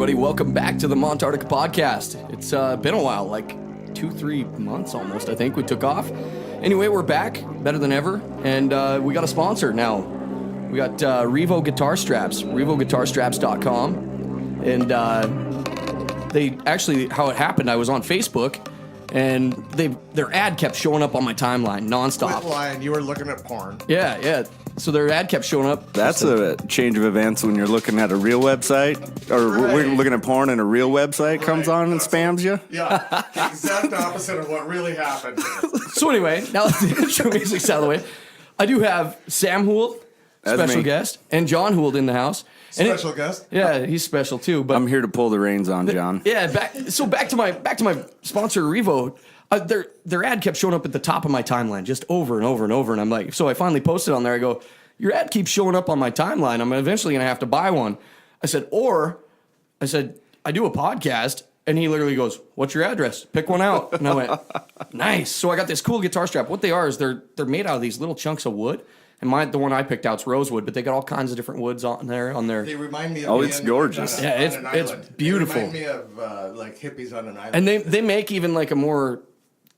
everybody. Welcome back to the Montarctica Podcast. It's been a while, like 2-3 months almost, I think we took off. Anyway, we're back, better than ever, and we got a sponsor now. We got REVO Guitar Straps, REVOGuitarStraps.com, and they actually, how it happened, I was on Facebook, and their ad kept showing up on my timeline nonstop. Quit lying, you were looking at porn. Yeah. So their ad kept showing up. That's a change of events when you're looking at a real website, or we're looking at porn and a real website comes on and spams you. Yeah, the exact opposite of what really happened. So anyway, now that the intro music's out of the way, I do have Sam Hould, special guest, and John Hould in the house. Special guest? Yeah, he's special too. But I'm here to pull the reins on, John. Yeah, back to my sponsor, REVO. Their ad kept showing up at the top of my timeline just over and over and over, and I'm like, so I finally posted on there. I go, your ad keeps showing up on my timeline. I'm eventually gonna have to buy one. I said, I do a podcast, and he literally goes, what's your address? Pick one out. And I went, nice. So I got this cool guitar strap. What they are is they're made out of these little chunks of wood. And the one I picked out's rosewood, but they got all kinds of different woods on there. They remind me of Oh, it's gorgeous. Yeah, it's beautiful. They remind me of like hippies on an island. And they make even like a more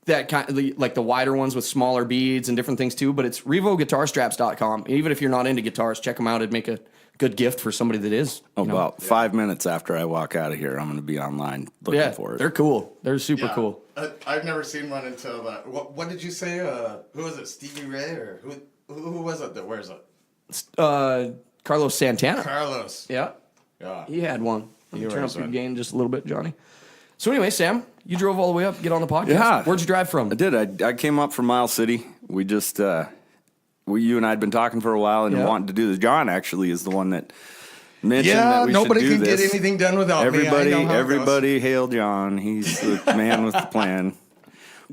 that kind of like the wider ones with smaller beads and different things too. But it's REVOGuitarStraps.com. Even if you're not into guitars, check them out. It'd make a good gift for somebody that is. About 5 minutes after I walk out of here, I'm going to be online looking for it. They're cool. They're super cool. I've never seen one until what did you say? Who was it? Stevie Ray or who was it that wears it? Carlos Santana. Carlos. Yeah. He had one. You turn up your gain just a little bit, Johnny. So anyway, Sam, you drove all the way up to get on the podcast. Yeah. Where'd you drive from? I did. I came up from Miles City. We just, you and I had been talking for a while and wanted to do this. John actually is the one that mentioned that we nobody should do can this. get anything done without me. Everybody hail John. He's the man with the plan.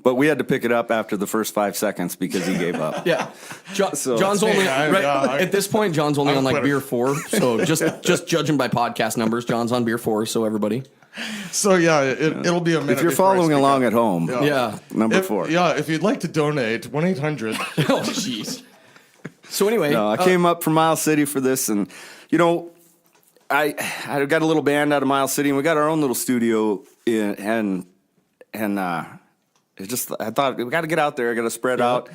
But we had to pick it up after the first 5 seconds because he gave up. Yeah, John's only at this point. John's only on like beer 4. So just judging by podcast numbers, John's on beer 4. So everybody. So yeah, it'll be a minute. If you're following along at home, number 4. Yeah, if you'd like to donate, 1-800. Oh jeez. So anyway, I came up from Miles City for this, and I got a little band out of Miles City, and we got our own little studio and. I thought we got to get out there, got to spread out,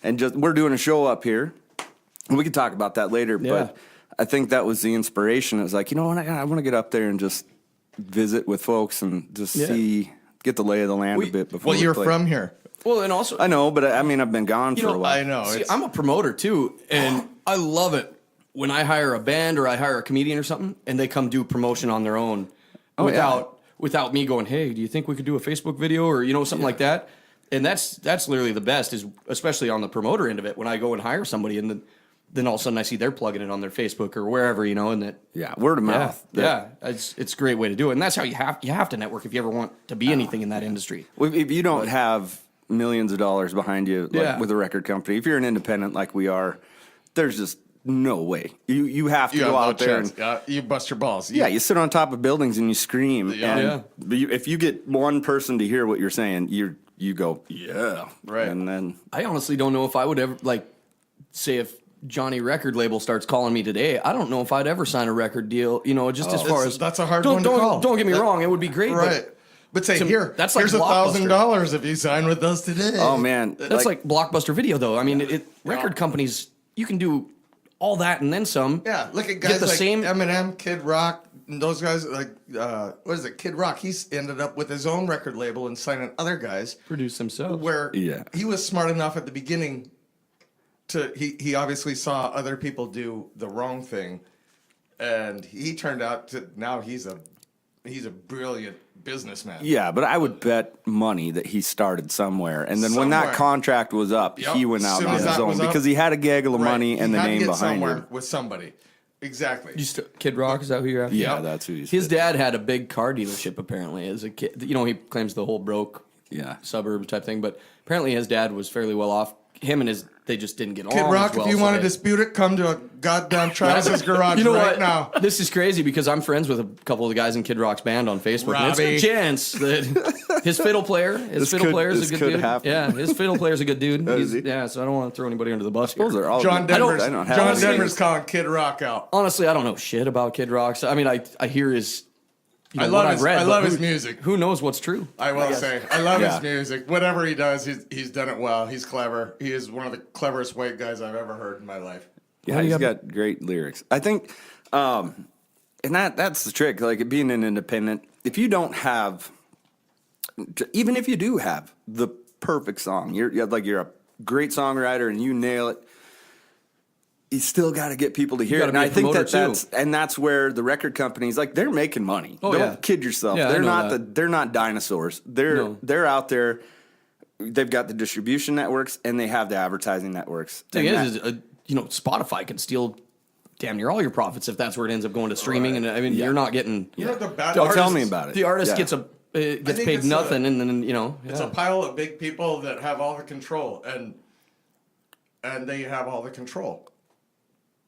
and we're doing a show up here. And we can talk about that later, but I think that was the inspiration. It was like, I want to get up there and just visit with folks and just get the lay of the land a bit before. Well, you're from here. Well, and also I know, but I mean, I've been gone for a while. I know. See, I'm a promoter too, and I love it when I hire a band or I hire a comedian or something, and they come do promotion on their own without me going, hey, do you think we could do a Facebook video or something like that? And that's literally the best, is especially on the promoter end of it, when I go and hire somebody and then all of a sudden I see they're plugging it on their Facebook or wherever, and that word of mouth. It's a great way to do it, and that's how you have to network if you ever want to be anything in that industry. Well, if you don't have millions of dollars behind you with a record company, if you're an independent like we are, there's just no way. You have to go out there and you bust your balls. You sit on top of buildings and you scream. If you get one person to hear what you're saying, you go, right. And then I honestly don't know if I would ever, say if Johnny record label starts calling me today, I don't know if I'd ever sign a record deal, as far as... That's a hard one to call. Don't get me wrong, it would be great. Right. But say, here's $1,000 if you sign with us today. Oh, man. That's like Blockbuster Video, though. I mean, record companies, you can do all that and then some. Yeah, look at guys like Eminem, Kid Rock, and those guys, what is it, Kid Rock, he's ended up with his own record label and signing other guys. Produce himself. Where he was smart enough at the beginning he obviously saw other people do the wrong thing, and he turned out to, now he's a brilliant businessman. Yeah, but I would bet money that he started somewhere, and then when that contract was up, he went out on his own because he had a gaggle of money and the name behind him. With somebody. Exactly. Kid Rock, is that who you're after? Yeah, that's who he's. His dad had a big car dealership apparently as a kid. He claims the whole broke suburb type thing, but apparently his dad was fairly well off. Him and they just didn't get along. Kid Rock, well, if you want to dispute it, come to a goddamn Travis's garage now. This is crazy because I'm friends with a couple of the guys in Kid Rock's band on Facebook. And it's a good chance that his fiddle player is a good dude. Happen. Yeah, his fiddle player's a good dude. So I don't want to throw anybody under the bus here. John Denver's calling Kid Rock out. Honestly, I don't know shit about Kid Rock. So, I mean, I hear his you know, I love what his, I've read. I but love who, his music. Who knows what's true? I will say, I love Yeah. his music. Whatever he does, he's done it well. He's clever. He is one of the cleverest white guys I've ever heard in my life. Yeah, he's got great lyrics. I think, and that's the trick. Like being an independent, if you don't have, even if you do have the perfect song, you're a great songwriter and you nail it. You still got to get people to hear it, gotta and be a I think promoter, that's where the record companies, like, they're making money. Oh, Don't yeah. kid yourself. Yeah, I they're know not that. they're not dinosaurs. They're out there. They've got the distribution networks and they have the advertising networks. The thing And is, you know, Spotify can steal damn near all your profits if that's where it ends up going to streaming. Right. And I mean, you're not getting. You know what the bad Don't part tell is? me about it. The artist Yeah. gets think paid it's nothing, and then you know It's a pile of big people that have all the control, and they have all the control.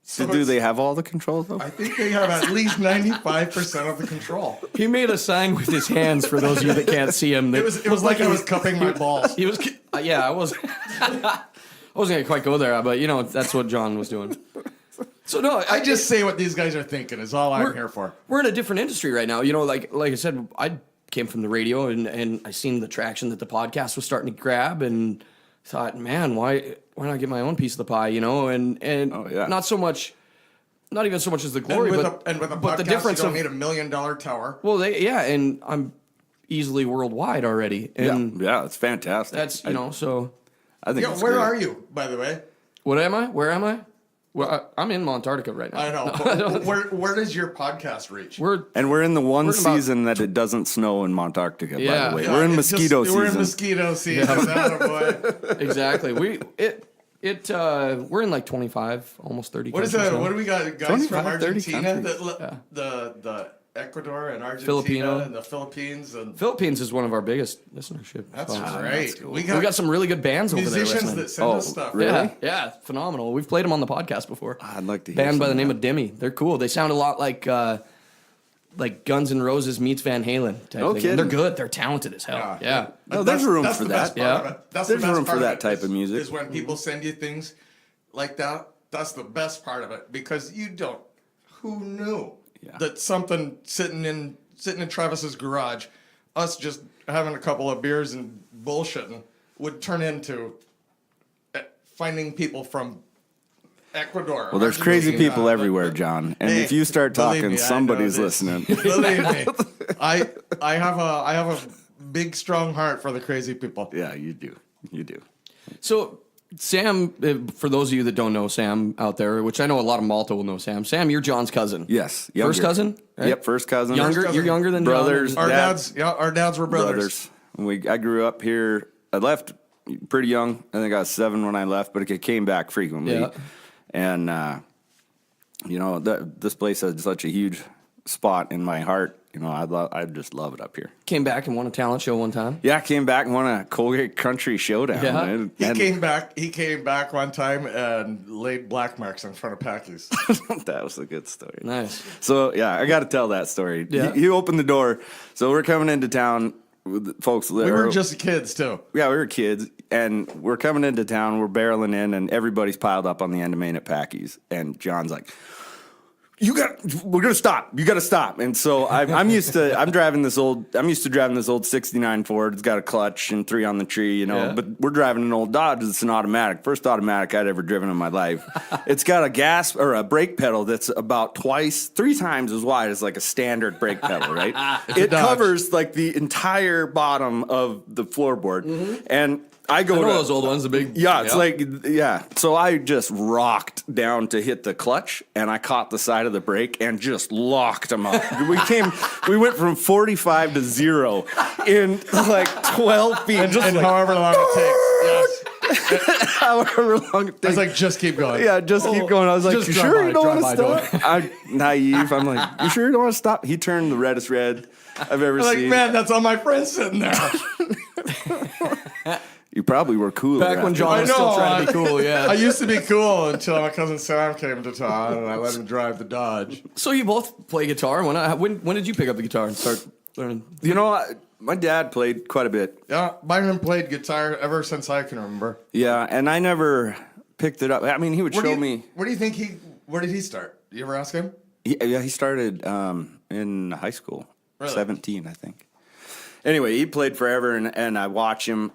So do they have all the control though? I think they have at least 95% of the control. He made a sign with his hands for those of you that can't see him. It was like I was cupping my balls. He was, yeah, I was. I wasn't gonna quite go there, but you know that's what John was doing. So no, I just say what these guys are thinking is all I'm here for. We're in a different industry right now. You know, like I said, I came from the radio and I seen the traction that the podcast was starting to grab, and thought, man, why not get my own piece of the pie? You know, and Oh, yeah. not even so much as the glory, And with but a but podcast, the difference you don't of need $1 million tower. well, and I'm easily worldwide already, and Yeah, it's fantastic. that's you know so. I think. Yeah, it's where great. are you, by the way? What am I? Where am I? Well, I'm in Montarctica right now. I know. But where does your podcast reach? And we're in the one We're in about- season that it doesn't snow in Montarctica. By Yeah. the way, Yeah, we're in It's mosquito season. We're in mosquito season. Attaboy. Exactly. We're in like 25, almost 30. What is countries that? now. What do we got? Guys 25, from 30 Argentina, countries. the Ecuador and Argentina Filipino. and the Philippines, and Philippines is one of our biggest listenership. that's spots. great. We got some really good bands over there musicians listening. that send us stuff. really? Yeah, phenomenal. We've played them on the podcast before. I'd like to hear Band by the some name of of Demi. They're cool. They sound a lot like Guns N' Roses meets Van Halen type No thing. kidding. They're good. They're talented as hell. Yeah. No, there's room That's for the that. best part of Yeah. it. That's There's the best room for part that it type is- of music. Is when people send you things like that. That's the best part of it because you don't. Who knew that something sitting in Travis's garage, us just having a couple of beers and bullshitting, would turn into finding people from Ecuador. Well, there's crazy Argentina. people everywhere, John. And Hey, if you start believe talking, me, I know somebody's this. listening. Believe me, I have a big strong heart for the crazy people. Yeah, you do. You do. So, Sam, for those of you that don't know Sam out there, which I know a lot of Malta will know Sam. Sam, you're John's cousin. Yes. First younger. cousin? Right? Yep, first cousin. Younger. cousin. You're younger than Brothers. John. Our dads were brothers. I grew up here. I left pretty young. I think I was 7 when I left, but it came back frequently. Yeah. And this place has such a huge spot in my heart. You know, I just love it up here. Came back and won a talent show one time. Yeah, I came back and won a Colgate Country Showdown. Yeah. And- He came back one time and laid black marks in front of Packies. that was a good story. Nice. So yeah, I got to tell that story. Yeah. He opened the door. So we're coming into town with folks. We were just kids too. Yeah, we were kids, and we're coming into town. We're barreling in, and everybody's piled up on the end of Main at Packies. And John's like, we're gonna stop. You got to stop. And so I'm used to driving this old 69 Ford. It's got a clutch and 3 on the tree, you know. Yeah. But we're driving an old Dodge. It's an automatic, first automatic I'd ever driven in my life. It's got a gas or a brake pedal that's about 3 times as wide as like a standard brake pedal, right? It Dodge. covers like the entire bottom of the floorboard, and I go I know to those old ones, the big. yeah, it's like, yeah. So I just rocked down to hit the clutch, and I caught the side of the brake and just locked them up. We went from 45 to 0 in like 12 feet. And just like, however long it takes. Yes. however long it I takes. was like, just keep going. Yeah, just keep going. I was like, Just you drive sure by, you don't want drive to by, stop? I'm naive. I'm like, you sure you don't want to stop? He turned the reddest red I've ever I'm like, seen. man, that's all my friends sitting there. You probably were cooler. Back when after John that. was still trying to be cool, I yeah. used to be cool until my cousin Sam came to town and I let him drive the Dodge. So you both play guitar. When did you pick up the guitar and start learning? You know, my dad played quite a bit. Yeah, Byron played guitar ever since I can remember. Yeah, and I never picked it up. I mean, he would show me. Where do you think where did he start? You ever ask him? He started in high school. Really? 17, I think. Anyway, he played forever, and I watch him.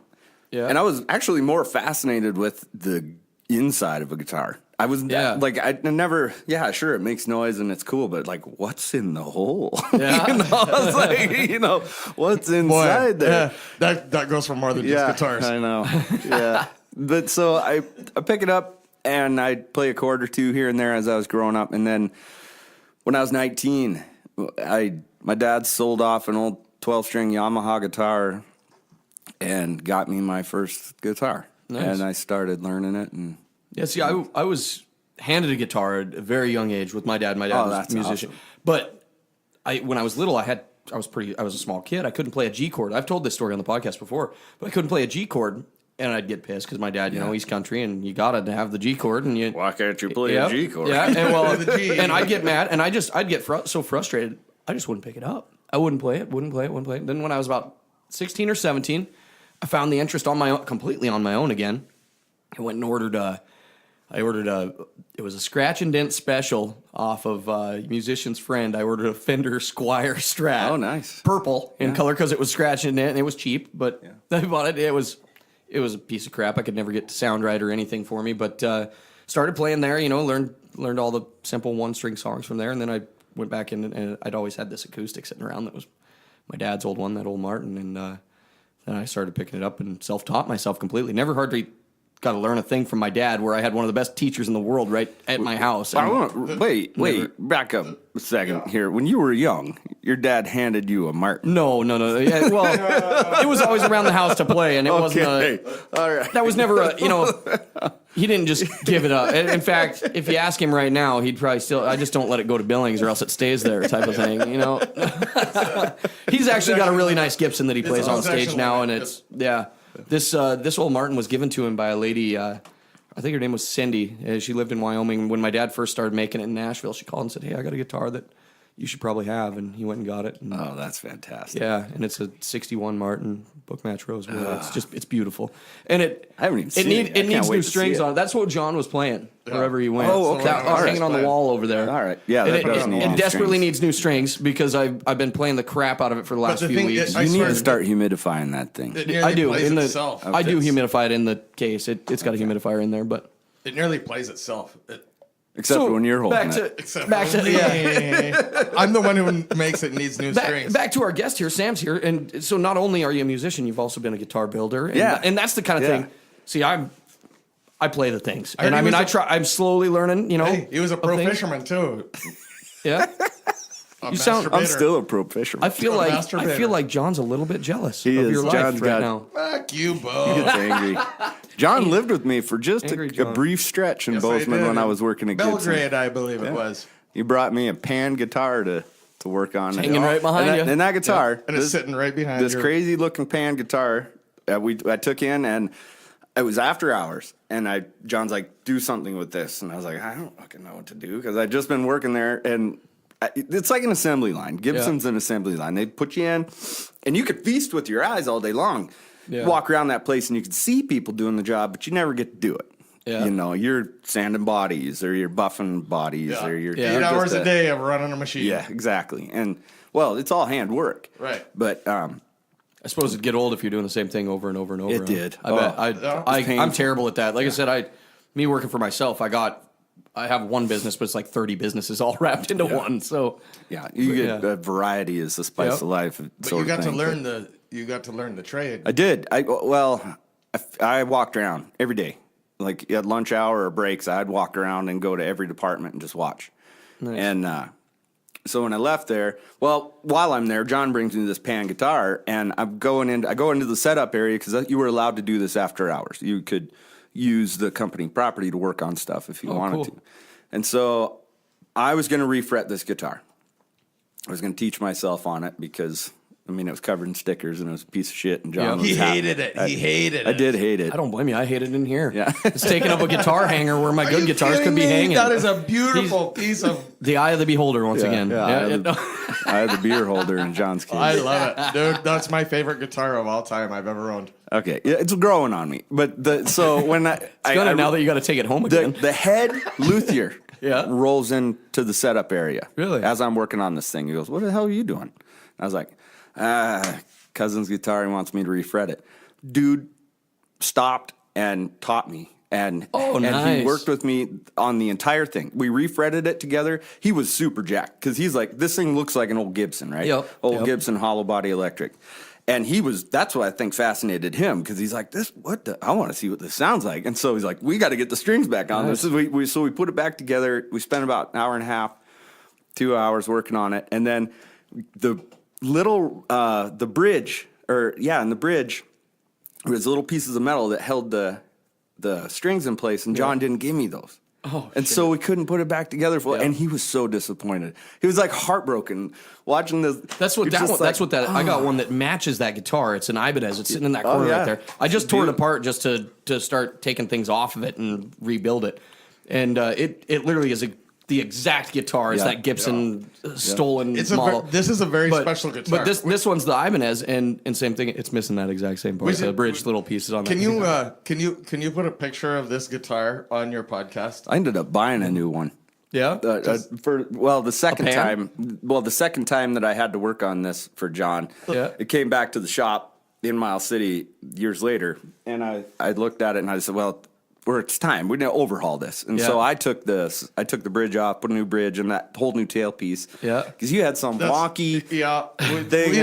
Yeah. And I was actually more fascinated with the inside of a guitar. I was like, I never, sure, it makes noise and it's cool, but like, what's in the hole? Yeah. I was like, what's inside there? Yeah, that goes for more than just guitars. I know. Yeah. But so I pick it up and I play a chord or two here and there as I was growing up. And then when I was 19, my dad sold off an old 12-string Yamaha guitar and got me my first guitar. Nice. And I started learning it. And Yeah, see, I was handed a guitar at a very young age with my dad. My dad was that's a musician. awesome. But when I was little, I was a small kid. I couldn't play a G chord. I've told this story on the podcast before, but I couldn't play a G chord, and I'd get pissed because my dad, he's country, and you gotta have the G chord, and you. why can't you play a G chord? Yeah, and The G. and I'd get mad, and I'd get so frustrated, I just wouldn't pick it up. I wouldn't play it. Then when I was about 16 or 17, I found the interest completely on my own again. I went and ordered it was a scratch and dent special off of Musician's Friend. I ordered a Fender Squire Strat. Oh, nice. Purple in color because it was scratch and dent and it was cheap, but I bought it. It was a piece of crap. I could never get to sound right or anything for me, but started playing there, learned all the simple one-string songs from there, and then I went back in and I'd always had this acoustic sitting around that was my dad's old one, that old Martin, and then I started picking it up and self-taught myself completely. Never hardly got to learn a thing from my dad, where I had one of the best teachers in the world right at my house. Wait, back up a second here. When you were young, your dad handed you a Martin. No. Yeah, well, it was always around the house to play, and it wasn't All right. that was never he didn't just give it up. In fact, if you ask him right now, he'd probably still, I just don't let it go to Billings or else it stays there type of thing, He's actually got a really nice Gibson that he plays on stage now, and it's, This old Martin was given to him by a lady, I think her name was Cindy. She lived in Wyoming. When my dad first started making it in Nashville, she called and said, "Hey, I got a guitar that you should probably have." And he went and got it. And, Oh, that's fantastic. yeah, and it's a 61 Martin Bookmatch Rosewood. It's beautiful. And I haven't even seen it. I It can't needs wait new to see strings it. on it. That's what John was playing wherever he went. Oh, okay. That was All right. hanging on the wall over there. All right. Yeah, And that does need it new desperately strings. needs new strings because I've been playing the crap out of it for the last the few thing weeks. is, You need to start humidifying that thing. It nearly I do. plays itself. I do humidify it in the case. It's got a humidifier in there, but It nearly plays itself. Except for when you're holding it. Except back for to me. I'm the one who makes it needs new strings. back to our guest here. Sam's here, and so not only are you a musician, you've also been a guitar builder. And, Yeah. and that's the kind of Yeah. thing. See, I play the things, heard and I he mean, was I try. I'm slowly learning. Hey, he was a pro of things. fisherman too. Yeah. A You sound- masturbator. I'm still a pro fisherman. I feel masturbator. like John's a little bit jealous He of is. your life John's right got- now. Fuck you, He Bo. gets angry. John lived with me for just Angry a John. brief stretch in Yes, I Bozeman did. when I was working at Gibson. Belgrade, I believe it was. He brought me a pan guitar to work on. Hanging right behind and you. And that guitar, And it's sitting right behind this you. crazy looking pan guitar I took in, and it was after hours. And John's like, do something with this. And I was like, I don't fucking know what to do, because I'd just been working there, and it's like an assembly line. Gibson's an assembly line. They put you in, and you could feast with your eyes all day long. Yeah. Walk around that place, and you could see people doing the job, but you never get to do it. Yeah. You're sanding bodies, or you're buffing bodies, Yeah. or you're 8 you're hours just a day of running a machine. Yeah, exactly. And well, it's all hand work. Right. But I suppose it'd get old if you're doing the same thing over and over and over. It did. I bet. Oh, I'm painful. terrible at that. Like I said, me working for myself, I have one business, but it's like 30 businesses all wrapped into one. So yeah, you get variety is the spice Yep. of life. But you got to learn the trade. I did. I walked around every day. Like at lunch hour or breaks, I'd walk around and go to every department and just watch. Nice. And so when I left there, while I'm there, John brings me this pan guitar, and I go into the setup area, because you were allowed to do this after hours. You could use the company property to work on stuff if you wanted cool. to. And so I was going to refret this guitar. I was going to teach myself on it, because it was covered in stickers and it was a piece of shit. And John was He happy. hated it. He hated it. I did hate it. I don't blame you. I hate it in here. Yeah. It's taking up a guitar hanger where my Are good you guitars kidding could be me? hanging. That is a beautiful piece of. The eye of the beholder once again. Yeah, I had the beer holder in John's case. I love it, dude. That's my favorite guitar of all time I've ever owned. Okay, yeah, it's growing on me. But when now that you got to take it home again. the head luthier Yeah. rolls into the setup area. Really? As I'm working on this thing, he goes, "What the hell are you doing?" I was like, cousin's guitar, he wants me to refret it. Dude stopped and taught me. And nice. He worked with me on the entire thing. We refretted it together. He was super jacked because he's like, this thing looks like an old Gibson, right? Yep. Gibson hollow body electric. And that's what I think fascinated him because he's like, I want to see what this sounds like. And so he's like, we got to get the strings back on this. So we put it back together. We spent about an hour and a half, 2 hours working on it. And then the bridge, in the bridge, there was little pieces of metal that held the strings in place, and John didn't give me those. So we couldn't put it back together and he was so disappointed. He was like heartbroken watching this. I got one that matches that guitar. It's an Ibanez. It's sitting in that corner right there. I just tore it apart just to start taking things off of it and rebuild it. And it literally is the exact guitar as that Gibson stolen model. This is a very special guitar. But this one's the Ibanez, and same thing. It's missing that exact same part. The bridge little pieces on. Can you put a picture of this guitar on your podcast? I ended up buying a new one. Yeah. The second time that I had to work on this for John, it came back to the shop in Miles City years later, and I looked at it and I said, well, it's time. We're going to overhaul this. And so I took the bridge off, put a new bridge and that whole new tailpiece. Yeah. Because you had some wonky thing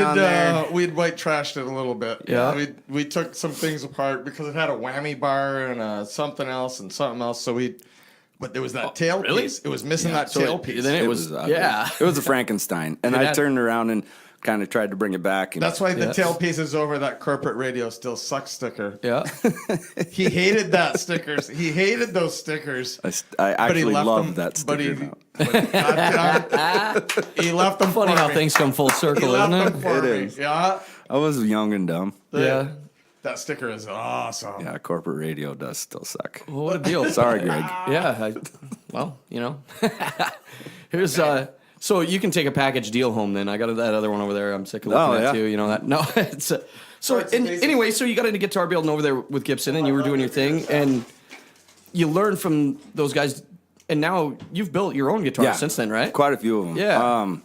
on there. We'd white trashed it a little bit. Yeah. We took some things apart because it had a whammy bar and something else. But there was that tailpiece. It was missing that tailpiece. Then it was a Frankenstein. And I turned around and kind of tried to bring it back. That's why the tailpiece is over that corporate radio still sucks sticker. Yeah. He hated that stickers. He hated those stickers. I actually loved that sticker. He left them Funny for how me. things come full circle, isn't it? It is. Yeah. I was young and dumb. Yeah. That sticker is awesome. Yeah, corporate radio does still suck. Well, what a deal. Sorry, Greg. Yeah. Here's so you can take a package deal home then. I got that other one over there. I'm sick of looking at too. You know that? No. Anyway, so you got into guitar building over there with Gibson and you were doing your thing and you learned from those guys and now you've built your own guitar since then, right? Quite a few of them. Yeah.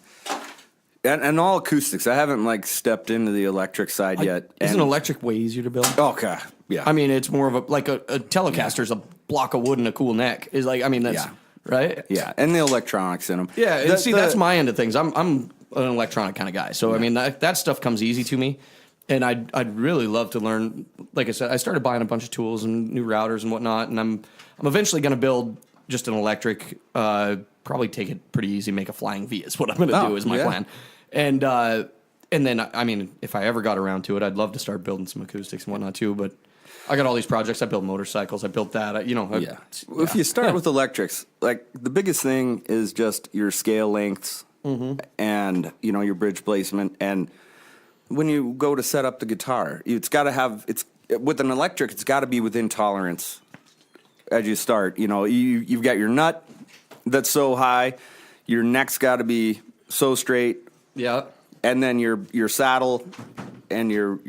And all acoustics. I haven't stepped into the electric side yet. Isn't electric way easier to build? Okay. Yeah. I mean, it's more of a Telecaster's a block of wood and a cool neck. Is that's right. Yeah, and the electronics in them. Yeah, and that's my end of things. I'm an electronic kind of guy, so I mean that stuff comes easy to me, and I'd really love to learn. Like I said, I started buying a bunch of tools and new routers and whatnot, and I'm eventually going to build just an electric. Probably take it pretty easy, make a flying V is what I'm going to do. Is my plan, and then I mean, if I ever got around to it, I'd love to start building some acoustics and whatnot too, but. I got all these projects. I built motorcycles. I built that. If you start with electrics, the biggest thing is just your scale lengths and your bridge placement. And when you go to set up the guitar, it's got to have with an electric. It's got to be within tolerance as you start. You've got your nut that's so high, your neck's got to be so straight. Yeah, and then your saddle and your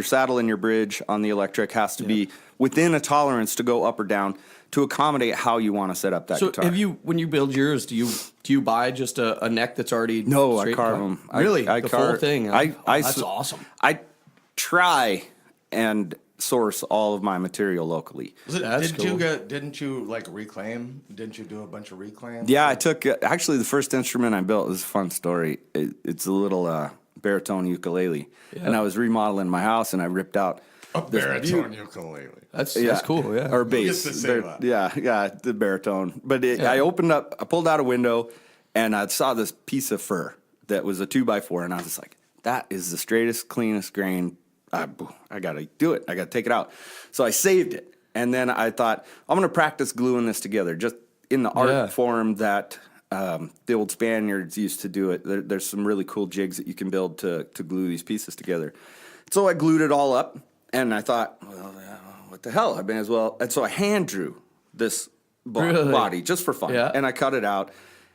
saddle and your bridge on the electric has to be within a tolerance to go up or down to accommodate how you want to set up that guitar. So when you build yours, do you buy just a neck that's already I carve them. Really? I the carve, full thing? That's awesome. I try and source all of my material locally. Didn't you reclaim? Didn't you do a bunch of reclaims? Yeah, I took actually the first instrument I built was a fun story. It's a little baritone ukulele, and I was remodeling my house, and I ripped out a baritone ukulele. That's cool, yeah. Or bass. The baritone. But I pulled out a window, and I saw this piece of fur that was a 2x4, and I was just like, that is the straightest, cleanest grain. I got to do it. I got to take it out. So I saved it, and then I thought, I'm going to practice gluing this together, just in the art form that the old Spaniards used to do it. There's some really cool jigs that you can build to glue these pieces together. So I glued it all up, and I thought, well, what the hell? I may as well. And so I hand drew this body just for fun, and I cut it out.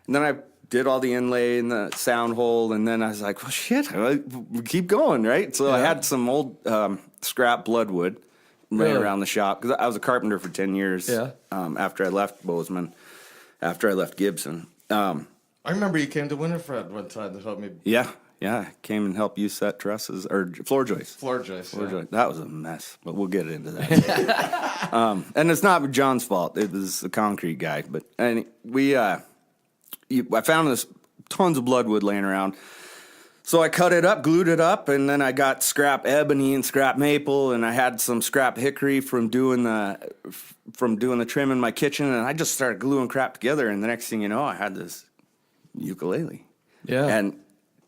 And then I did all the inlay and the sound hole, and then I was like, well, shit, we keep going, right? So I had some old scrap bloodwood laying around the shop, because I was a carpenter for 10 years after I left Bozeman, after I left Gibson. I remember you came to Winterfred one time to help me. Yeah. Yeah, I came and helped you set trusses or floor joists. Floor joist. That was a mess, but we'll get into that. And it's not John's fault. It was the concrete guy. But I found this tons of bloodwood laying around. So I cut it up, glued it up, and then I got scrap ebony and scrap maple, and I had some scrap hickory from doing the trim in my kitchen, and I just started gluing crap together. And the next thing you know, I had this ukulele. Yeah. And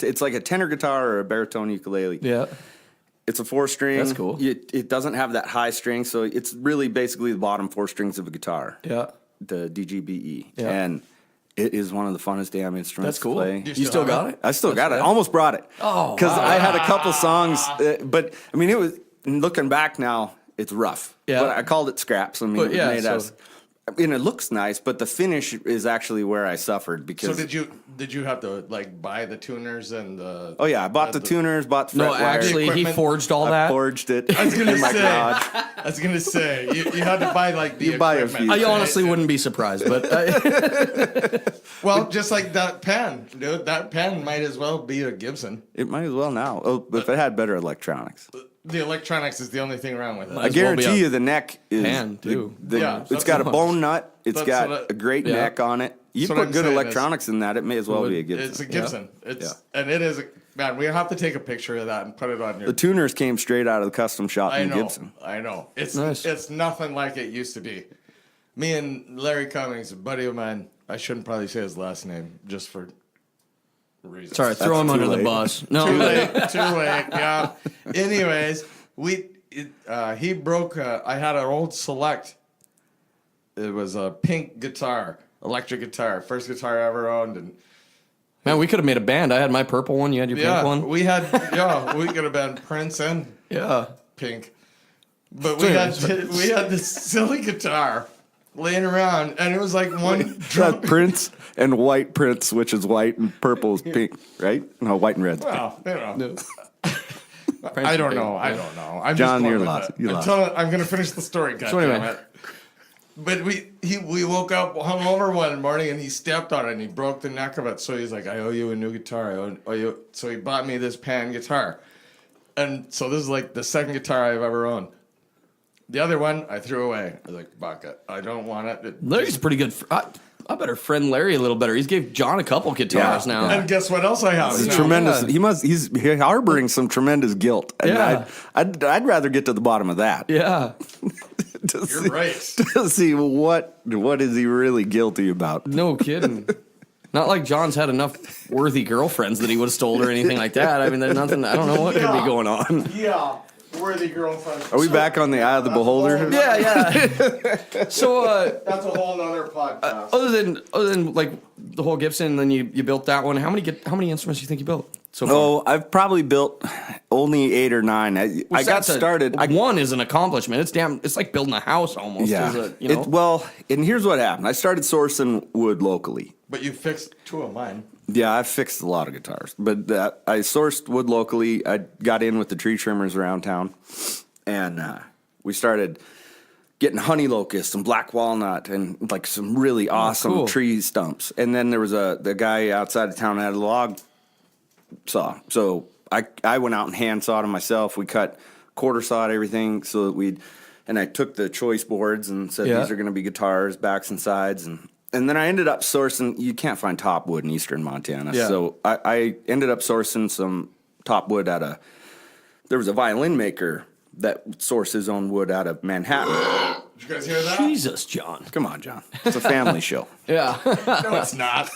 it's like a tenor guitar or a baritone ukulele. Yeah. It's a 4-string. That's cool. It doesn't have that high string, so it's really basically the bottom 4 strings of a guitar. Yeah. The DGBE. Yeah. And it is one of the funnest damn instruments That's cool. to play. You still got it? I still got it. I almost brought it. Oh, because wow. I had a couple songs, but I mean, it was looking back now, it's rough. Yeah. But I called it scraps. I mean, But it was yeah, made so- as. I mean, it looks nice, but the finish is actually where I suffered So because. did you have to like buy the tuners and the? Oh yeah, I bought the tuners, bought the No, fret wire. actually, he equipment. forged all I that. forged it I was gonna in my say. garage. I was gonna say you had to buy like the You buy a equipment, few. I right? honestly wouldn't be surprised, but Well, just like that pen, dude. That pen might as well be a Gibson. It might as well now. Oh, if it had better electronics. The electronics is the only thing wrong with it. I as well be guarantee a you the neck is pan, too. Yeah, it's that's got a what- bone nut. It's that's got what I- a great Yeah. neck on it. You That's what put I'm good saying is- electronics in that, it may as well be a Gibson. It's a Gibson. And it is. Man, we have to take a picture of that and put it on your. The tuners came straight out of the custom shop I in know. Gibson. I know. It's Nice. it's nothing like it used to be. Me and Larry Cummings, a buddy of mine. I shouldn't probably say his last name just for reasons. sorry, throw him too under the late. bus. Too No, late. Too late. Yeah. Anyways, he broke. I had an old Select. It was a pink guitar, electric guitar, first guitar I ever owned, and man, we could have made a band. I had my purple one. You had your yeah, pink one. we had we could have been Prince and Yeah. Pink, but we had this silly guitar laying around, and it was like one drum. That Prince and white Prince, which is white and purple is pink, right? No, white and red. Well, you know. No. I don't know. I don't know. I'm John, just going you're with lost. it. You're I'm, lost. I'm going to finish the story. God So anyway. damn it. But we woke up hungover one morning and he stepped on it and he broke the neck of it. So he's like, I owe you a new guitar. I owe you. So he bought me this pan guitar. And so this is like the second guitar I've ever owned. The other one I threw away. I was like, fuck it. I don't want it. Larry's a pretty good. I better friend Larry a little better. He's gave John a couple guitars Yeah. now. And guess what else I have? It's now? tremendous. Yeah. He's harboring some tremendous guilt. And Yeah. I'd rather get to the bottom of that. Yeah. To You're see, right. To see what is he really guilty about. No kidding. Not like John's had enough worthy girlfriends that he would have stole or anything like that. I mean, there's nothing. I don't know what could be going on. Yeah. Worthy girlfriend. Are we back on the Eye of the Beholder? Yeah, yeah. So, That's a whole nother podcast. other than like the whole Gibson, then you built that one. How many instruments do you think you built so far? Oh, I've probably built only 8 or 9. I got That's started. one is an accomplishment. It's like building a house almost. Yeah. Is it, you know? Well, and here's what happened. I started sourcing wood locally. But you fixed 2 of mine. Yeah, I've fixed a lot of guitars, but I sourced wood locally. I got in with the tree trimmers around town, and we started getting honey locust and black walnut and like some really awesome cool. tree stumps. And then there was the guy outside of town that had a log saw, so I went out and hand sawed them myself. We cut quarter sawed everything so that and I took the choice boards and said Yeah. these are going to be guitars, backs and sides, and then I ended up sourcing. You can't find top wood in eastern Montana, Yeah. so I ended up sourcing some top wood there was a violin maker that sourced his own wood out of Manhattan. Did you guys hear that? Jesus, John. Come on, John. It's a family show. Yeah. No, it's not.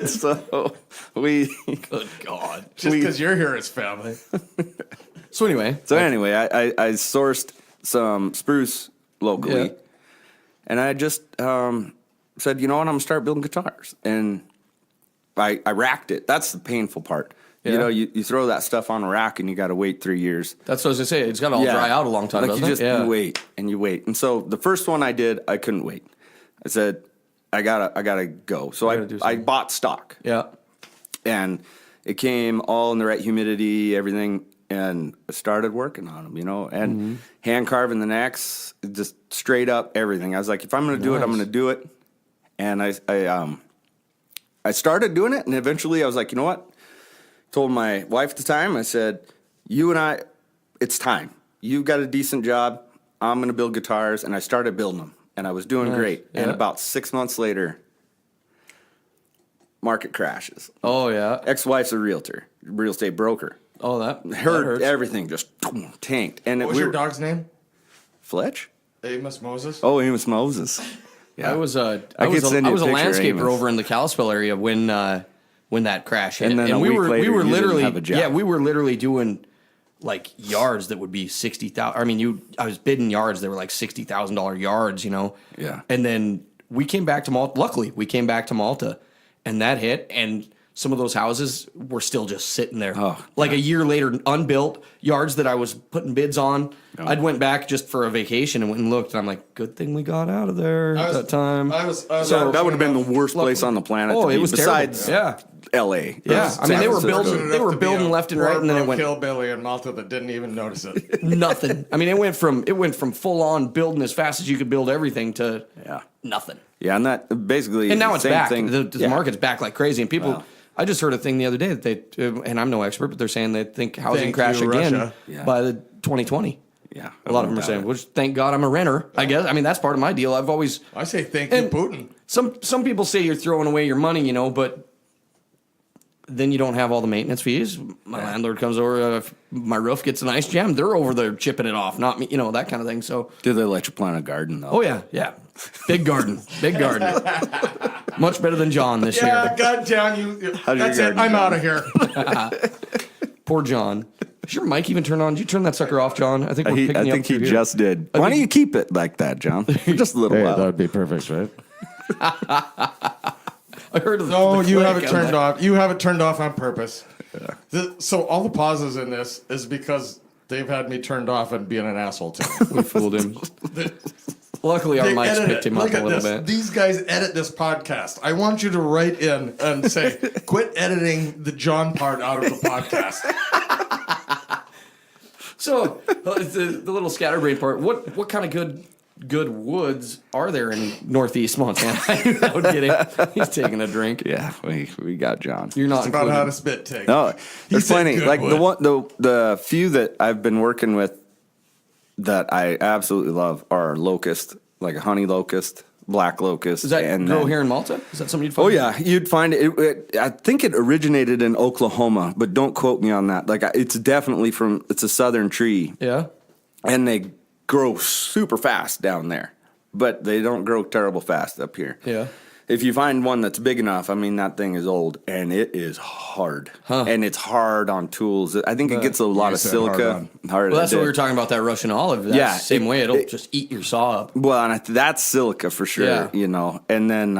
So we. Good God. Just because you're here, it's family. So anyway, I sourced some spruce locally, Yeah. and I just said, you know what, I'm gonna start building guitars, and I racked it. That's the painful part. Yeah. You know, you throw that stuff on a rack, and you got to wait 3 years. that's what I was gonna say. It's got to all dry out a long time, Like doesn't you just it? Yeah. you wait and you wait, and so the first one I did, I couldn't wait. I said, I gotta go. So gotta do I something. bought stock. Yeah. And it came all in the right humidity, everything, and I started working on them, you know, and hand carving the necks, just straight up everything. I was like, if I'm going to do it, I'm Nice. going to do it. And I started doing it, and eventually I was like, you know what? told my wife at the time, I said, you and I, it's time. You've got a decent job. I'm going to build guitars. And I started building them. And I was doing great. Yeah. And about 6 months later, market crashes. Oh, yeah. Ex-wife's a realtor, real estate broker. Oh, that Heard hurts. everything just tanked. And What was your dog's name? Fletch? Amos Moses? Oh, Amos Moses. Yeah. I was a could send you a picture, landscaper Amos. over in the Kalispell area when that crash hit. And then a week later, we were you didn't literally have a job. we were literally doing like yards that would be 60,000. I mean, I was bidding yards that were like $60,000 yards, you know. Yeah. And then we came back to Malta. Luckily, we came back to Malta, and that hit, and some of those houses were still just sitting there. Oh, like a year later, unbuilt yards that I was putting bids on. Oh. I'd went back just for a vacation and went and looked, and I'm like, good thing we got out of there at that time. So that would have been the worst place on the planet. Oh, to be, it was besides terrible. L.A. Yeah, I mean, they were Good building to be a left and right, and then it went hillbilly in Malta that didn't even notice it. nothing. I mean, it went from full on building as fast as you could build everything to nothing. Yeah, and that basically, And now it's same back. thing. The market's back like crazy, and people. Wow. I just heard a thing the other day that they, and I'm no expert, but they're saying they think housing Thank crash you, again Russia. by the 2020. Yeah, A lot of them are saying, which thank God I'm a renter. I guess. I mean, that's part of my deal. I've always. I say thank you, And Putin. Some people say you're throwing away your money, you know, but then you don't have all the maintenance fees. My landlord comes over, if my roof gets an ice jam, they're over there chipping it off, not me, you know, that kind of thing. So, Do they let you plant a garden though? oh yeah, big garden, big garden, much better than John this Yeah, year. God damn you. How's your That's it. garden I'm going? out of here. Poor John. Is your mic even turned on? Did you turn that sucker off, John? I think we're picking I you up think he through here. just did. Why don't you keep it like that, John? For just a little while. That'd be perfect, right? I heard of No, the you click. have it I'm turned like, off. You have it turned off on purpose. So all the pauses in this is because they've had me turned off and being an asshole to me. We fooled him. Luckily, our They mics edit picked it. him up Look a at little this. bit. These guys edit this podcast. I want you to write in and say, quit editing the John part out of the podcast. So the little scatterbrain part. What kind of good woods are there in Northeast Montana? I knew that would get him. He's taking a drink. Yeah, we got John. You're not It's about how included. to spit take. No, He there's said plenty. good Like wood. the few that I've been working with that I absolutely love are locust, like a honey locust, black locust. Does that and grow then- here in Malta? Is that something you'd find? Oh yeah, you'd find it, I think it originated in Oklahoma, but don't quote me on that. Like it's definitely it's a southern tree, Yeah. and they grow super fast down there, but they don't grow terrible fast up here. Yeah. If you find one that's big enough, I mean, that thing is old and it is hard, and it's hard on tools. I think it gets a lot of said hard silica. on. Hard Well, that's it what we did. were talking about, that Russian olive. That's Yeah, the same way. It'll it- just eat your saw up. Well, and that's silica for sure, Yeah. you know. And then,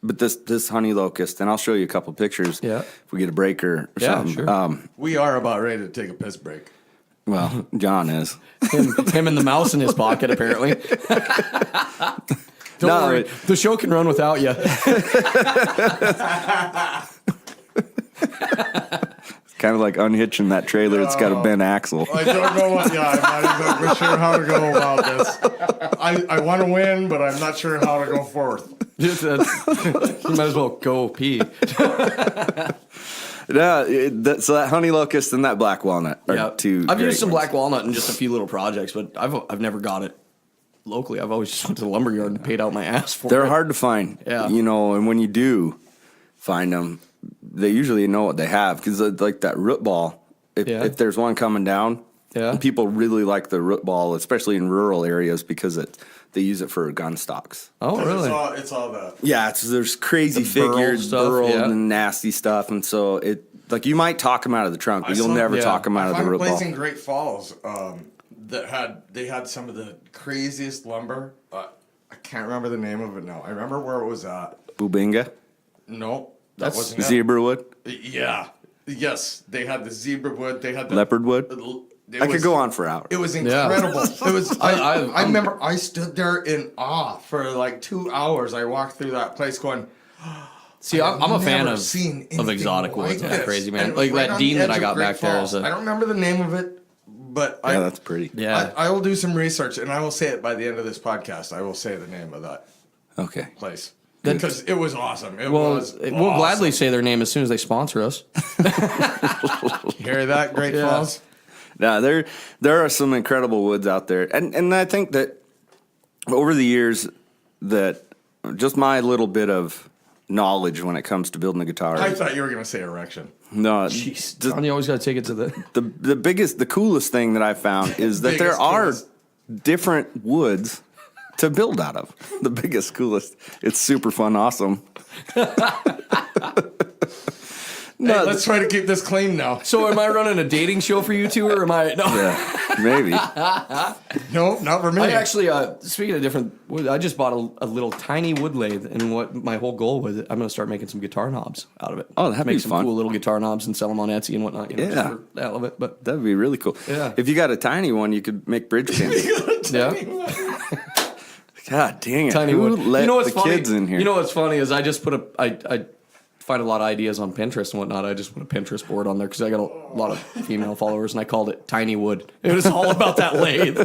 but this honey locust, and I'll show you a couple pictures. Yeah. If we get a breaker or Yeah, something. sure. We are about ready to take a piss break. Well, John is. Him and the mouse in his pocket, apparently. Don't No, worry. The show can run without you. Kind of like unhitching that trailer. It's got a bent axle. I don't know what. Yeah, I'm not even sure how to go about this. I want to win, but I'm not sure how to go forth. You might as well go pee. No, so that honey locust and that black walnut are Yeah. two. I've great used some ones. black walnut in just a few little projects, but I've never got it locally. I've always just went to the lumberyard and paid out my ass for They're it. hard to find. Yeah. You know, and when you do find them, they usually know what they have because like that root ball. Yeah. If there's one coming down, Yeah. people really like the root ball, especially in rural areas because they use it for gun stocks. Oh, really? It's all the. Yeah, there's crazy The burled figures, stuff, burled yeah. and nasty stuff, and so it like you might talk them out of the trunk, but you'll never yeah. talk them out I of the found a root place ball. in Great Falls they had some of the craziest lumber. I can't remember the name of it now. I remember where it was at. Bubinga, No, that That's wasn't it. zebra wood, Yeah. Yes, they had the zebra wood. They had the leopard wood. It I was- could go on for hours. It was incredible. It was. I'm- I remember I stood there in awe for like 2 hours. I walked through that place going. See, I'm a fan never of seen anything exotic like woods. That's this. crazy, And man. it was Like right that on the dean that edge I of got Great back there Falls. is I don't remember the name of it, but Yeah, that's pretty. yeah. I will do some research and I will say it by the end of this podcast. I will say the name of that Okay. place. because it was awesome. We'll gladly say their name as soon as they sponsor us. You hear that, Great Falls? No, there are some incredible woods out there, and I think that over the years that just my little bit of knowledge when it comes to building a guitar. I thought you were going to say erection. No, Jeez, John, you always got to take it to the coolest thing that I found is that there are different woods to build out of. The biggest, coolest. It's super fun, awesome. No, hey, let's try to keep this clean now. So am I running a dating show for you two, or am I? No, yeah, maybe. No, not for me. I actually, speaking of different wood, I just bought a little tiny wood lathe, and what my whole goal was, I'm going to start making some guitar knobs out of it. Oh, that'd make be some fun. cool little guitar knobs and sell them on Etsy and whatnot. Just for the hell of it. But that'd be really cool. Yeah. If you got a tiny one, you could make bridge pins. Yeah. God dang it! Tiny Who wood. let You know what's the funny? kids in here? You know what's funny is I just put I find a lot of ideas on Pinterest and whatnot. I just put a Pinterest board on there because I got a lot of female followers, and I called it Tiny Wood. It was all about that lathe.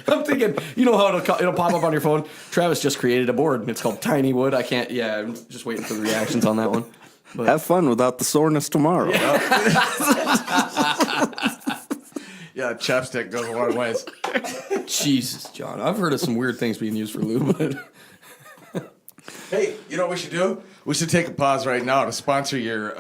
I'm thinking, you know how it'll pop up on your phone? Travis just created a board, and it's called Tiny Wood. I'm just waiting for the reactions on that one. But Have fun without the soreness tomorrow. Yeah, chapstick goes a long ways. Jesus, John. I've heard of some weird things being used for lube, but Hey, you know what we should do? We should take a pause right now to sponsor your...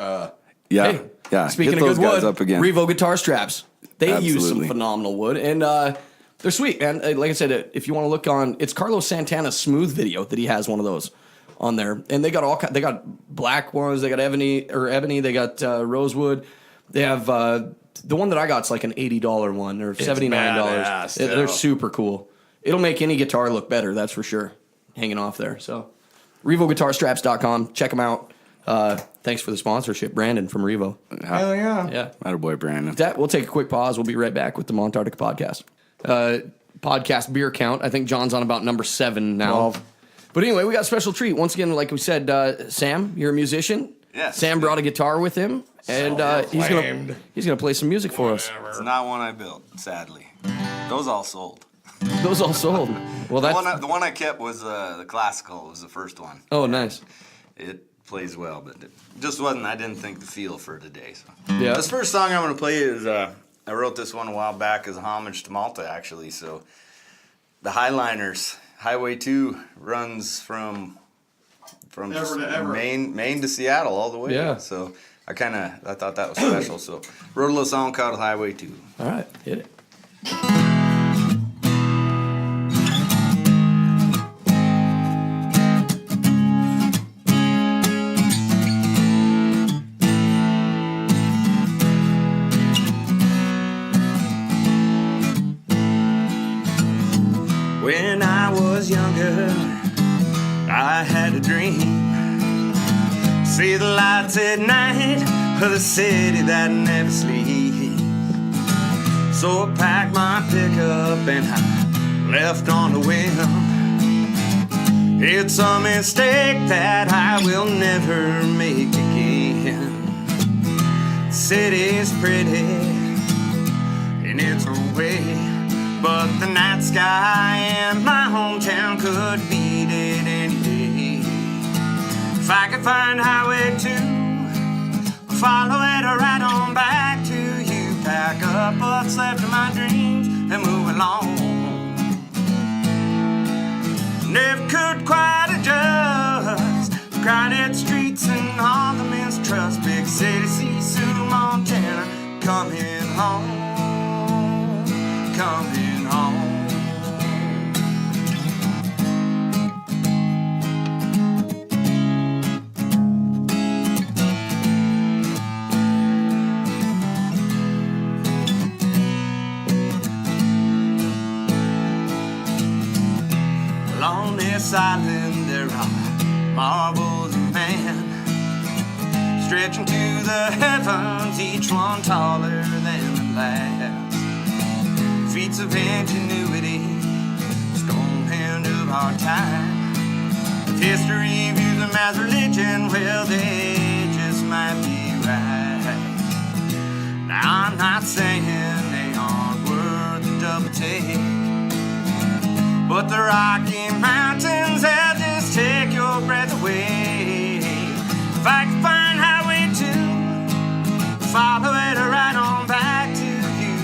Yeah, hey, yeah. Speaking Get of those good guys wood, up again. REVO Guitar Straps. They use some Absolutely. phenomenal wood, and they're sweet, man. Like I said, if you want to look on, it's Carlos Santana's Smooth video that he has one of those on there, and they got they got black ones, they got ebony, they got rosewood, they have the one that I got's like an $80 one or $79. badass, They're too. super cool. It'll make any guitar look better, that's for sure. Hanging off there, so REVOGuitarStraps.com. Check them out. Thanks for the sponsorship, Brandon from Revo. Hell yeah. Yeah. Attaboy, Brandon. That we'll take a quick pause. We'll be right back with the Montarctica Podcast. Podcast beer count. I think John's on about number 7 now. 12. But anyway, we got a special treat. Once again, like we said, Sam, you're a musician. Yes. Sam brought a guitar with him, and he's gonna play some music for us. It's not one I built, sadly. Those all sold. Those all sold. Well, that's The one I kept was the classical. Was the first one. oh nice. It plays well, but it just wasn't. I didn't think the feel for today. So. Yeah. This first song I'm going to play is I wrote this one a while back as a homage to Malta, actually. So the Highliners, Highway 2 runs from Ever to ever. Maine to Seattle all the way. Yeah. So I thought that was special. So wrote a little song called Highway 2. All right, hit it. When I was younger, I had a dream. See the lights at night of the city that never sleeps. So I packed my pickup and I left on a whim. It's a mistake that I will never make again. The city's pretty in its own way, but the night sky in my hometown could beat it any day. If I could find Highway 2, follow it right on back to you. Pack up what's left of my dreams and move along. Never could quite adjust the crowded streets and all the mistrust. Big city, Sisu, Montana, coming home, coming home. On this island there are marvels of man, stretching to the heavens, each one taller than the last. Feats of ingenuity, stone hand of our time. If history views them as religion, well, they just might be right. Now I'm not saying they aren't worth the double take, but the Rocky Mountains short breath away. If I could find highway 2, follow it right on back to you.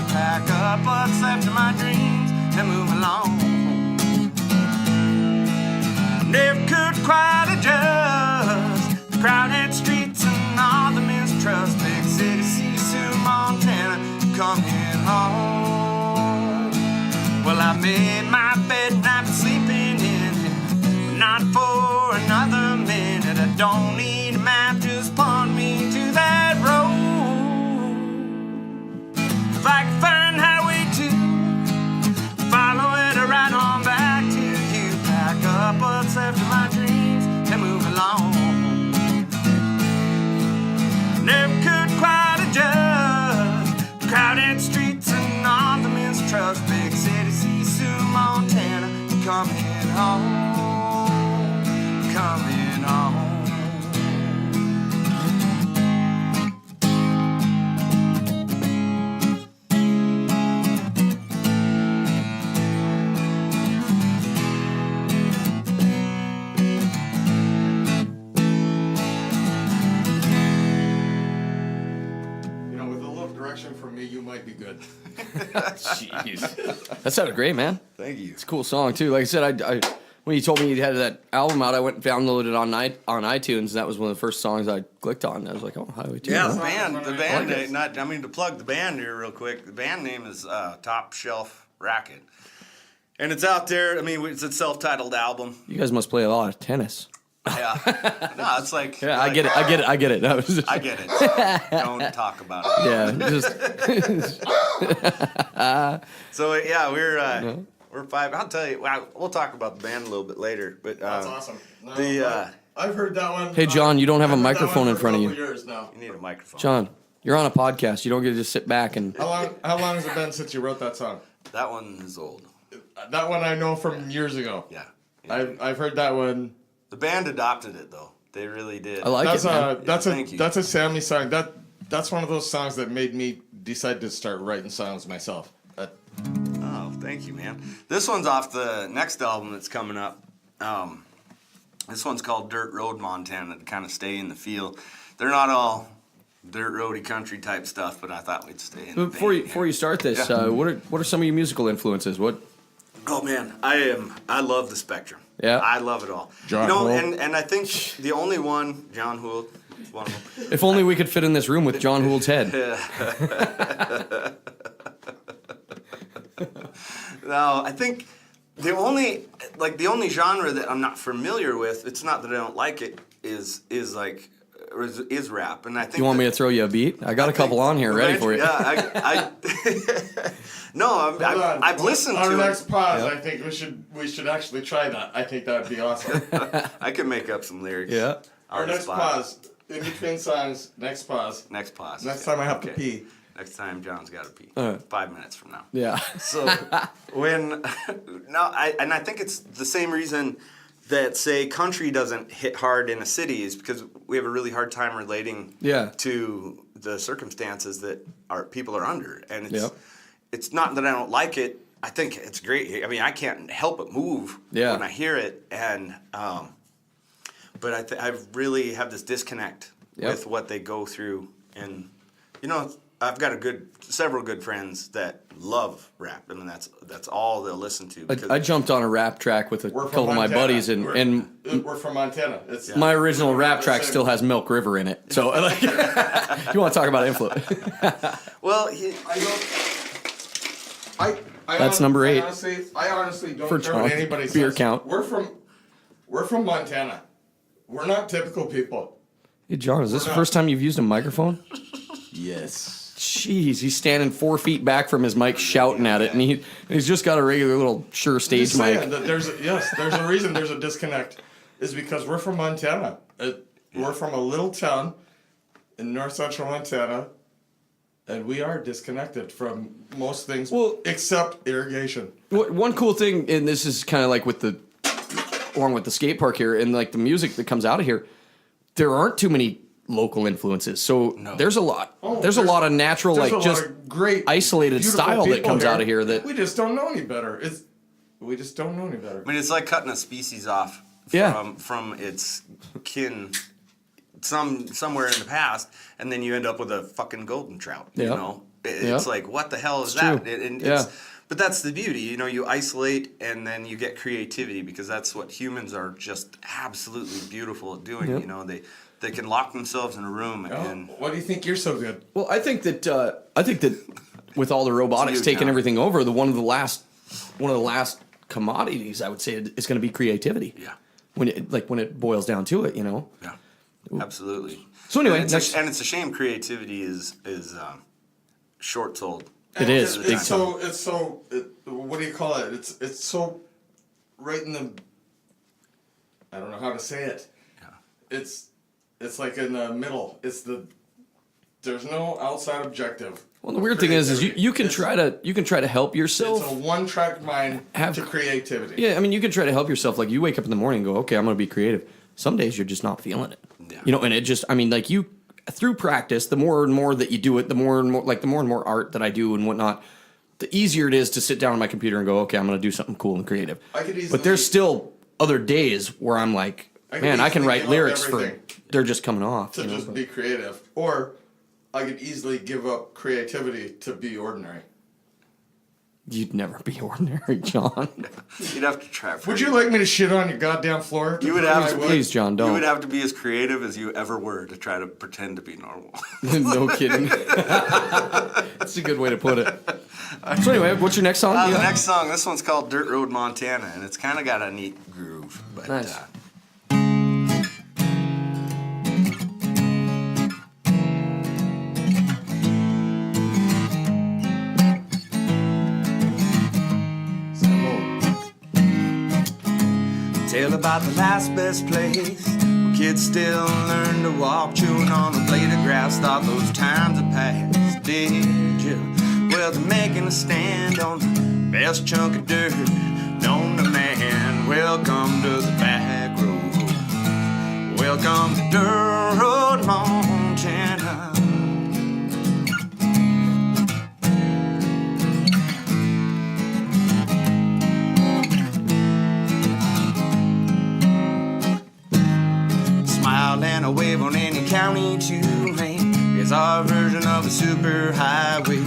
Pack up what's left of my dreams and move along. Never could quite adjust the crowded streets and all the mistrust. Big city, Sisu, Montana, coming home. Well, I made my bed and I've been sleeping in it, but not for another minute. I don't need a map, just point me to that road. If I could find highway 2, follow it right on back to you. Pack up what's left of my dreams and move along. Never could quite adjust the crowded streets and all the mistrust. Big city, Sisu, Montana, coming home, coming home. From me, you might be good. Jeez, that sounded great, man. Thank you. It's a cool song too. Like I said, I when you told me you had that album out, I went and downloaded it on iTunes. That was one of the first songs I clicked on. I was like, oh, Highway 2. Yeah, huh? the band. To plug the band here real quick. The band name is Top Shelf Racket, and it's out there. I mean, it's a self-titled album. You guys must play a lot of tennis. Yeah, no, it's like Yeah, like, I get it. That was just, I get it. Don't talk about it. yeah, just So yeah, we're 5. I'll tell you. We'll talk about the band a little bit later. But That's awesome. No, I've heard that one. Hey, John, you don't have a I've heard that microphone one in for front of a you. couple years now. You need a microphone. John, you're on a podcast. You don't get to just sit back and. How long has it been since you wrote that song? That one is old. That one I know from years ago. Yeah. I've heard that one. The band adopted it though. They really did. I like That's it. Man. that's a Sammy song. That's one of those songs that made me decide to start writing songs myself. Oh, thank you, man. This one's off the next album that's coming up. This one's called Dirt Road Montana, to kind of stay in the feel. They're not all dirt roady country type stuff, but I thought we'd stay in. Before you start this, Yeah. what are some of your musical influences? What? Oh man, I love the spectrum. Yeah. I love it all. John Hould. And I think the only one, John Hould, is one of them. If only we could fit in this room with John Hould's head. No, I think the only genre that I'm not familiar with, it's not that I don't like it, is rap. And I think You want me to throw you a beat? I got a couple on here ready for you. Yeah, no, I've listened our to next it. pause. Yep. I think we should actually try that. I think that would be awesome. I can make up some lyrics. Yeah. Our on the next spot. pause in between songs. Next pause. Next pause. Next time I have to Okay. pee. Next time John's got to pee. All right. 5 minutes from now. Yeah. So I think it's the same reason that say country doesn't hit hard in a city is because we have a really hard time relating Yeah. to the circumstances that our people are under, and Yep. it's not that I don't like it. I think it's great. I mean, I can't help but move Yeah. when I hear it, and but I really have this disconnect Yep. with what they go through, and I've got several good friends that love rap. I mean, that's all they'll listen to. Because I jumped on a rap track with a We're couple from of my Montana. buddies, and We're from Montana. It's my original We're rap the track same. still has Milk River in it. So, like, you want to talk about influence? well, That's number 8. I honestly don't For care what John. anybody Beer says. count. We're from Montana. We're not typical people. Hey, John, is this the not. first time you've used a microphone? Yes. Jeez, he's standing 4 feet back from his mic shouting at it, and he's just got a regular little Shure stage Just mic. saying that there's a reason there's a disconnect. Is because we're from Montana. We're from a little town in north central Montana, and we are disconnected from most things except irrigation. One cool thing, and this is kind of like along with the skate park here, and like the music that comes out of here, there aren't too many local influences. So there's a lot. There's a lot of natural, There's like a just lot of great, isolated beautiful style that people comes out of here that we just don't know any better. We just don't know any better. I mean, it's like cutting a species off from its kin somewhere in the past, and then you end up with a fucking golden trout. You know, it's like, what the hell is that? But that's the beauty, you know. You isolate, and then you get creativity, because that's what humans are just absolutely beautiful at doing. You know, they can lock themselves in a room. And what do you think you're so good? Well, I think that with all the robotics taking everything over, one of the last commodities, I would say, is going to be creativity. Yeah. When it boils down to it, you know. Yeah. Absolutely. So anyway, and it's a shame creativity is short-sold. It is. It's so. What do you call it? It's so right in the. I don't know how to say it. Yeah. It's like in the middle. There's no outside objective. Well, the weird thing is you can try to help yourself. It's a one-track mind to creativity. Yeah, I mean, you can try to help yourself. Like, you wake up in the morning and go, okay, I'm going to be creative. Some days you're just not feeling it. Yeah. You know, and it just, I mean, like, you, through practice, the more and more that you do it, the more and more art that I do and whatnot, the easier it is to sit down on my computer and go, okay, I'm going to do something cool and creative. But there's still other days where I'm like, man, I can write lyrics they're just coming off. To just be creative. Or I could easily give up creativity to be ordinary. You'd never be ordinary, John. You'd have to try. Would you like me to shit on your goddamn floor? You would have to. Please, John, don't. You would have to be as creative as you ever were to try to pretend to be normal. No kidding. That's a good way to put it. So anyway, what's your next song? The next song, this one's called Dirt Road, Montana, and it's kind of got a neat groove. But, nice. Tale about the last best place where kids still learn to walk, chewing on a blade of grass. Thought those times had passed, did you? Well, they're making a stand on the best chunk of dirt known to man. Welcome to the back road. Welcome to Dirt Road, Montana. And a wave on any county to lane is our version of a super highway.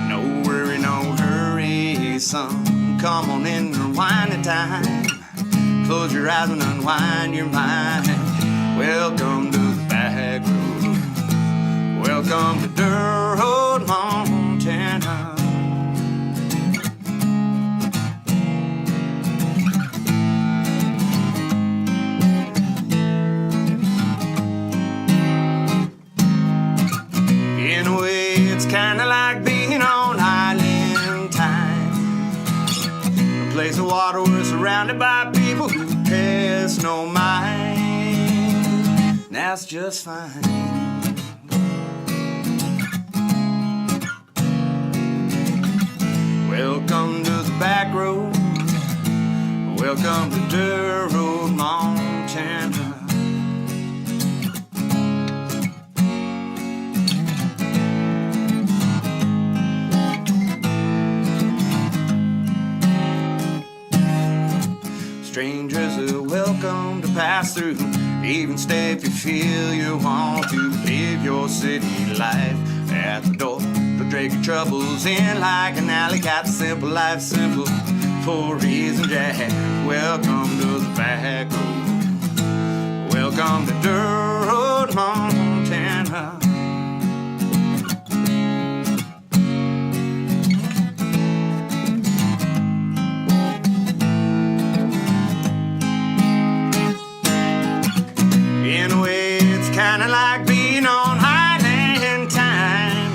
No worry, no hurry, son. Come on in, rewind the time. Close your eyes and unwind your mind. Welcome to the back road. Welcome to Dirt Road, Montana. In a way, it's kinda like being on island time. A place of water, we're surrounded by people who pass no mind. That's just fine. Welcome to the back road. Welcome to Dirt Road, Montana. Strangers are welcome to pass through. Even stay if you feel you want to. Live your city life at the door. Don't drag your troubles in like an alley cat. Simple life, simple for reason, Jack. Welcome to the back road. Welcome to Dirt Road, Montana. In a way, it's kinda like being on Highland time.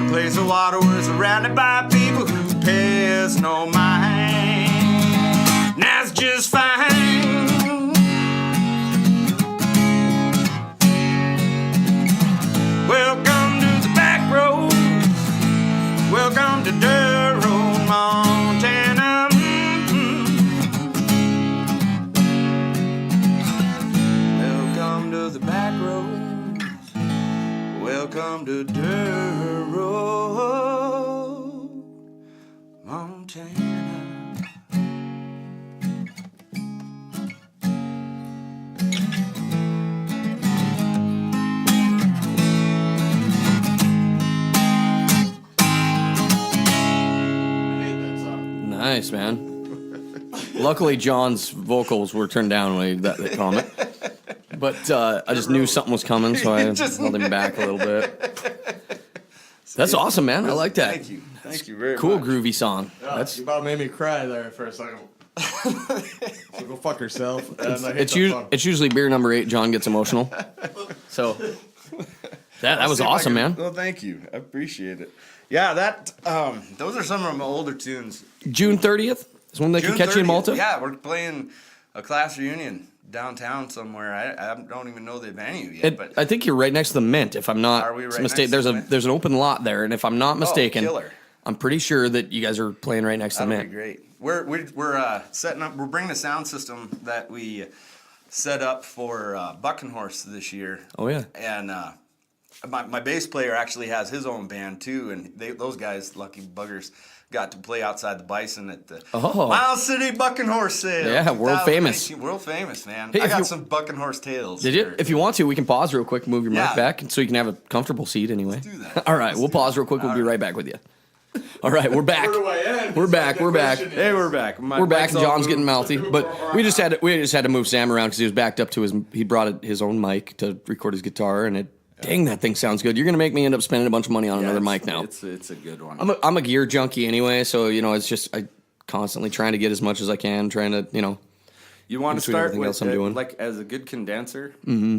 A place of water, we're surrounded by people who pass no mind. That's just fine. Welcome to the back road. Welcome to Dirt Road, Montana. Welcome to the back road. Welcome to Dirt Road, Montana. Nice, man. Luckily, John's vocals were turned down when he got that comment. But I just knew something was coming, so I held him back a little bit. That's awesome, man. I like that. Thank you. Thank you very Cool, much. groovy song. You about made me cry there for a second. So go fuck yourself. And I hate that song. It's usually beer number 8. John gets emotional. So that was awesome, man. Well, thank you. I appreciate it. Yeah, those are some of my older tunes. June 30th is when they can catch you in 30th. Malta. Yeah, we're playing a class reunion downtown somewhere. I don't even know the venue yet, but I think you're right next to the Mint. If I'm not Are we right mistaken, next to the Mint? there's an open lot there, and if I'm not mistaken, killer. I'm pretty sure that you guys are playing right next to the that'll be Mint. great. We're setting up. We're bringing a sound system that we set up for Buckinghorse this year. Oh yeah. And my bass player actually has his own band too, and those guys, lucky buggers, got to play outside the Bison at the Miles City Buckinghorse sale. Yeah, world famous. World famous, man. Hey, I if got you- some Buckinghorse tales. Did you? If you want to, we can pause real quick, move your mic Yeah. back, so you can have a comfortable seat anyway. Let's do that. All right, we'll pause real quick. We'll be right back with you. All right, we're back. Where do I end? We're It's back. like the We're back. question Hey, is- we're back. We're back, and John's getting mouthy, but we just had to move Sam around because he was backed up to his. He brought his own mic to record his guitar, and dang, that thing sounds good. You're gonna make me end up spending a bunch of money on another mic now. It's a good one. I'm a gear junkie anyway, so it's just I constantly trying to get as much as I can, trying to You want to between start everything with else I'm doing. like as a good condenser. Mm-hmm.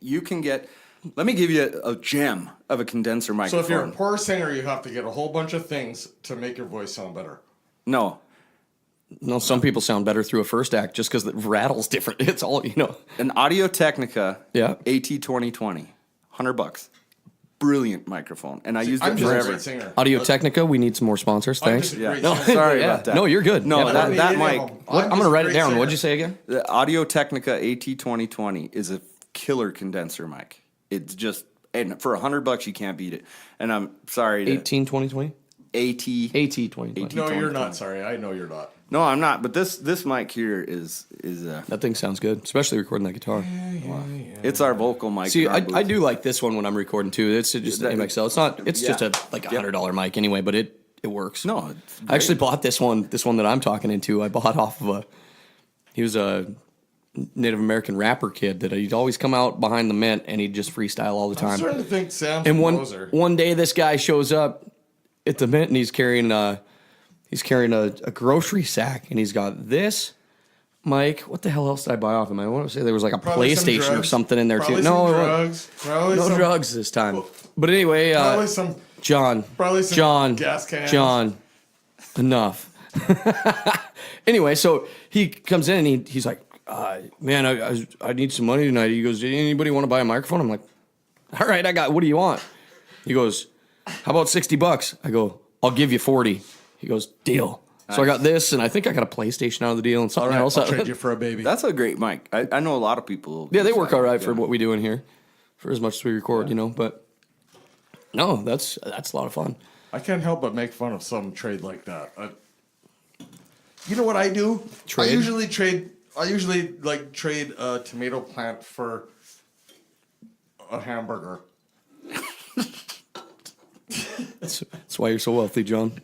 You can get. Let me give you a gem of a condenser So microphone. if you're a poor singer, you have to get a whole bunch of things to make your voice sound better. No, some people sound better through a first act just because the rattle's different. It's all an Audio Technica Yeah. AT2020, $100. Brilliant microphone, and I used I'm it just a forever. great singer. Audio Technica. We need some more sponsors. I'm Thanks. just a Yeah, great no, singer. sorry Yeah. about that. No, you're good. No, Yeah, that I don't need mic. any of them. I'm just gonna a write it great down. singer. What'd you say again? The Audio Technica AT2020 is a killer condenser mic. It's just, and for $100 you can't beat it. And I'm sorry to 18, 20, 20? AT. 20. No, you're not. Sorry, I know you're not. No, I'm not. But this mic here is That thing sounds good, especially recording that guitar. it's our vocal mic. See, in our I booth. do like this one when I'm recording too. It's just an MXL. It's not. It's just a $100 mic anyway, but it works. No, it's I actually bought this one that I'm talking into. I bought off of he was a Native American rapper kid that he'd always come out behind the Mint and he'd just freestyle all the I'm time. starting to think Sam's And a poser. one day this guy shows up at the Mint and he's carrying a grocery sack and he's got this mic. What the hell else did I buy off him? I want to say there was like a Probably some PlayStation or drugs. something in there Probably too. some No, drugs. Probably no some, drugs this time. But anyway, Probably some. John, Probably some John, gas cans. John, enough. Anyway, so he comes in and he's like, man, I need some money tonight. He goes, anybody want to buy a microphone? I'm like, all right, what do you want? He goes, how about $60? I go, I'll give you 40. He goes, deal. So I got this, and I think I got a PlayStation out of the deal and All something right, else. I'll trade you for a baby. That's a great mic. I know a lot of people. Yeah, they use work that. all right for what we do in here, for as much as we record, But no, that's a lot of fun. I can't help but make fun of some trade like that. You know what I do? Trade? I usually trade a tomato plant for a hamburger. That's why you're so wealthy, John.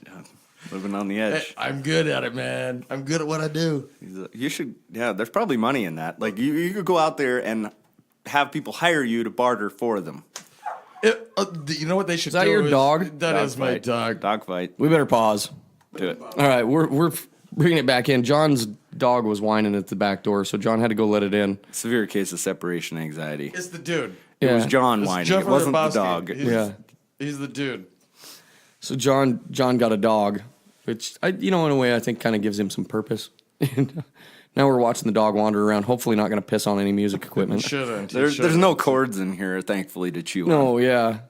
Living on the edge. I'm good at it, man. I'm good at what I do. You should. Yeah, there's probably money in that. Like you could go out there and have people hire you to barter for them. You know what they should do? that your dog? That is my fight. dog. Dog fight. We better pause. Do it. All right, we're bringing it back in. John's dog was whining at the back door, so John had to go let it in. Severe case of separation anxiety. It's the dude. It was Yeah. John It's whining. Jeff It wasn't the Rabowski. dog. He's the dude. So John got a dog, which in a way I think kind of gives him some purpose. Now we're watching the dog wander around. Hopefully not going to piss on any music equipment. Shouldn't. He There's shouldn't. no cords in here, thankfully, to chew on. No, yeah.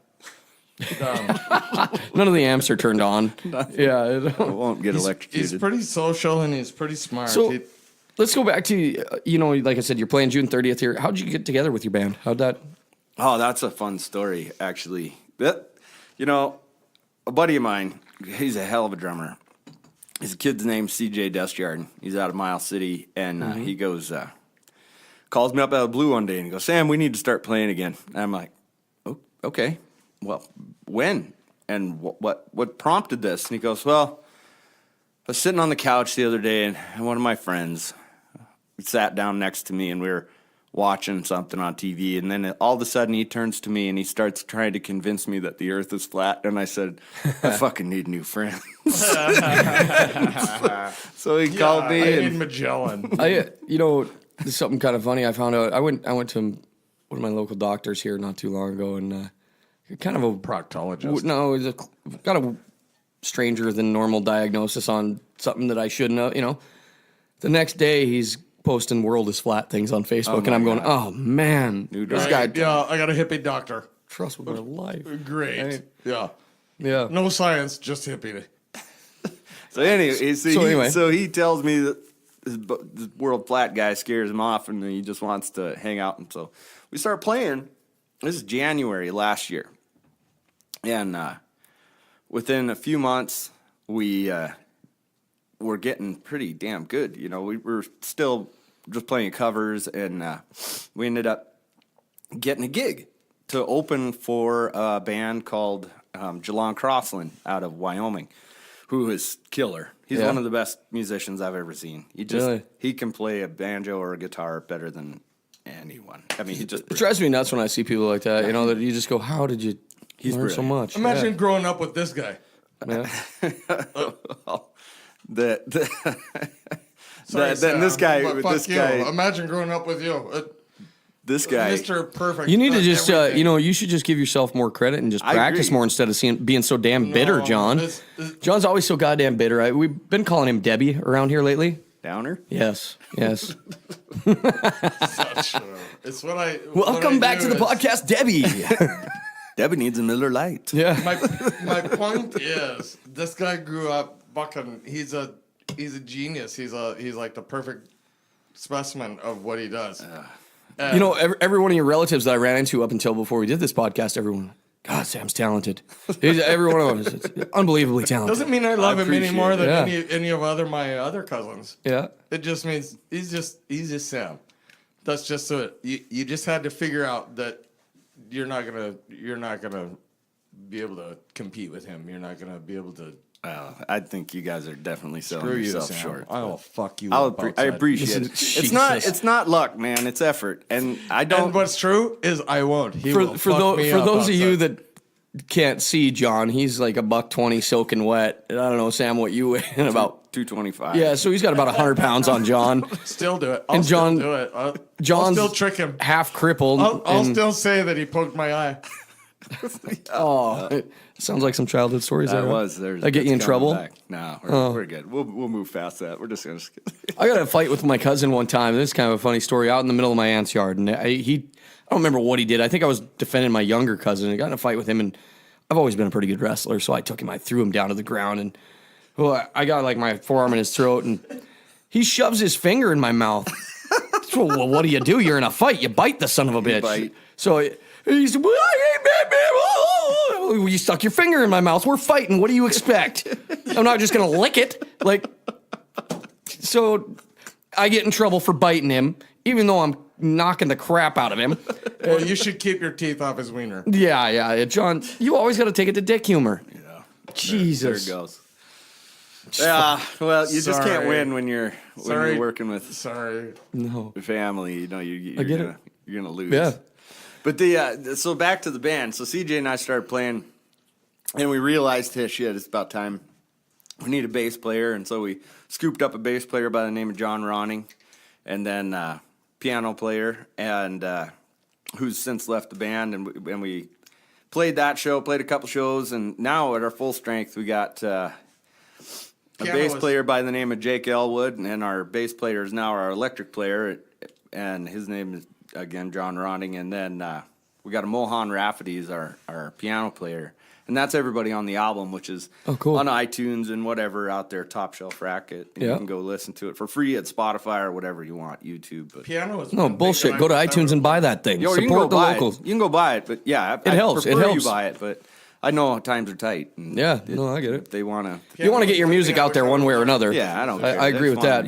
None of the amps are turned on. Yeah. It won't get electrocuted. He's pretty social and he's pretty smart. So let's go back to like I said, you're playing June 30th here. How'd you get together with your band? How'd that? Oh, that's a fun story, actually. A buddy of mine, he's a hell of a drummer. His kid's name's CJ Destyard. He's out of Miles City, and he goes, calls me up out of the blue one day, and he goes, Sam, we need to start playing again. And I'm like, oh, okay. Well, when? And what prompted this? And he goes, well, was sitting on the couch the other day, and one of my friends sat down next to me, and we were watching something on TV, and then all of a sudden he turns to me and he starts trying to convince me that the earth is flat, and I said, I fucking need new friends. So he called me. I need Magellan. This is something kind of funny. I found out, I went to one of my local doctors here not too long ago, and kind of a proctologist. No, he's got a stranger than normal diagnosis on something that I shouldn't know. The next day he's posting "world is flat" things on Facebook, and I'm going, "Oh man, this guy." Yeah, I got a hippie doctor. Trust with my life. Great. Yeah. No science, just hippie. So anyway, so he tells me that this world flat guy scares him off, and he just wants to hang out. And so we start playing. This is January last year, and within a few months, we were getting pretty damn good. We were still just playing covers, and we ended up getting a gig to open for a band called Jalon Crossland out of Wyoming, who is killer. He's one of the best musicians I've ever seen. He can play a banjo or a guitar better than anyone. I mean, it drives me nuts when I see people like that. That you just go, "How did you learn so much?" Imagine growing up with this guy. Yeah. This guy. Imagine growing up with you. This guy, Mr. Perfect. You need to just, you should just give yourself more credit and just practice more instead of being so damn bitter, John. John's always so goddamn bitter. We've been calling him Debbie around here lately. Downer? Yes. Such, it's what I. Welcome back to the podcast, Debbie. Debbie needs a Miller Lite. Yeah. My point is, this guy grew up fucking. He's a genius. He's like the perfect specimen of what he does. Every one of your relatives that I ran into up until before we did this podcast, everyone, God, Sam's talented. Every one of them is unbelievably talented. Doesn't mean I love him any more than any of my other cousins. Yeah. It just means he's just Sam. That's just it. You just had to figure out that you're not gonna be able to compete with him. You're not gonna be able to. I think you guys are definitely selling yourself short. I'll fuck you. I appreciate it. It's not luck, man. It's effort, and I don't. And what's true is I won't. For those of you that can't see John, he's like $120 soaking wet. I don't know, Sam, what you weigh in about 225. Yeah, so he's got about 100 pounds on John. Still do it. I'll still trick him. Half crippled. I'll still say that he poked my eye. It sounds like some childhood stories. That was. I get you in trouble? Back. No, we're good. We'll move past that. We're just gonna. I got in a fight with my cousin one time. This is kind of a funny story. Out in the middle of my aunt's yard, and I don't remember what he did. I think I was defending my younger cousin. I got in a fight with him, and I've always been a pretty good wrestler, so I took him. I threw him down to the ground, and I got like my forearm in his throat, and he shoves his finger in my mouth. So, well, what do? You're in a fight. You bite the son of a bitch. So he said, you stuck your finger in my mouth. We're fighting. What do you expect? I'm not just going to lick it. So I get in trouble for biting him, even though I'm knocking the crap out of him. Well, you should keep your teeth off his wiener. Yeah. John, you always got to take it to dick humor. Yeah. Jesus. There it goes. Yeah, well, you just can't win when you're working with family. You're gonna lose. Yeah. But so back to the band. So CJ and I started playing, and we realized, hey, shit, it's about time. We need a bass player, and so we scooped up a bass player by the name of John Ronning, and then piano player, and who's since left the band, and we played that show, played a couple shows, and now at our full strength, we got a bass player by the name of Jake Elwood, and our bass player is now our electric player, and his name is, again, John Ronning, and then we got a Mohan Rafferty as our piano player, and that's everybody on the album, which is cool. On iTunes and whatever out there, Top Shelf Racket. And you can go listen to it for free at Spotify or whatever you want, YouTube. But piano is no bullshit. Go to iTunes and buy that thing. Support the locals. You can go buy it, but yeah, it helps. Prefer you buy it, but I know times are tight. And I get it. They want to. You want to get your music out there one way or another. Yeah, I don't care. I agree with that,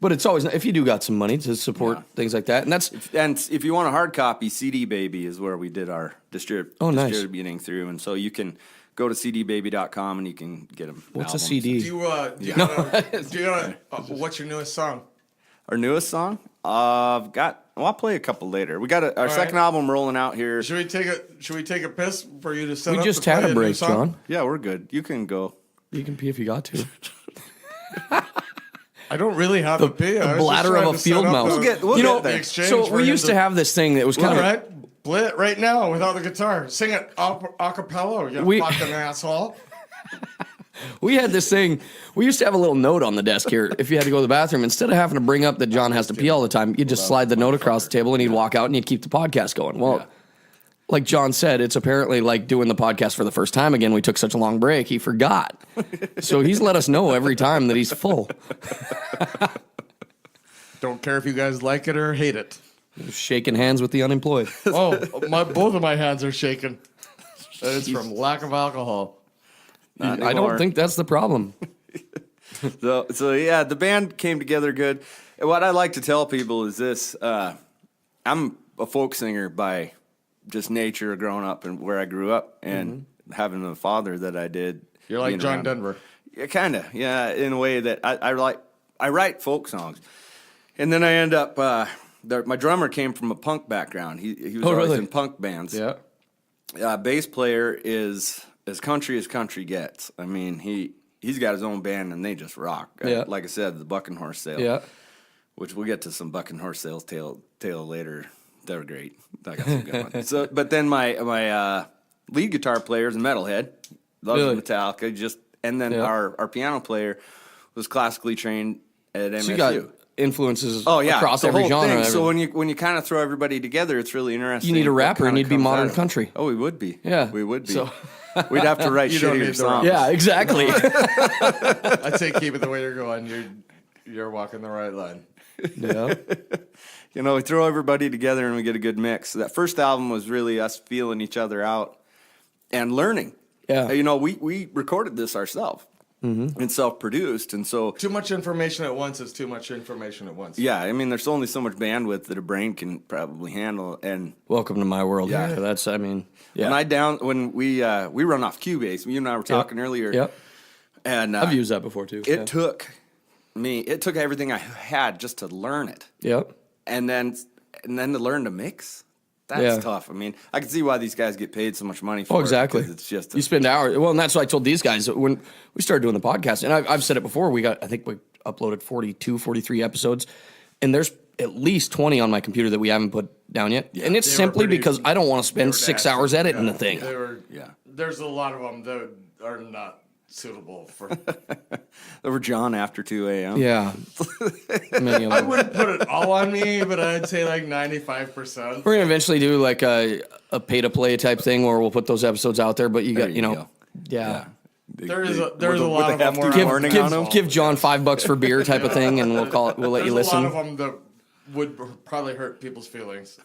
but it's always, if you do got some money to support things like that, and if you want a hard copy, CD Baby is where we did our distributing through, and so you can go to cdbaby.com and you can get them. What's a CD? Do you what's your newest song? Our newest song? I'll play a couple later. We got our second album rolling out here. Should we take a piss for you to set We up? just to had play a new break, song? John. Yeah, we're good. You can go. You can pee if you got to. I don't really have a pee. The bladder of a field mouse. We'll get there. So we used to have this thing that was kind All of right, play it right now without the guitar. Sing it a cappella, you fucking asshole. We had this thing. We used to have a little note on the desk here. If you had to go to the bathroom, instead of having to bring up that John has to pee all the time, you'd just slide the note across the table and he'd walk out and you'd keep the podcast going. Well, like John said, it's apparently like doing the podcast for the first time again. We took such a long break, he forgot. So he's let us know every time that he's full. Don't care if you guys like it or hate it. Shaking hands with the unemployed. Both of my hands are shaking. It's from lack of alcohol. I don't think that's the problem. So yeah, the band came together good. And what I like to tell people is this: I'm a folk singer by just nature, growing up and where I grew up, and having a father that I did. You're like being John around. Denver. Yeah, kind of. Yeah, in a way that I write folk songs, and then I end up. My drummer came from a punk background. He was always really? in punk bands. Yeah. Bass player is as country gets. I mean, he's got his own band and they just rock. Yeah. Like I said, the Buckinghorse sale. Yeah. Which we'll get to some Buckinghorse sales tale later. They were great. I got some good ones. But then my lead guitar player is a metalhead. Loves Really? Metallica. And then our piano player was classically trained at MSU. So you got influences it's across the every whole genre. thing. So when you kind of throw everybody together, it's really interesting. You need a what rapper and kinda you'd be comes modern out of it. country. Oh, we would be. Yeah. We would be. So- We'd have to write You don't shittier need the songs. Yeah, exactly. I'd say keep it the way you're going. You're walking the right line. Yeah. We throw everybody together and we get a good mix. So that first album was really us feeling each other out and learning. Yeah. We recorded this ourselves and self-produced, and so Too much information at once is too much information at once. yeah. I mean, there's only so much bandwidth that a brain can probably handle, and Welcome to my world. Yeah. Yeah. when we run off Cubase. You and I were talking earlier. Yep. And I've used that before too. It took everything I had just to learn it. Yep. And then to learn to mix, that's Yeah. tough. I mean, I can see why these guys get paid so much money for Oh, it. exactly. Because it's just you spend hours. Well, and that's what I told these guys when we started doing the podcast. And I've said it before. I think we uploaded 42, 43 episodes, and there's at least 20 on my computer that we haven't put down yet. And it's simply because I don't want to spend 6 hours editing the thing. There's a lot of them that are not suitable for. over John after 2 a.m. Yeah. Many of I them. wouldn't put it all on me, but I'd say like 95%. We're gonna eventually do like a pay to play type thing where we'll put those episodes out there. But you got There you go. yeah. There's a With lot of them. hefty where warning on them. Give John $5 for beer type of thing, and we'll let you There's a lot listen. of them that would probably hurt people's feelings.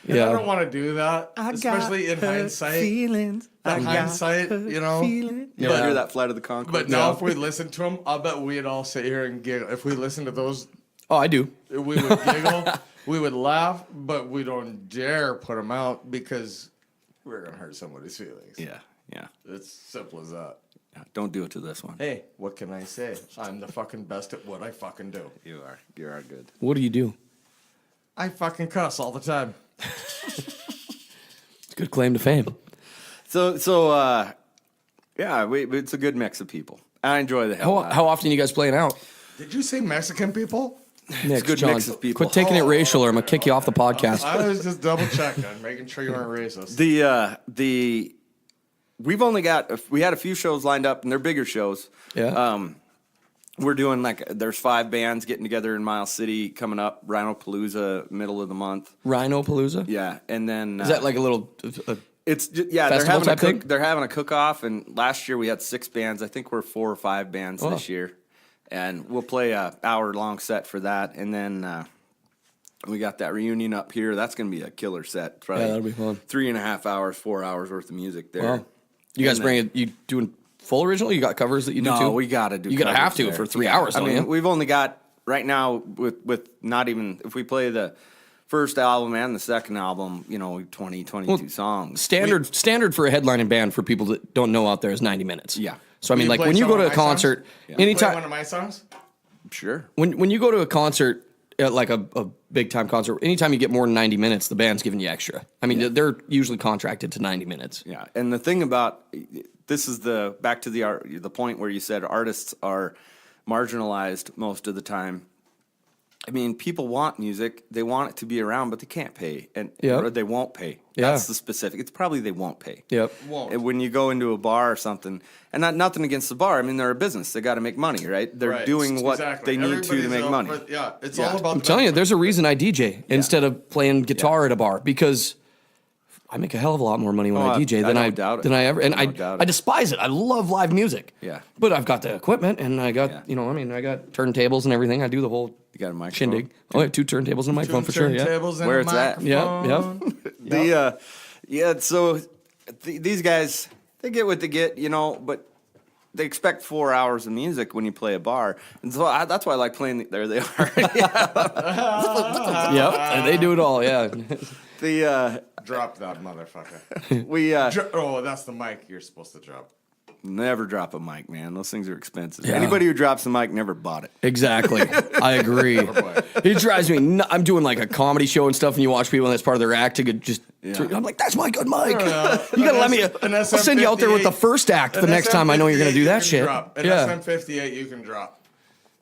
Yeah. I don't want to do that, especially in hindsight. Feelings. In hindsight, You ever hear that Flight of the Conchords? But now, if we listen to them, I'll bet we'd all sit here and giggle. If we listen to those, Oh, I do. we would giggle, we would laugh, but we don't dare put them out because we're gonna hurt somebody's feelings. Yeah. It's simple as that. Don't do it to this one. Hey, what can I say? I'm the fucking best at what I fucking do. You are good. What do you do? I fucking cuss all the time. It's a good claim to fame. So it's a good mix of people. I enjoy the hell out of it. How often you guys playing out? Did you say Mexican people? Nick, good John, mix of people. quit taking it racial, or I'm gonna kick you off the podcast. I was just double checking, making sure you weren't racist. We had a few shows lined up, and they're bigger shows. Yeah. We're doing there's 5 bands getting together in Miles City coming up. Rhino Palooza, middle of the month. Rhino Palooza. Yeah, and then Is that like a little? it's they're festival having type thing? they're having a cook off, and last year we had 6 bands. I think we're 4 or 5 bands this year, and we'll play a hour-long set for that, and then we got that reunion up here. That's gonna be a killer set. Probably that'll be fun. 3.5 hours, 4 hours worth of music there. Wow. You guys bring it? You doing full original? You got covers that you do too? No, we gotta do. You gotta covers have to there. for 3 hours. I Don't mean, you? we've only got right now with not even if we play the first album and the second album, 20, 22 songs. Standard for a headlining band for people that don't know out there is 90 minutes. Yeah. So I mean, you like play when you some go of to a my concert, songs? Play anytime one of my songs? Sure. when you go to a concert, like a big time concert, anytime you get more than 90 minutes, the band's giving you extra. I mean, they're usually contracted to 90 minutes. Yeah, and the thing about this is back to the point where you said artists are marginalized most of the time. I mean, people want music; they want it to be around, but they can't pay, or they won't pay. That's the specific. It's probably they won't pay. Yep. Won't. And when you go into a bar or something, and nothing against the bar. I mean, they're a business; they got to make money, right? They're doing what they need to make money. It's all about. I'm telling you, there's a reason I DJ instead of playing guitar at a bar, because I make a hell of a lot more money when I DJ than I ever. And I despise it. I love live music. Yeah. But I've got the equipment, and I got I got turntables and everything. I do the whole You got a microphone? shindig. Oh, yeah, 2 turntables and a microphone for sure. Yeah. Turntables and Where a it's at. microphone. So these guys, they get what they get, but they expect 4 hours of music when you play a bar. And so that's why I like playing. There they are. Yep. And they do it all. Yeah. Drop that motherfucker. That's the mic you're supposed to drop. Never drop a mic, man. Those things are expensive. Yeah. Anybody who drops a mic never bought it. Exactly. I agree. It drives me nuts. I'm doing like a comedy show and stuff, and you watch people, and that's part of their act to get just. I'm like, that's my good mic. You gotta let me. I'll send you out there with the first act the next time I know you're gonna do that shit. An SM58 you can drop.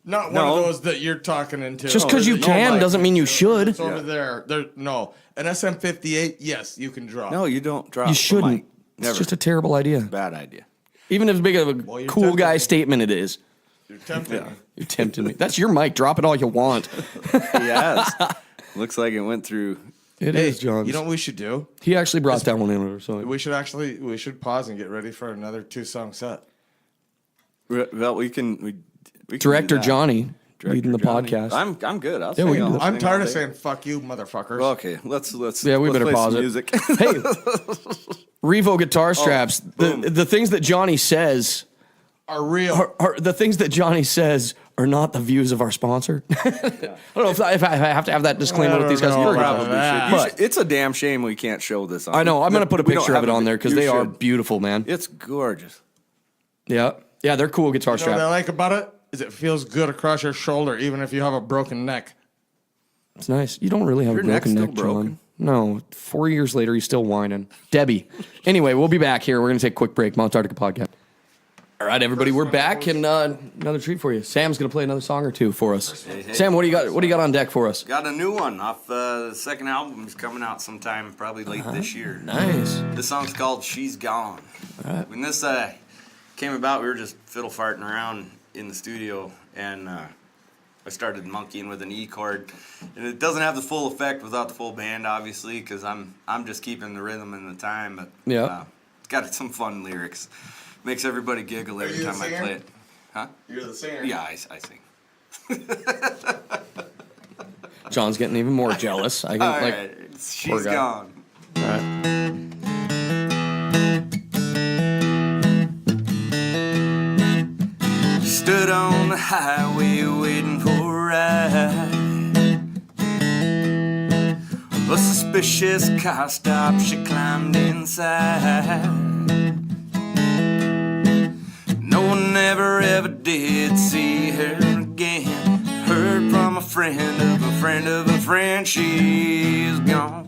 Not one of those that you're talking into. Just because you can doesn't mean you should. It's over there. No. An SM58, yes, you can drop. No, you don't drop. You a shouldn't. mic. Never. It's just a terrible idea. Bad idea. Even as big of a you're cool guy tempting me. statement it is. You're tempting me. You're tempting me. That's your mic. Drop it all you want. Yes. Looks like it went through. It is, John. You know what we should do? He actually brought that one in. So We should pause and get ready for another 2-song set. Well, we can Director do that. Johnny leading the Johnny. podcast. I'm good. I'll Yeah, we sing can all- do that. I'm sing tired all of day. saying "fuck you, motherfuckers." Okay, let's Yeah, we let's better play pause some it. music. Hey, REVO Guitar Straps. The things that Johnny says Are real. are the things that Johnny says are not the views of our sponsor. I don't know if I have to have that disclaimer with these guys. I don't know Probably about that. should. But It's a damn shame we can't show this on. I know. I'm going to put a We don't picture of have it on there because they You are should. beautiful, man. It's gorgeous. Yeah, they're cool guitar You know what I straps. like about it is it feels good across your shoulder, even if you have a broken neck. It's nice. You don't really have Your a broken neck's neck, still broken? John. No, 4 years later, he's still whining. Debbie. Anyway, we'll be back here. We're going to take a quick break. Montarctica Podcast. All right, everybody, we're back, and another treat for you. Sam's going to play another song or two for us. Hey. Sam, what do you got? What do you got on deck for us? Got a new one off the second album. Is coming out sometime probably late this year. Nice. This song's called "She's Gone." When this came about, we were just fiddle farting around in the studio, and I started monkeying with an E chord, and it doesn't have the full effect without the full band, obviously, because I'm just keeping the rhythm and the time. But it's got some fun lyrics. Makes everybody giggle every you the time I singer? play it. Huh? You're the singer. Yeah, I sing. John's getting even more jealous. I All can, like, right, poor she's guy. gone. all right. Stood on the highway waiting for a ride. A suspicious car stopped, she climbed inside. No one ever did see her again. Heard from a friend of a friend of a friend, she's gone.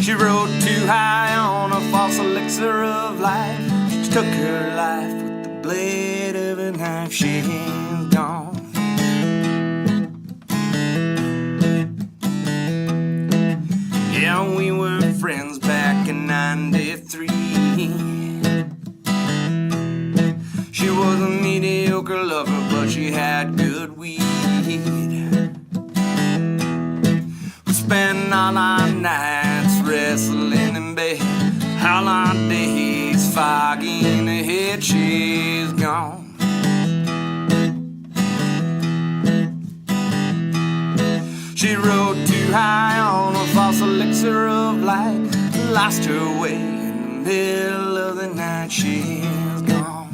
She rode too high on a false elixir of life. She took her life with the blade of a knife. She's gone. Yeah, we were friends back in '93. She was a mediocre lover, but she had good weed. We spent all our nights wrestling in bed, all our days foggy in the head. She's gone. She rode too high on a false elixir of light, lost her way in the middle of the night. She's gone.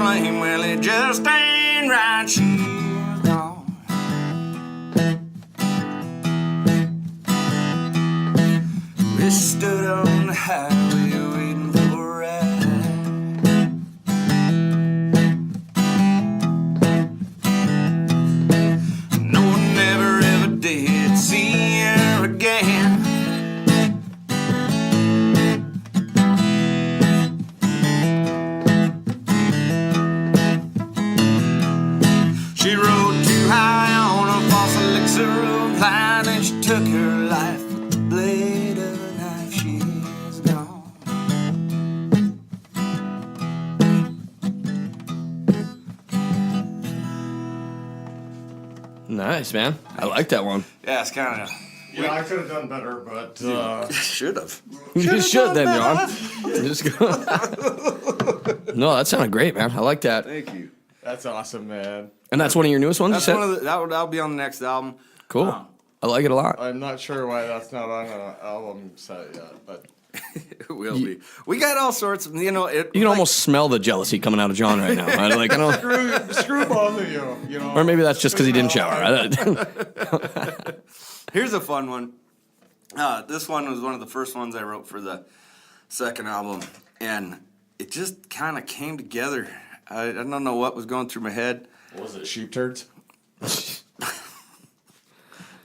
flame. Well, it just ain't right. She's gone. We stood on the highway waiting for a ride. No one ever ever did see her again. She rode too high on a false elixir of line, and she took her life with the blade of a knife. She's gone. Nice, man. I like that one. Yeah, it's kind of. Yeah, I could have done better, but Should have. You should then, John. Just go. No, that sounded great, man. I like that. Thank you. that's awesome, man. And that's one of your newest ones, That's you said? one of the, that'll be on the next album. Cool. I like it a lot. I'm not sure why that's not on an album set yet, but It will be. We got all sorts of, You can almost smell the jealousy coming out of John right now. I like, I don't, screw both of you, you know. or maybe that's just because he didn't shower. Here's a fun one. This one was one of the first ones I wrote for the second album, and it just kind of came together. I don't know what was going through my head. What was it, sheep turds? It's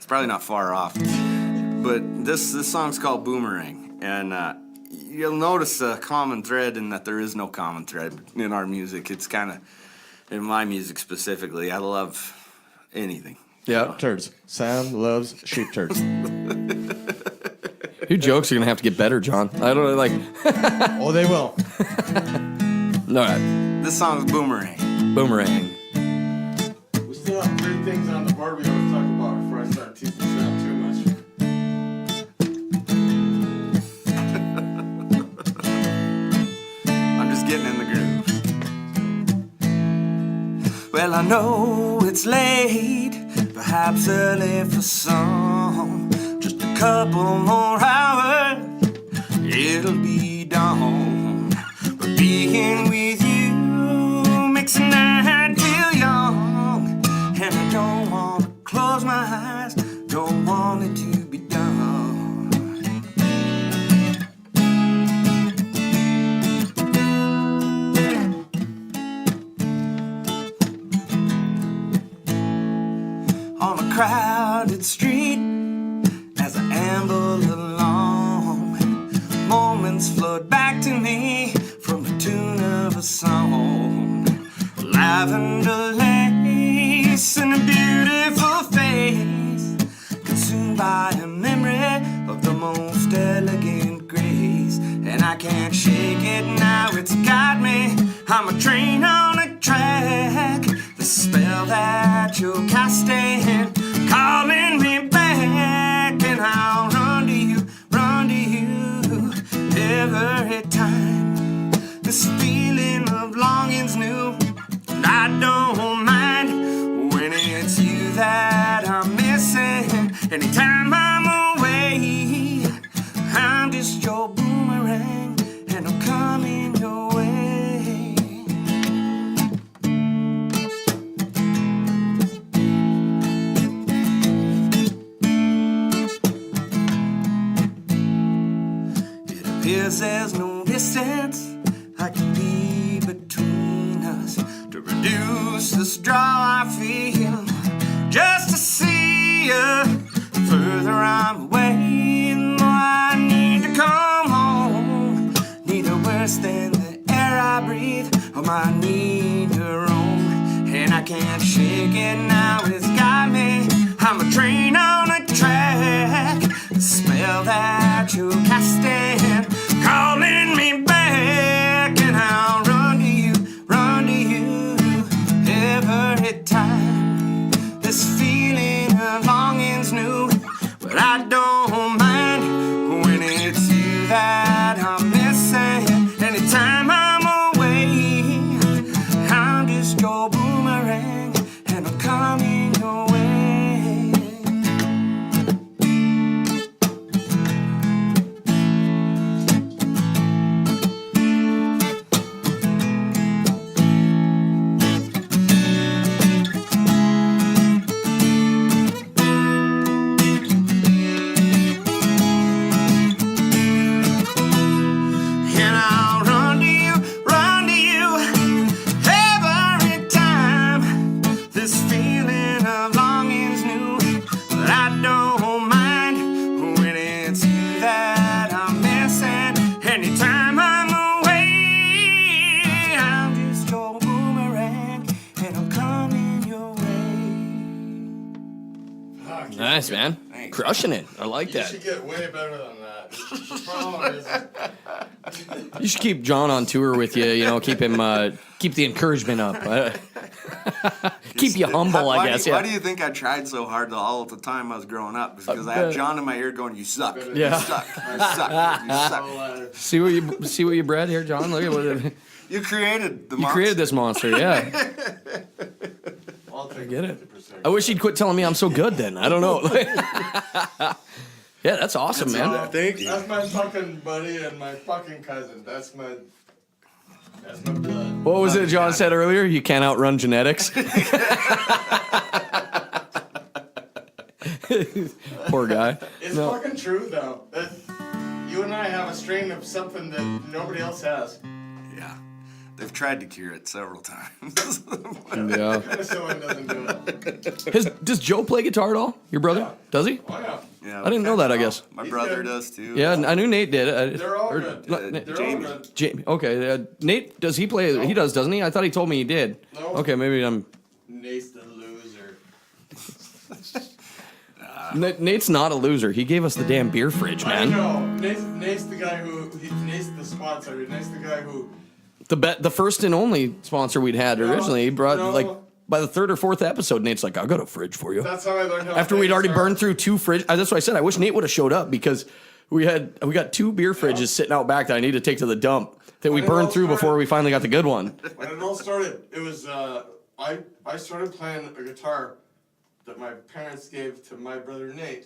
probably not far off. But this song's called Boomerang, and you'll notice a common thread in that there is no common thread in our music. It's kind of, in my music specifically, I love anything. Yeah. Turds. Sam loves sheep turds. Your jokes are going to have to get better, John. I don't know, like, Oh, they will. all right. This song's Boomerang. Boomerang. We still have three things on the board we always talk about before I start teasing Sam too much. I'm just getting in the groove. Well, I know it's late, perhaps early for some. Just a couple more hours, it'll be dawn. But being with you makes the night feel young. And I don't want to close my eyes, don't want it to be done. On a crowded street, as I amble along, moments float back to me from the tune of a song. Lavender lace and a beautiful face, consumed by a memory of the most elegant grace. And I can't shake it now, it's got me. I'm a train on a track, the spell that you're casting, calling me back. And I'll run to you every time. This feeling of longing's new, and I don't mind when it's you that I'm missing. Anytime I'm away, I'm just your boomerang, and I'm coming your way. It appears there's no distance I can be between us to reduce the straw I feel just to see you. The further I'm away, the more I need to come home. Neither worse than the air I breathe or my need to roam. And I can't shake it now, it's got me. I'm a train on a track, the spell that you're casting, calling me back. And I'll run to you every time. This feeling of longing's new, but I don't mind when it's you that I'm missing. Anytime I'm away, I'm just your boomerang, and I'm coming your way. Nice, man. Thanks. Crushing it. I like You that. should get way better than that. The problem is, You should keep John on tour with you. You know, keep him, keep the encouragement up. Keep you humble, I guess. Why do you think I tried so hard all the time I was growing up? Because I had John in my ear going, "You suck. Yeah. You suck. You suck. You suck." See what you bred here, John. Look at what You created the you monster. created this monster. Yeah, I'll take get it. 50%. I wish he'd quit telling me I'm so good. Then I don't know. Yeah, that's awesome, man. Thank you. That's my fucking buddy and my fucking cousin. That's my blood. What was it John said earlier? You can't outrun genetics. Poor guy. It's fucking true though. That you and I have a strain of something that nobody else has. Yeah. They've tried to cure it several times. Yeah. Penicillin doesn't do it. Does Joe play guitar at all? Your brother? Yeah. Does he? Oh yeah. Yeah, I didn't know that, I guess. My He's brother good. does too. Yeah, I knew Nate did. They're all good. They're Jamie. all good. Jamie. Okay. Nate, does he play? No. He does, doesn't he? I thought he told me he did. No. Okay, maybe I'm. Nate's the loser. Nate's not a loser. He gave us the damn beer fridge, I man. know. Nate's the guy Nate's the sponsor. Nate's the guy who. The first and only sponsor we'd had originally. He brought like by the third or fourth episode, Nate's like, "I got a fridge for you." That's how I learned how. After to play we'd already guitar. burned through 2 fridges. That's what I said. I wish Nate would have showed up because we got 2 beer fridges sitting out back that I need to take to the dump that we When it burned all through before started- we finally got the good one. When it all started, it was I started playing a guitar that my parents gave to my brother Nate.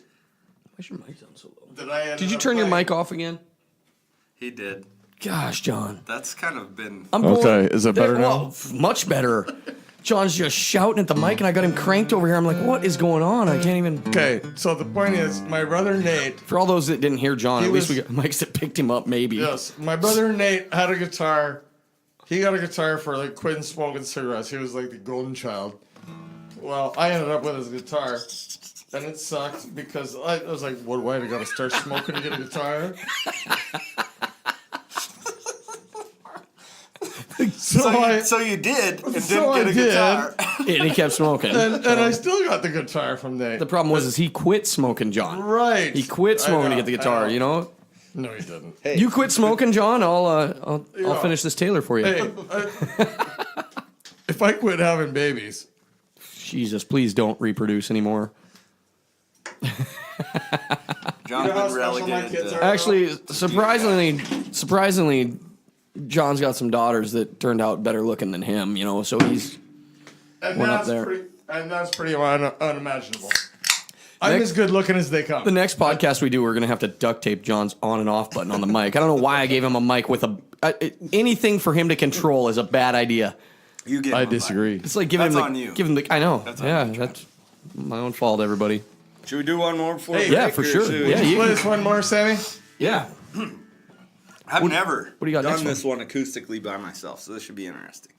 Why's your mic sound so low? That I ended Did you up turn your playing. mic off again? He did. Gosh, John. That's kind of been. I'm Okay, is it better now? Much better. John's just shouting at the mic, and I got him cranked over here. I'm like, what is going on? I can't even. Okay, so the point is, my brother Nate. For all those that didn't hear John, He at least was- we got mics that picked him up, maybe. Yes, my brother Nate had a guitar. He got a guitar for like quitting smoking cigarettes. He was like the golden child. Well, I ended up with his guitar, and it sucked because I was like, "What? Why I got to start smoking to get a guitar?" So you did and So I didn't get a did. guitar. And he kept smoking. and I still got the guitar from Nate. The problem was is he quit smoking, John. Right. He quit I smoking to know, get the I guitar, know. you know? No, he didn't. Hey. You quit smoking, John, I'll Yeah. finish this Taylor for you. Hey, if I quit having babies, Jesus, please don't reproduce anymore. John's You know how been special my relegated kids to. are? Actually, surprisingly, John's got some daughters that turned out better looking than him, you know, so he's and Went up that's there. pretty unimaginable. I'm Next- as good looking as they come. the next podcast we do, we're gonna have to duct tape John's on and off button on the mic. I don't know why I gave him a mic with anything for him to control is a bad idea. You get I him a mic. disagree. It's like giving That's him on you. I know. That's on yeah, you, John. that's my own fault, everybody. Should we do one more before? Hey, break, yeah, for or sure. should we- Yeah, you- Play this one more, Sammy. Yeah. I've never what do you got done next this one acoustically by myself, so this should be interesting.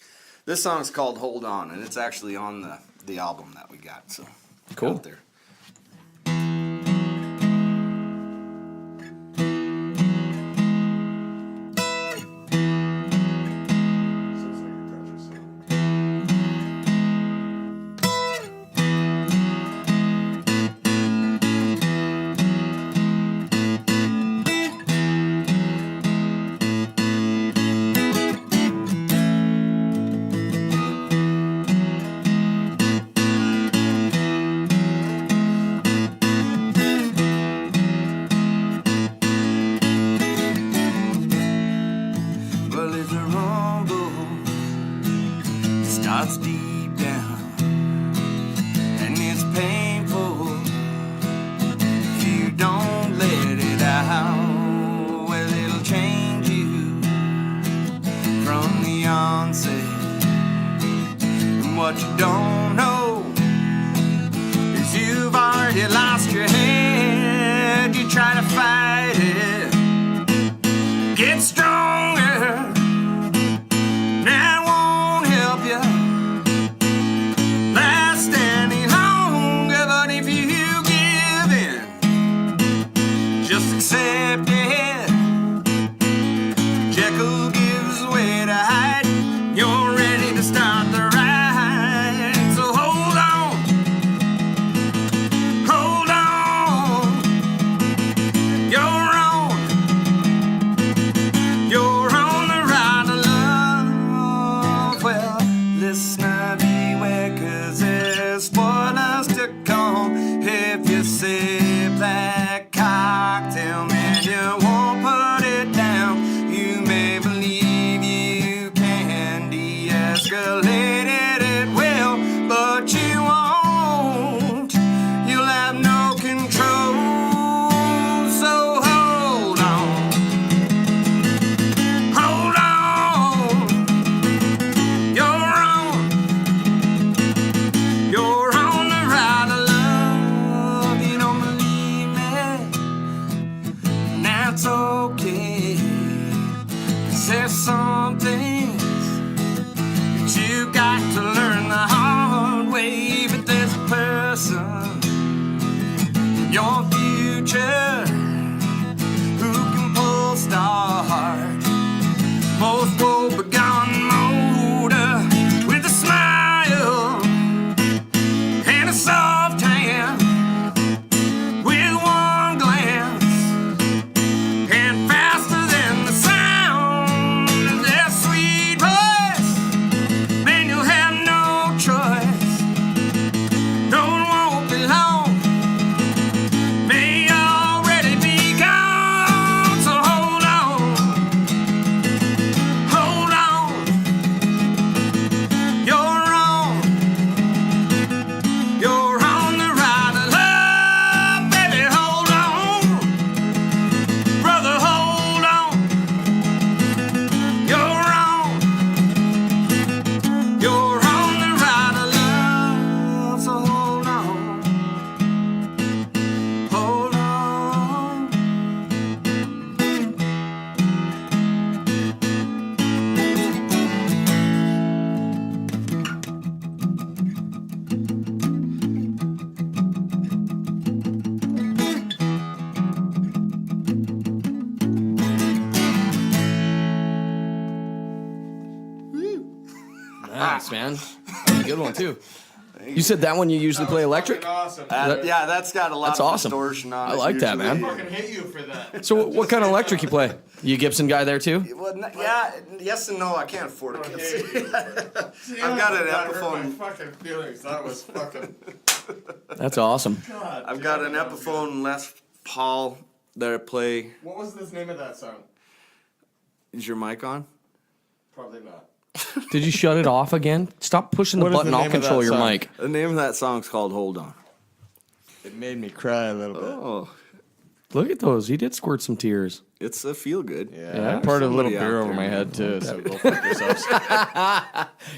This song's called "Hold On," and it's actually on the album that we got. So Cool. out there. Well, it's a rumble that starts deep down, and it's painful if you don't let it out. Well, it'll change you from the onset, and what you don't know is you've already lost your head. You try to fight it, get stronger. That won't help you last any longer. But if you give in, just accept it. Jekyll gives way to Hyde. You're ready to start the ride. So hold on, hold on. Nice, man. That's a good one too. You said that one you usually play electric? Awesome. Yeah, that's got a lot That's of awesome. distortion on it. I like that, usually. man. I fucking hate you for that. So what kind of electric you play? You a Gibson guy there too? Well, yeah, yes and no. I can't afford a Gibson. I've got an that hurt Epiphone. my fucking feelings. That was fucking. That's awesome. God, I've got an Epiphone Les Paul that I play. What was the name of that song? Is your mic on? Probably not. Did you shut it off again? Stop pushing the What is button. the I'll name of control that your song? mic. The name of that song's called Hold On. It made me cry a little bit. Oh, Look at those. He did squirt some tears. it's a feel good. Yeah, I poured a little Somebody out beer over there, my man. head too, so go fuck yourselves.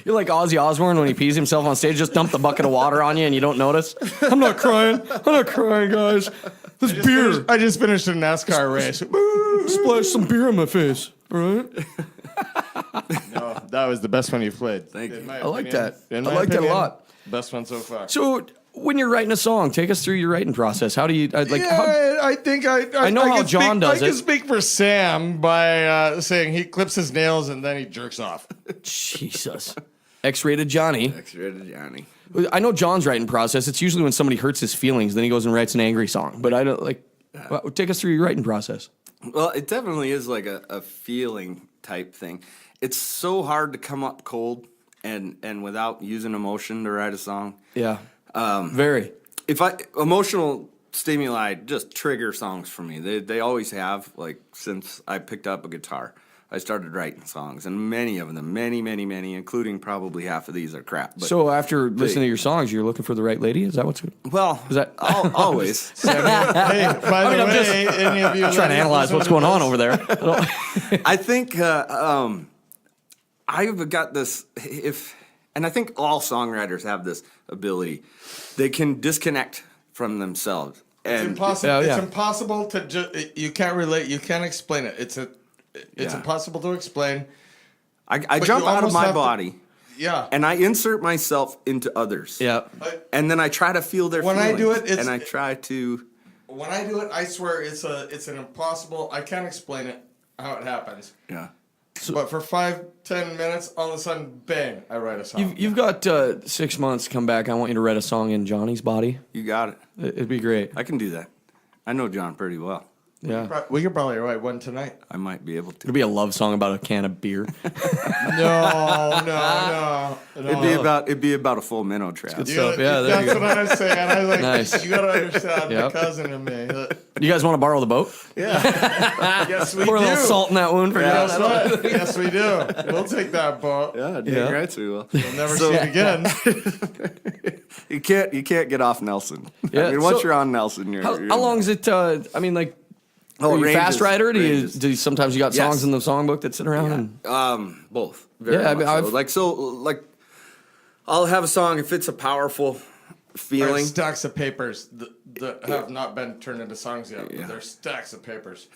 You're like Ozzy Osbourne when he pees himself on stage. Just dump the bucket of water on you and you don't notice. I'm not crying. I'm not crying, guys. This beer. I just finished a NASCAR race. Splash some beer in my face. All right. No, that was the best one you've played. Thank you. I like that. I like that a lot. Best one so far. So when you're writing a song, take us through your writing process. How do you like? Yeah, How, I think I know how can John does I it. can speak for Sam by saying he clips his nails and then he jerks off. Jesus. X-rated Johnny. X-rated Johnny. I know John's writing process. It's usually when somebody hurts his feelings, then he goes and writes an angry song. But I don't like. Well, take us through your writing process. Well, it definitely is like a feeling type thing. It's so hard to come up cold and without using emotion to write a song. Yeah. Very. If emotional stimuli just trigger songs for me. They always have, like, since I picked up a guitar. I started writing songs, and many of them, many, including probably half of these are crap. But So after listening to your songs, you're looking for the right lady? Is that what's... well, Is that... always. Hey, by the I'm just any of you trying to analyze what's going on over there. I think I've got this. And I think all songwriters have this ability. They can disconnect from themselves. It's And impossible. Yeah, yeah. It's impossible to just. You can't relate. You can't explain it. It's Yeah. impossible to explain. I But jump you out of almost my have to- body Yeah. and I insert myself into others. Yeah. And then I try to feel their When I feelings. do it, it's- and I try to. When I do it, I swear it's an impossible. I can't explain it how it happens. Yeah. But for 5-10 minutes, all of a sudden, bang! I write a song. You've got 6 months to come back. I want you to write a song in Johnny's body. You got it. It'd be great. I can do that. I know John pretty well. Yeah. We could probably write one tonight. I might be able to. It'd be a love song about a can of beer. No. It'd be about a full minnow trap. good stuff. Yeah, there you that's go. what I was saying. I was like, Nice. you gotta understand Yep. the cousin in me. You guys want to borrow the boat? Yes, we Pour a do. little salt in that wound for Guess John. what? Yes, we do. We'll take that boat. Yeah, Yeah. dang right we will. We'll never So- see it again. You can't get off Nelson. Yeah, I mean, once so- you're on Nelson, you're. How long is it? I mean, like, Oh, are you a ranges, fast writer? ranges. Do you sometimes you got Yes. songs in the songbook that sit around? And, Both. Very Yeah, I much mean, so. I've- Like, I'll have a song if it's a powerful There's feeling. stacks of papers that have not been turned into songs yet. Yeah. But there's stacks of papers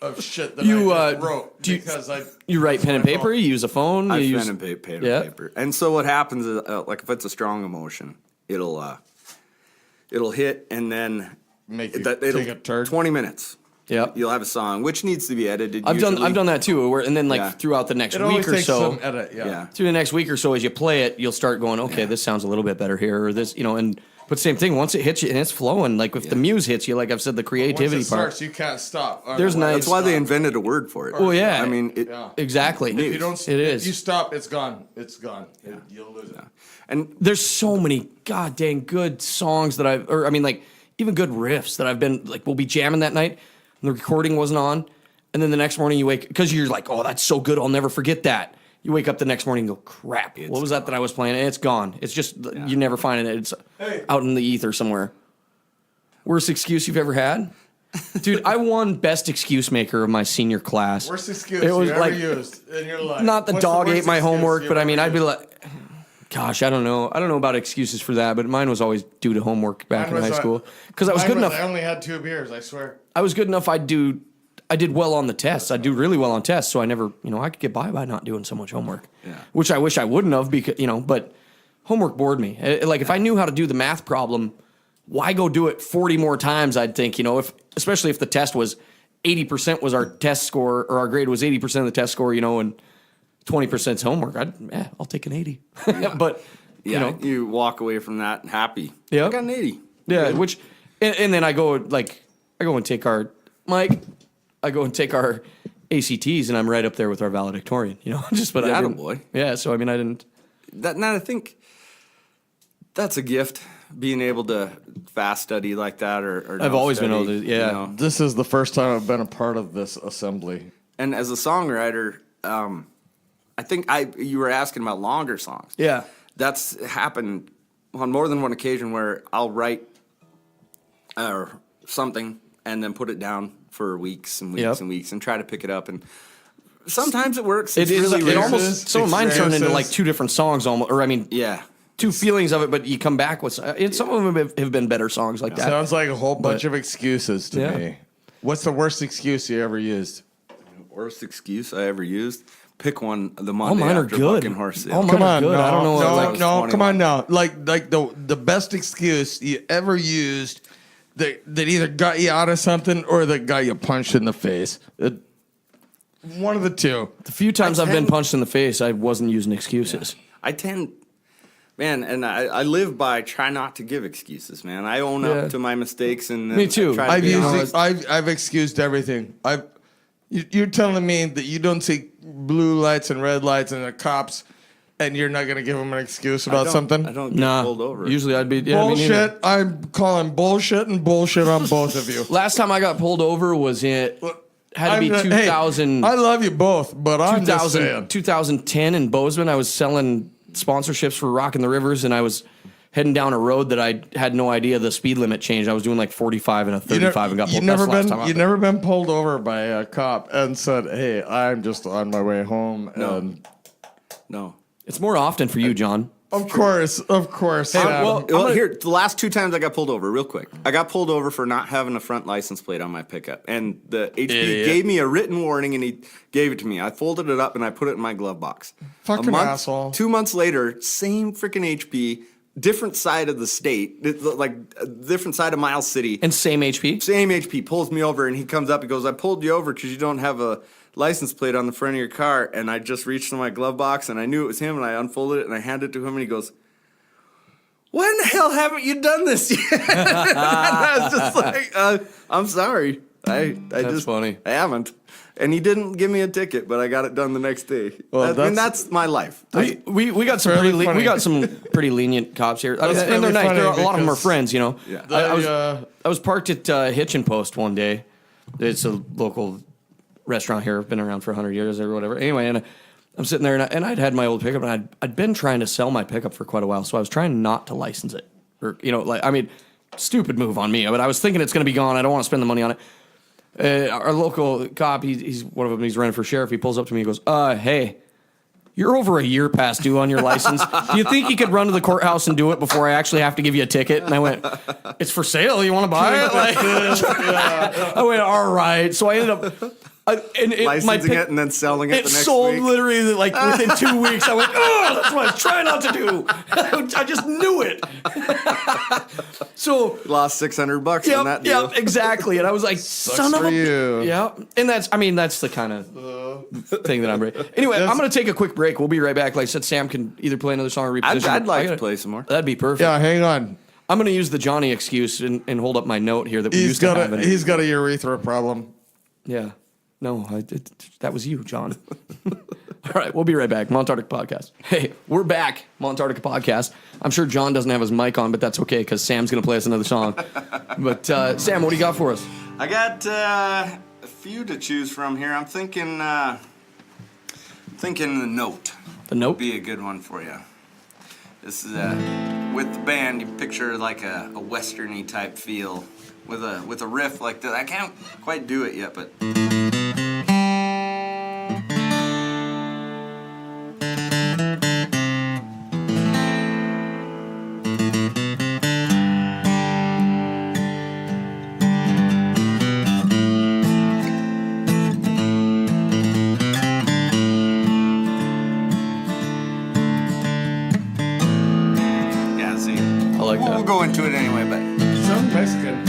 of shit that You, I just wrote do you- because I. you write pen and my paper. fault. You use a phone. I You pen use and paper, Yeah. paper. And so what happens is, like, if it's a strong emotion, it'll hit, and then Make you it'll take a turd. 20 minutes. Yeah. You'll have a song which needs to be edited. I've usually. done that too. And then like Yeah. throughout the next It week always or takes so, some edit. Yeah. through the next week or so, as you play it, you'll start going, okay, this sounds a little bit better here, or this, and but same thing. Once it hits you and it's flowing, like if the muse hits you, like I've said, the Once creativity it part. starts, you can't stop. There's nice- That's why they invented a word for it. Oh yeah, I mean, it, Yeah. exactly. If you don't, It if is. you stop, it's gone. It's gone. You'll lose it. and There's so many god dang good songs that like even good riffs that I've been like, we'll be jamming that night, and the recording wasn't on, and then the next morning you wake because you're like, oh, that's so good, I'll never forget that. You wake up the next morning and go, crap, what was that I was playing? And it's gone. It's just you never find it. It's out in the ether somewhere. Worst excuse you've ever had? Dude, I won best excuse maker of my senior class. Worst excuse It was you ever like- used in your life. Not the What's dog worst ate my excuse homework, you've but I ever mean, I'd be used? like, gosh, I don't know. I don't know about excuses for that, but mine was always due to homework back Mine in was, high school. Because I was Mine good enough. I only had 2 beers. I swear. I was good enough. I did well on the tests. I do really well on tests, so I never, I could get by not doing so much homework. Yeah. Which I wish I wouldn't have because, but homework bored me. Like if I knew how to do the math problem, why go do it 40 more times? I'd think, especially if the test was 80% was our test score or our grade was 80% of the test score, and 20%'s homework. I'll take an 80. But you walk away from that happy. Yeah. I got an 80. Yeah, and then I go and take our ACTs, and I'm right up there with our valedictorian. But I didn't. Attaboy. Yeah, so I didn't. Now I think that's a gift, being able to fast study like that, or I've no always been study, able to. Yeah. This is the first time I've been a part of this assembly. And as a songwriter, I think you were asking about longer songs. Yeah. That's happened on more than one occasion where I'll write something and then put it down for weeks and weeks and weeks and try to pick it up. And sometimes it works. It is. really It rare. almost. Some of mine turned into like experiences. two different songs almost, or Yeah. two feelings of it. But you come back with some of them have been better songs like that. Sounds like a whole bunch of excuses to me. What's the worst excuse you ever used? Worst excuse I ever used. Pick one the Monday mine are after good. Buckinghorse sale. All mine Come are on, good. no, I don't know. no, like come 21. on now. Like the best excuse you ever used that either got you out of something or that got you punched in the face. One of the two. The few times I've been punched in the face, I wasn't using excuses. I tend, man, and I live by try not to give excuses, man. I own Yeah. up to my mistakes, and Me too. I try to I've be used. honest. I've excused everything. You're telling me that you don't see blue lights and red lights and the cops, and you're not gonna give them an excuse about something? I don't get Nah. pulled over. Usually I'd be. Yeah, me neither. Bullshit. I'm calling bullshit and bullshit on both of you. Last time I got pulled over was had to be Hey, 2000. I love you both, but I'm just saying. 2010 in Bozeman. I was selling sponsorships for Rockin' the Rivers, and I was heading down a road that I had no idea the speed limit changed. I was doing like 45 and a 35 and got pulled. That's the last time I- You never been pulled over by a cop and said, "Hey, I'm just on my way home." No. And No. It's more often for you, John. of course. Sam. Well, here, the last two times I got pulled over, real quick. I got pulled over for not having a front license plate on my pickup. And the HP Idiot. gave me a written warning, and he gave it to me. I folded it up, and I put it in my glove box. Fucking asshole. 2 months later, same freaking HP, different side of the state, like different side of Miles City. And same HP. Same HP pulls me over, and he comes up. He goes, "I pulled you over because you don't have a license plate on the front of your car." And I just reached in my glove box, and I knew it was him, and I unfolded it, and I handed it to him, and he goes, "Why in the hell haven't you done this yet?" And I was just like, "I'm sorry, I That's just funny. I haven't." And he didn't give me a ticket, but I got it done the next day. Well, that's my life. We got some Fairly pretty funny. we got some pretty lenient cops here. That's and fairly they're nice. funny A lot of them are because- friends, Yeah. I was parked at Hitchin Post one day. It's a local restaurant here. Been around for 100 years or whatever. Anyway, and I'm sitting there, and I'd had my old pickup, and I'd been trying to sell my pickup for quite a while, so I was trying not to license it. Or, stupid move on me, but I was thinking it's going to be gone. I don't want to spend the money on it. Our local cop, he's one of them, he's running for sheriff. He pulls up to me and goes, "Hey, you're over a year past due on your license. Do you think you could run to the courthouse and do it before I actually have to give you a ticket?" And I went, "It's for sale. You want to buy it?" I went, "All right." So I ended up Licensing it and then selling it the next sold week. literally like within 2 weeks. I went, "Oh, that's what I was trying not to do." I just knew it. So Lost $600 on that yeah, deal. exactly. And I was like, "Son of for a you. yeah." And that's the kind of thing that I'm ready. Anyway, I'm going to take a quick break. We'll be right back. Like I said, Sam can either play another song or reposition. I'd like I to gotta- play some more. That'd be perfect. Yeah, hang on. I'm going to use the Johnny excuse and hold up my note here that we He's used to got have. he's got a urethra problem. Yeah. No, that was you, John. All right, we'll be right back. Montarctica Podcast. Hey, we're back. Montarctica Podcast. I'm sure John doesn't have his mic on, but that's okay because Sam's going to play us another song. But Sam, what do you got for us? I got a few to choose from here. I'm thinking the Note. The Note? Would be a good one for you. This is with the band. You picture like a westerny type feel with a riff like that. I can't quite do it yet, but. Yeah, see. I like We'll that. go into it anyway, but. Some Mexican.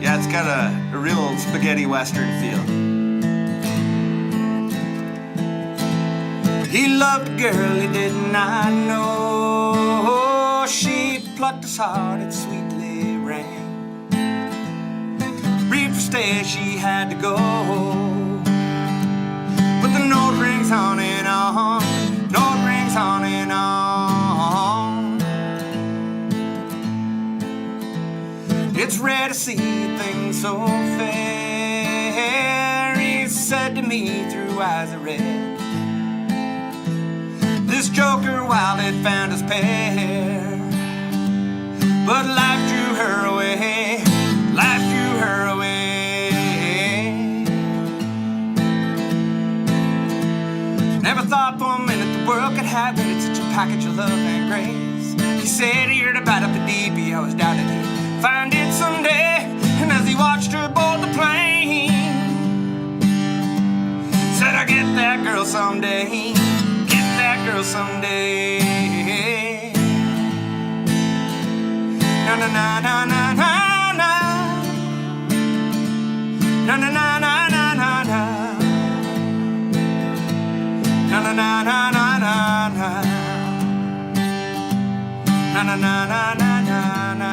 Yeah, it's got a real spaghetti western feel. He loved a girl he did not know. She plucked his heart, it sweetly rang. Brief stay, she had to go. But the note rings on and on. Note rings on and on. It's rare to see things so fair. He said to me through eyes of red, this joker wild had found his pair, but life drew her away. Life drew her away. Never thought for a minute the world could have in it such a package of love and grace. He said he heard about up at DB, I was doubted he'd find it someday. And as he watched her board the plane, said I'll get that girl someday. Girl someday. Na na na na na na na. Na na na na na na na. Na na na na na na na. Na na na na na na.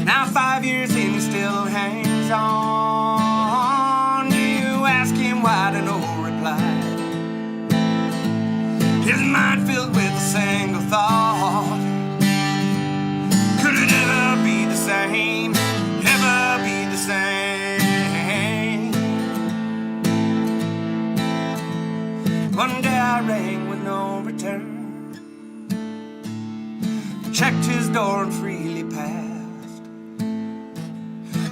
Now 5 years in, he still hangs on. You ask him why to know. His mind filled with a single thought. Could it ever be the same? Ever be the same? One day I rang with no return, checked his door and freely passed.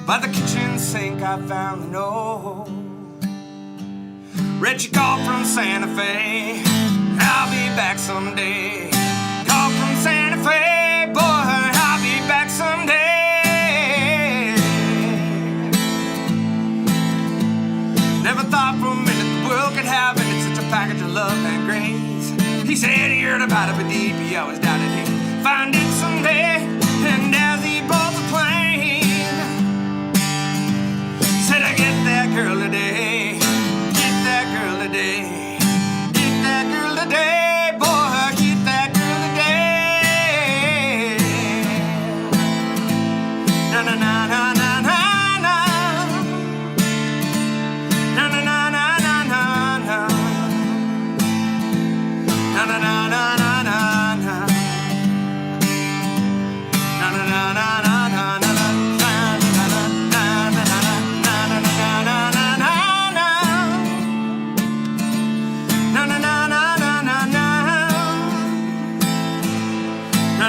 By the kitchen sink I found the note. Read she called from Santa Fe, I'll be back someday. Called from Santa Fe, boy, I'll be back someday. Never thought for a minute the world could have in it such a package of love and grace. He said he heard about it, but deep he always doubted he'd find it someday. And as he bought the plane, said I get that girl today. Today. Get that girl today, boy, get that girl today. Na na na na na na na. Na na na na na na na. Na na na na na na na. Na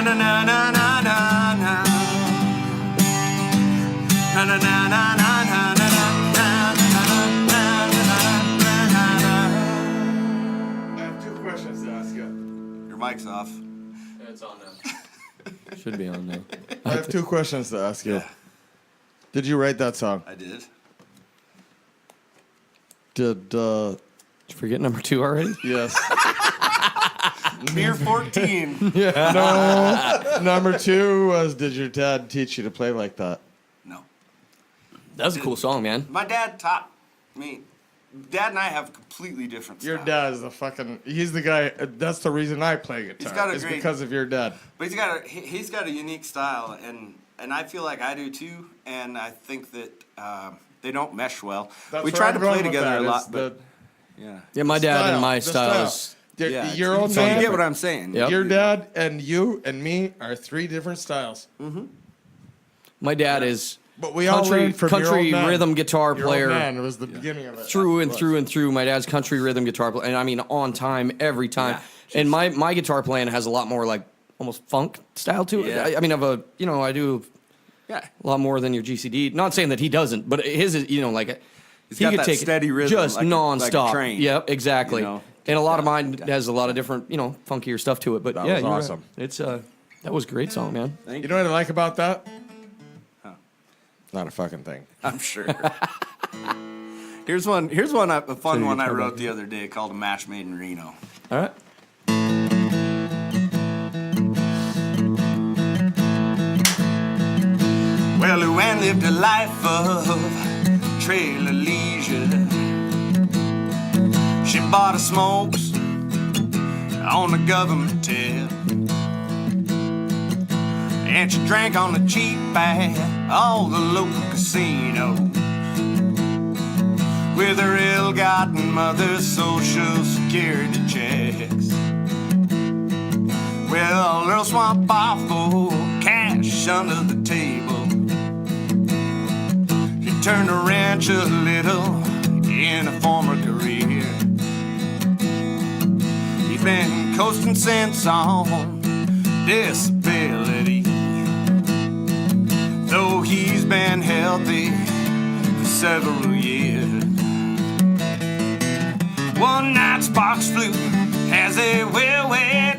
na na na na na na. Na na na na na na. Na na na na na na na. I have 2 questions to ask you. Your mic's off. It's on now. Should be on now. I have 2 questions to ask you. Yeah. Did you write that song? I did. Did Did you forget number 2 already? yes. Mere 14. No. Number 2 was, did your dad teach you to play like that? No. That was a cool song, man. My dad taught me. Dad and I have completely different Your styles. dad is the fucking. He's the guy. That's the reason I play guitar. got a it's great- because of your dad. But he's got a unique style, and I feel like I do too. And I think that they don't mesh well. That's We where try I'm to going play with together that, a is lot, the- but yeah. Yeah, my dad and my the styles. Yeah, Your old so you man, get what I'm saying. Yep. your dad and you and me are 3 different styles. My dad is But we all learned from your country old man. rhythm guitar Your player. old man, it was the beginning of it. Through and through and through. My dad's country rhythm guitar player, and I mean on time every time. Yeah, and my guitar playing has a lot more like almost funk style to it. Yeah. I mean, I do Yeah. a lot more than your GCD. Not saying that he doesn't, but his is like he got could that take steady rhythm, just like a nonstop. train. Yep, exactly. You know? And a lot of mine has a lot of different, funkier stuff to it. But That yeah, was you're right. awesome. It's that was a great song, man. You know what I like about that? Huh. Not a fucking thing. I'm sure. Here's one. A fun your one I guitar wrote back the other day called "A Match Made in Reno." All right. Well, Luann lived a life of trailer leisure. bought a smokes on the government tip, and she drank on the cheap at all the local casinos with her ill-gotten mother's social security checks. Well, Earl Swamp off for cash under the table. She turned the ranch a little in a former career. He's been coasting since on disability, though he's been healthy for several years. One night sparks flew as they well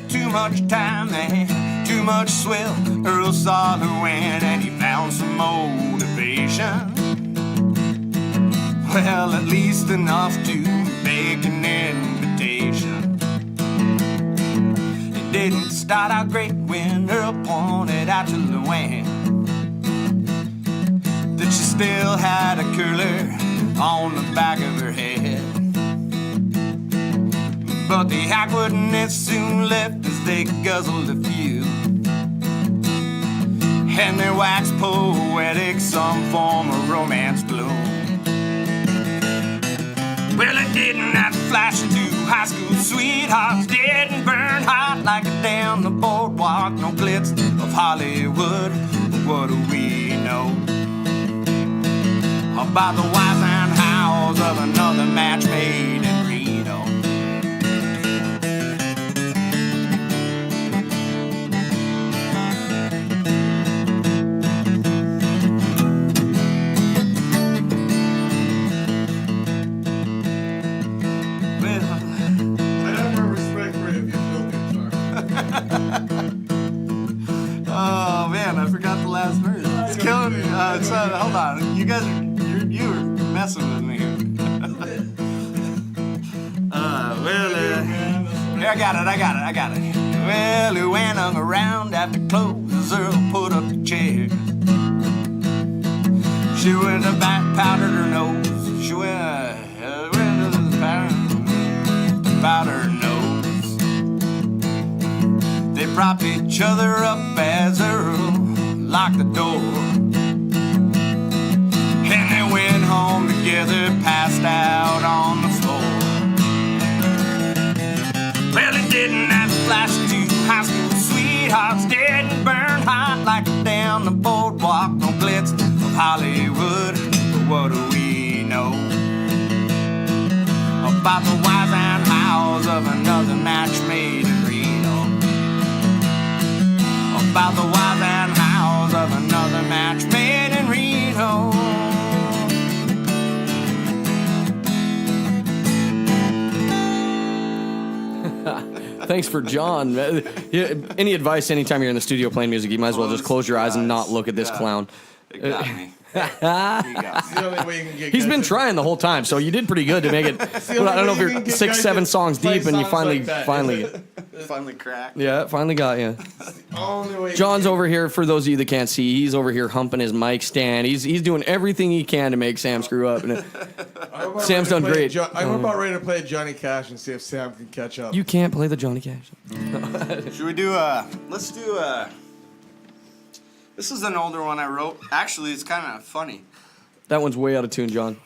too much time and too much swell. Earl saw her win and he found some motivation. Well, at least enough to make an invitation. It didn't start out great when Earl pointed out to Luann that she still had a curler on the back of her head. But the awkwardness soon left as they guzzled a few, and their waxed poetic some form of romance bloom. Well, it didn't have to flash into high school sweethearts, didn't burn hot like a down the boardwalk, no glitz of Hollywood. But what do we know about the whys and hows of another match made in Reno? Oh man, I forgot the last verse. It's killing me. Hold on, you guys are you're messing with me here. I got it. Well, Luann hung around after close. Earl put up the chair. She went to back, powdered her nose. She went to powder her nose. They propped each other up as Earl locked the door. And they went home together, passed out on the floor. Well, it didn't have to flash to high school sweethearts, didn't burn hot like down the boardwalk, no glitz of Hollywood. But what do we know about the whys and hows of another match made in Reno? About the whys and hows of another match made in Reno. Thanks for John. Any advice anytime you're in the studio playing music, you might as well just close your eyes and not look at this clown. It got me. It's the only way you can get He's guys been to- trying the whole time, so you did pretty good to make it. Well, I don't know if you're 6, 7 songs deep and you finally Finally cracked. yeah, finally got you. Only way you John's can- over here, for those of you that can't see, he's over here humping his mic stand. He's doing everything he can to make Sam screw up. And I'm about Sam's ready to done play great. I'm about ready to play Johnny Cash and see if Sam can catch up. you can't play the Johnny Cash. Should we do let's do this is an older one I wrote. Actually, it's kind of funny. That one's way out of tune, John.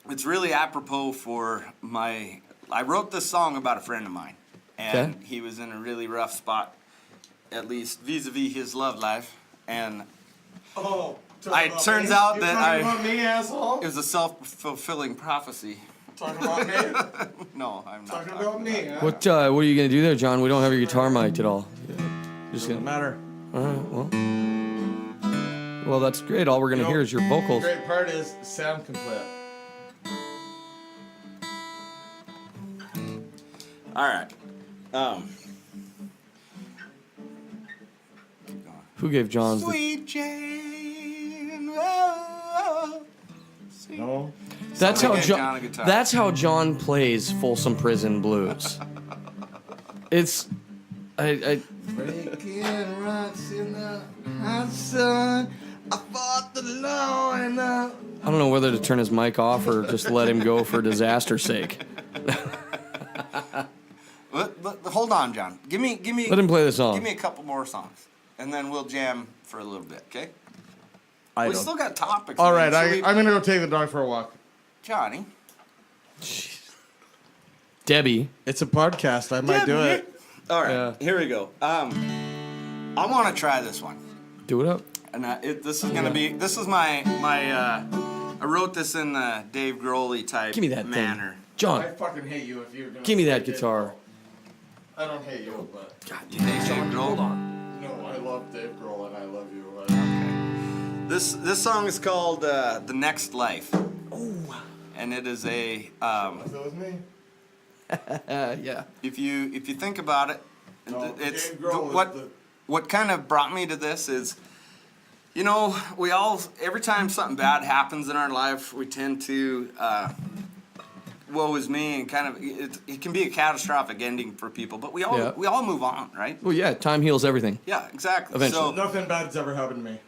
It's really apropos for I wrote this song about a friend of mine, and Okay. he was in a really rough spot, at least vis-a-vis his love life, and Oh, it turns out that talking about me, asshole. it was a self-fulfilling prophecy. Talking about me. No, I'm not Talking about me. Huh? What are you gonna do there, John? We don't have your guitar mic'd at all. Just Doesn't gonna, matter. all right, well, that's great. All we're gonna hear is your vocals. The great part is Sam can play it. All right. Who gave John's the... Sweet Jane. Oh, No. That's how Somebody gave John a John. guitar. That's how John plays Folsom Prison Blues. It's, I Breaking rocks in the hot sun. I fought the law and the... don't know whether to turn his mic off or just let him go for disaster's sake. hold on, John. Give me. Let him play the song. Give me a couple more songs, and then we'll jam for a little bit, okay? I We don't. still got topics. All man, right, so we- I'm gonna go take the dog for a walk. Johnny. Debbie. It's a podcast. I might do it. All right, Yeah. here we go. I want to try this one, Do it up. and this is gonna be. This is my. I wrote this in the Dave Grohl type Give me that manner. thing. John, I fucking hate you if you're gonna. give me that play guitar. Dave Grohl. I don't hate you, but You hate Dave Grohl? Hold on. no, I love Dave Grohl and I love you. This song is called "The Next Life." Oh. And it is a. If it was me. Yeah. If you think about it, No, it's Dave Grohl is what kind of brought me to this is, you know, we all every time something bad happens in our life, we tend to woe is me, and kind of it can be a catastrophic ending for people, but we all move on, right? Well, yeah, time heals everything. Yeah, exactly. Eventually. So Nothing bad's ever happened to me.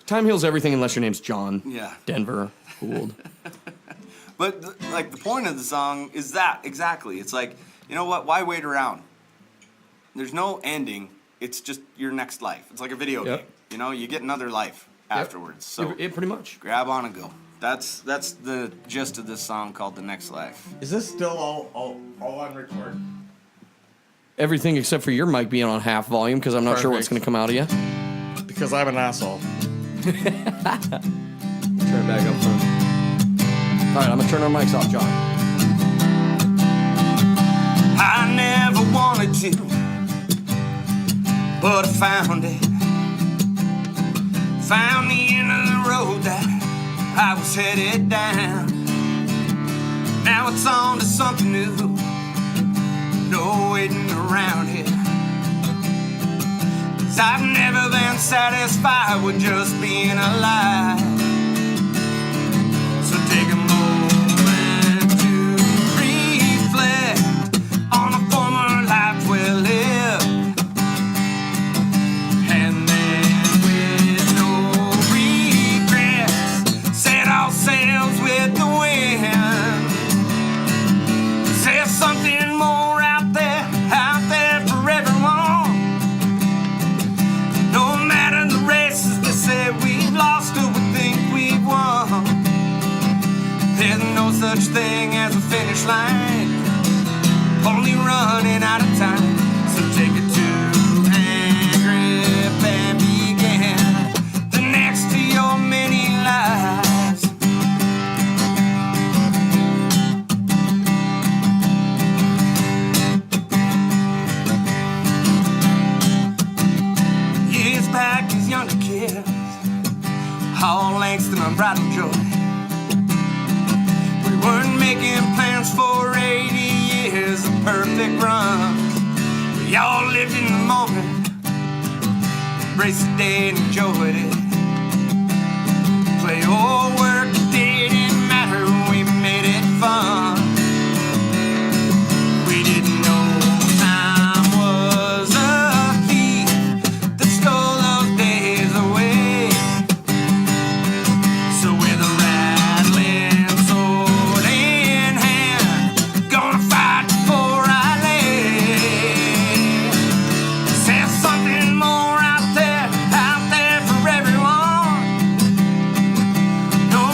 Time heals everything unless your name's John. yeah. Denver Hould. But like the point of the song is that exactly. It's like, you know what? Why wait around? There's no ending. It's just your next life. It's like a video Yep. game. You know, you get another life afterwards. So it pretty much. grab on and go. That's the gist of this song called "The Next Life." Is this still all on record? Everything except for your mic being on half volume because I'm not sure what's Perfect. going to come out of you. Because I'm an asshole. Turn it back up front. All right, I'm going to turn our mics off, John. I never wanted to, but I found it. Found the end of the road that I was headed down. Now it's on to something new. No waiting around here. 'Cause I've never been satisfied with just being alive. So take a moment to reflect on the former life we lived. And then with no regrets, set our sails with the wind. There's something more out there for everyone. No matter the races they say we've lost or we think we've won. There's no such thing as a finish line, only running out of time. So take a two-hand grip and begin the next to your many lives. Years back as younger kids, all angst and unbridled joy. We weren't making plans for 80 years of perfect runs. We all lived in the moment, embraced the day and enjoyed it. Play or work, it didn't matter, we made it fun. We didn't know time was a thief that stole those days away. So with a rattling sword in hand, gonna fight before I lay. There's something more out there for everyone. No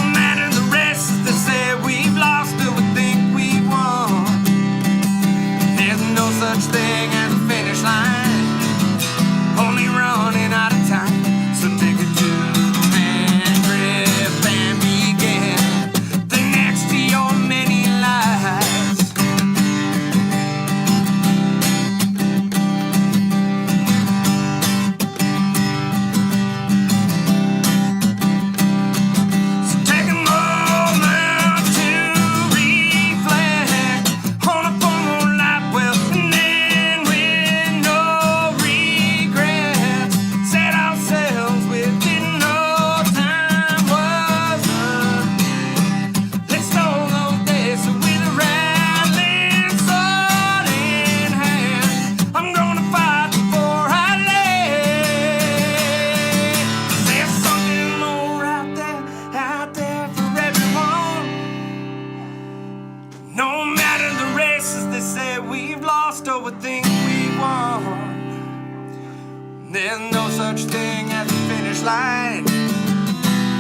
races they say we've lost over things we won. There's no such thing as a finish line,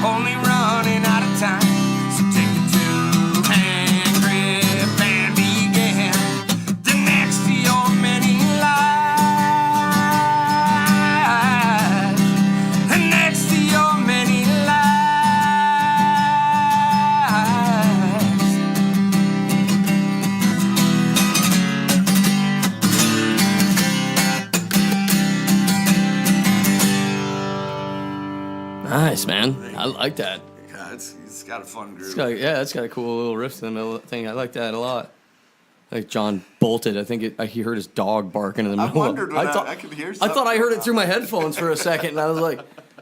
only running out of time. So take a two-hand grip and begin the next to your many lives. The next to your many lives. Nice, man. I like that. Yeah, it's got a fun groove. It's got a cool little riff in the middle thing. I like that a lot. Like John bolted. I think he heard his dog barking in the middle. I wondered when I could hear I something. thought I heard it through my headphones for a second, and I was like,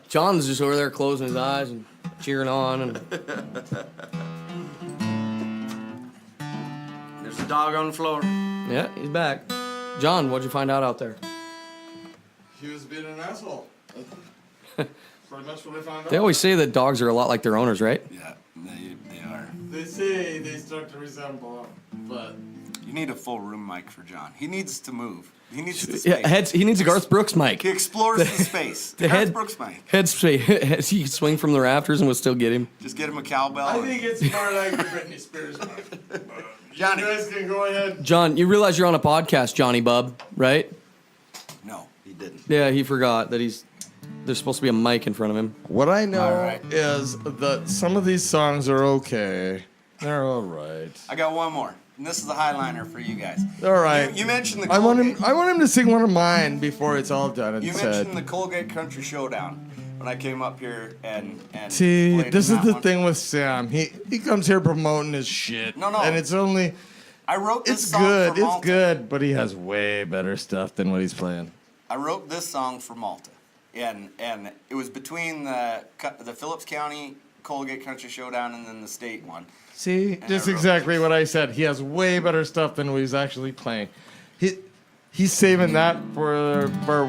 John's just over there closing his eyes and cheering on. And There's a dog on the floor. yeah, he's back. John, what'd you find out there? He was being an asshole. Pretty much what I found out. They always say that dogs are a lot like their owners, right? Yeah, they are. They say they start to resemble, but You need a full room mic for John. He needs to move. He needs the space. Yeah, he needs a Garth Brooks mic. He explores the space. The Garth Brooks mic. Head space. He could swing from the rafters and we'll still get him. Just get him a cowbell. I think it's more like the Britney Spears one. Johnny. You guys can go ahead. John, you realize you're on a podcast, Johnny Bub, right? No, he didn't. Yeah, he forgot that there's supposed to be a mic in front of him. What I know All right. is that some of these songs are okay. They're all right. I got one more. And this is a highliner for you guys. All right. You mentioned the I want him. Colgate. I want him to sing one of mine before it's all done and You said. mentioned the Colgate Country Showdown when I came up here and See, played this in is that the one. thing with Sam. He comes here promoting his shit. No. And it's only. I wrote this It's song good. for Malta. It's good. But he has way better stuff than what he's playing. I wrote this song for Malta, and it was between the Phillips County Colgate Country Showdown and then the state one. See, just exactly what I said. He has way better stuff than what he's actually playing. He's saving that for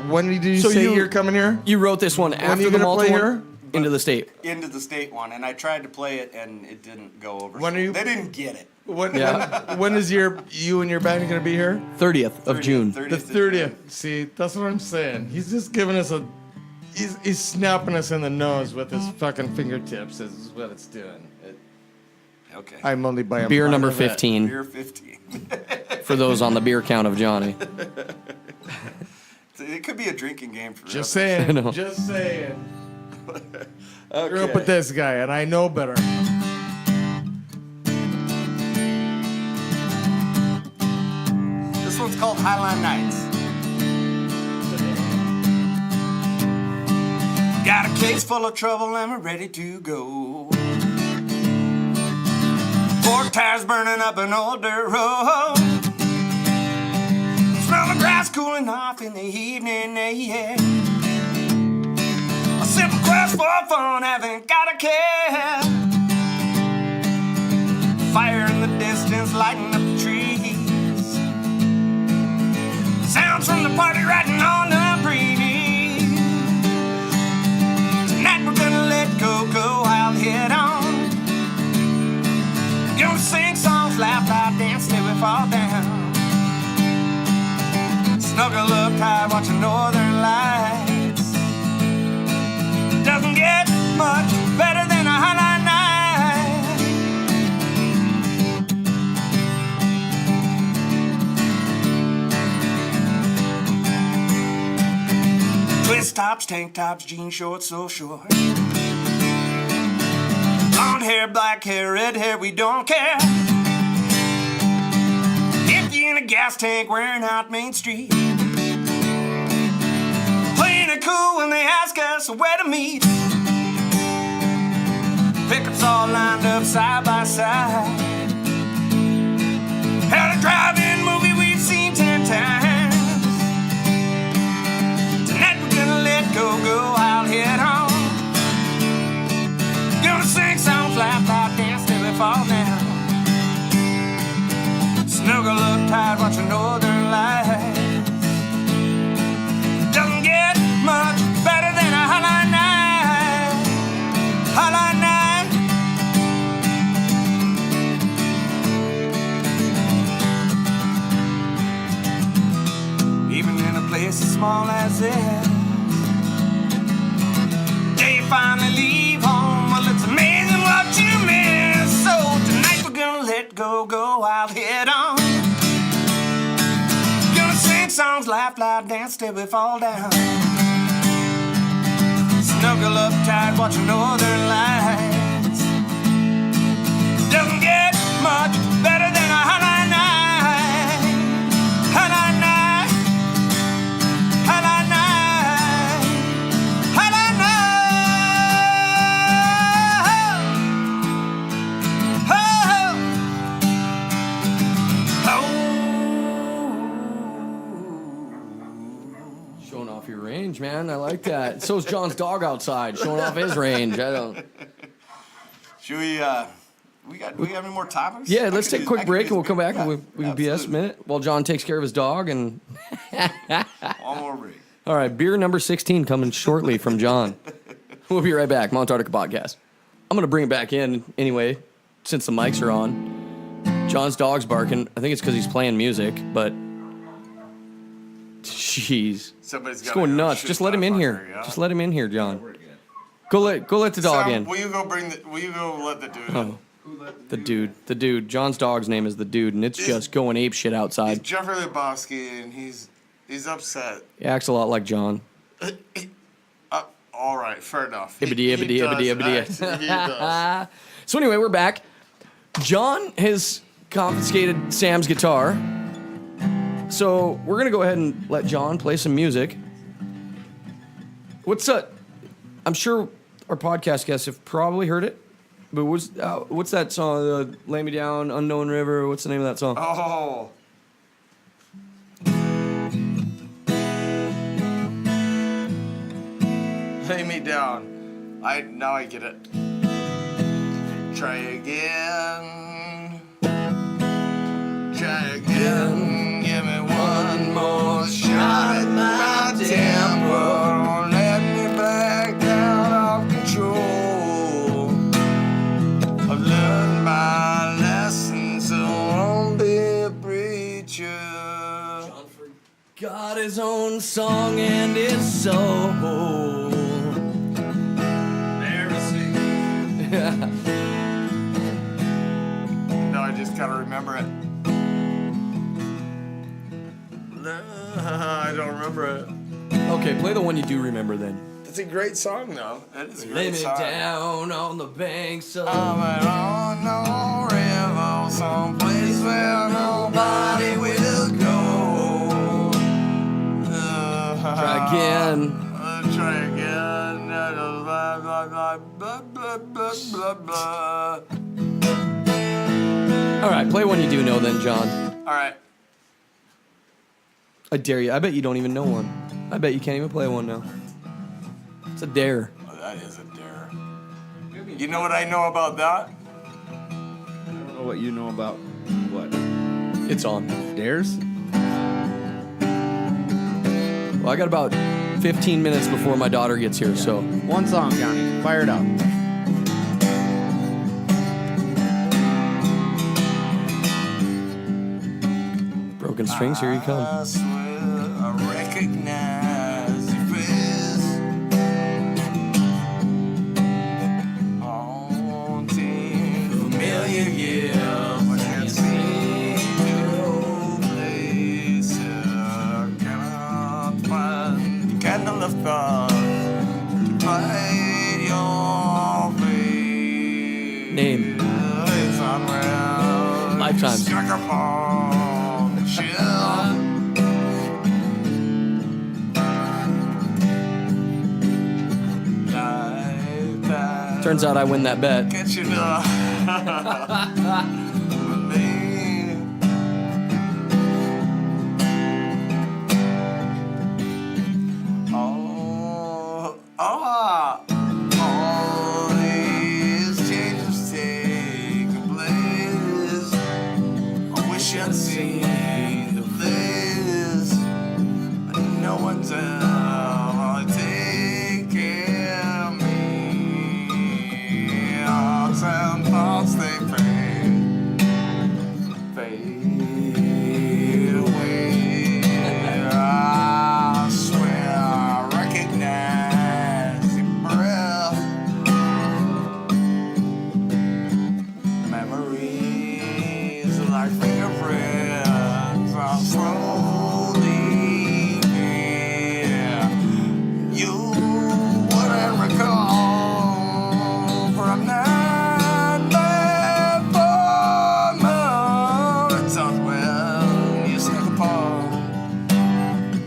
when did you say you're coming here? You wrote this one are after you the gonna Malta play one? here? Into the state. Into the state one, and I tried to play it, and it didn't go over. When are you- They didn't get it. When is you and your band going to be here? 30th of June. 30th The of 30th. June. See, that's what I'm saying. He's just giving us he's snapping us in the nose with his fucking fingertips. Is what it's doing. Okay. I'm only buying Beer part number of it. 15 Beer 15. for those on the beer count of Johnny. It could be a drinking game for Just us. I know. saying. Just saying. Okay. Grew up with this guy, and I know better. This one's called Highline Nights. Got a case full of trouble and we're ready to go. Four tires burning up an old dirt road. Smell the grass cooling off in the evening air. A simple quest for fun, haven't got a care. Fire in the distance, lighting up the trees. Sounds from the party riding on the breeze. Tonight we're gonna let go, I'll head on. Gonna sing songs, laugh out, dance till we fall down. Snuggle up tight, watching northern lights. Doesn't get much better than a highlight night. Twist tops, tank tops, jean shorts so short. Blonde hair, black hair, red hair, we don't care. Empty in a gas tank, wearing out Main Street. Playing it cool when they ask us where to meet. Pickups all lined up side by side. Had a drive-in movie we've seen 10 times. Tonight we're gonna let go, I'll head home. Gonna sing songs, laugh out, dance till we fall down. Snuggle up tight, watching northern lights. Doesn't get much better than a highlight night. Highlight night. place as small as this. The day you finally leave home, well, it's amazing what you miss. So tonight we're gonna let go out, head on. Gonna sing songs, laugh loud, dance till we fall down. Snuggle up tight, watching northern lights. Doesn't get much better than a highlight night. Highlight night. Highlight night. Highlight night. Showing off your range, man. I like that. So's John's dog outside, showing off his range. I don't. Should we have any more topics? Yeah, let's take a quick break and we'll come back and we can BS a absolutely. minute while John takes care of his dog. And One more break. all right, beer number 16 coming shortly from John. We'll be right back. Montarctica Podcast. I'm gonna bring it back in anyway, since the mics are on. John's dog's barking. I think it's because he's playing music, but jeez, Somebody's it's going nuts. Just let him in here. Just let him in here, John. Go let the dog in. Will you go let the dude in? Oh. The dude. John's dog's name is the dude, and it's just going ape shit He's outside. Jeffrey Lebowski, and he's upset. He acts a lot like John. All right, fair enough. Ibbity, ibbity, He does ibbity, ibbity. act- He does. So anyway, we're back. John has confiscated Sam's guitar. So we're going to go ahead and let John play some music. What's up? I'm sure our podcast guests have probably heard it. But what's that song? Lay Me Down, Unknown River. What's the name of that song? Oh. Lay me down. Now I get it. Try again. Try again. Give me one more shot at my tempo. Let me back out of control. I've learned my lesson, so I'll be a preacher. John forgot his own song and his soul. Embarrassing. No, I just gotta remember it. No, I don't remember it. Okay, play the one you do remember then. It's a great song, though. It is a Lay great me song. down on the banks of... I'm on no river, someplace where nobody will go. Try again. Try again. Blah, blah, blah, blah, blah, blah, blah. All right, play one you do know then, John. All right. I dare you. I bet you don't even know one. I bet you can't even play one now. It's a dare. Oh, that is a dare. You know what I know about that? I don't know what you know about what? It's on. Dares? Well, I got about 15 minutes before my daughter gets here, so... One song, Johnny. Fire it up. Broken strings, here you come. I swear I recognize your face. Haunting familiar years. I can't see your place. I cannot find the candle of God to light your face. Name. It's unreal. Lifetime. Struck upon the shelf. Turns out I win that bet. Get you to me. All these changes take place. I wish I'd seen the place, but no one's ever taken me. Hearts and thoughts they pain. like fingerprints are slowly here. You wouldn't recall from 9 moments on when you stuck upon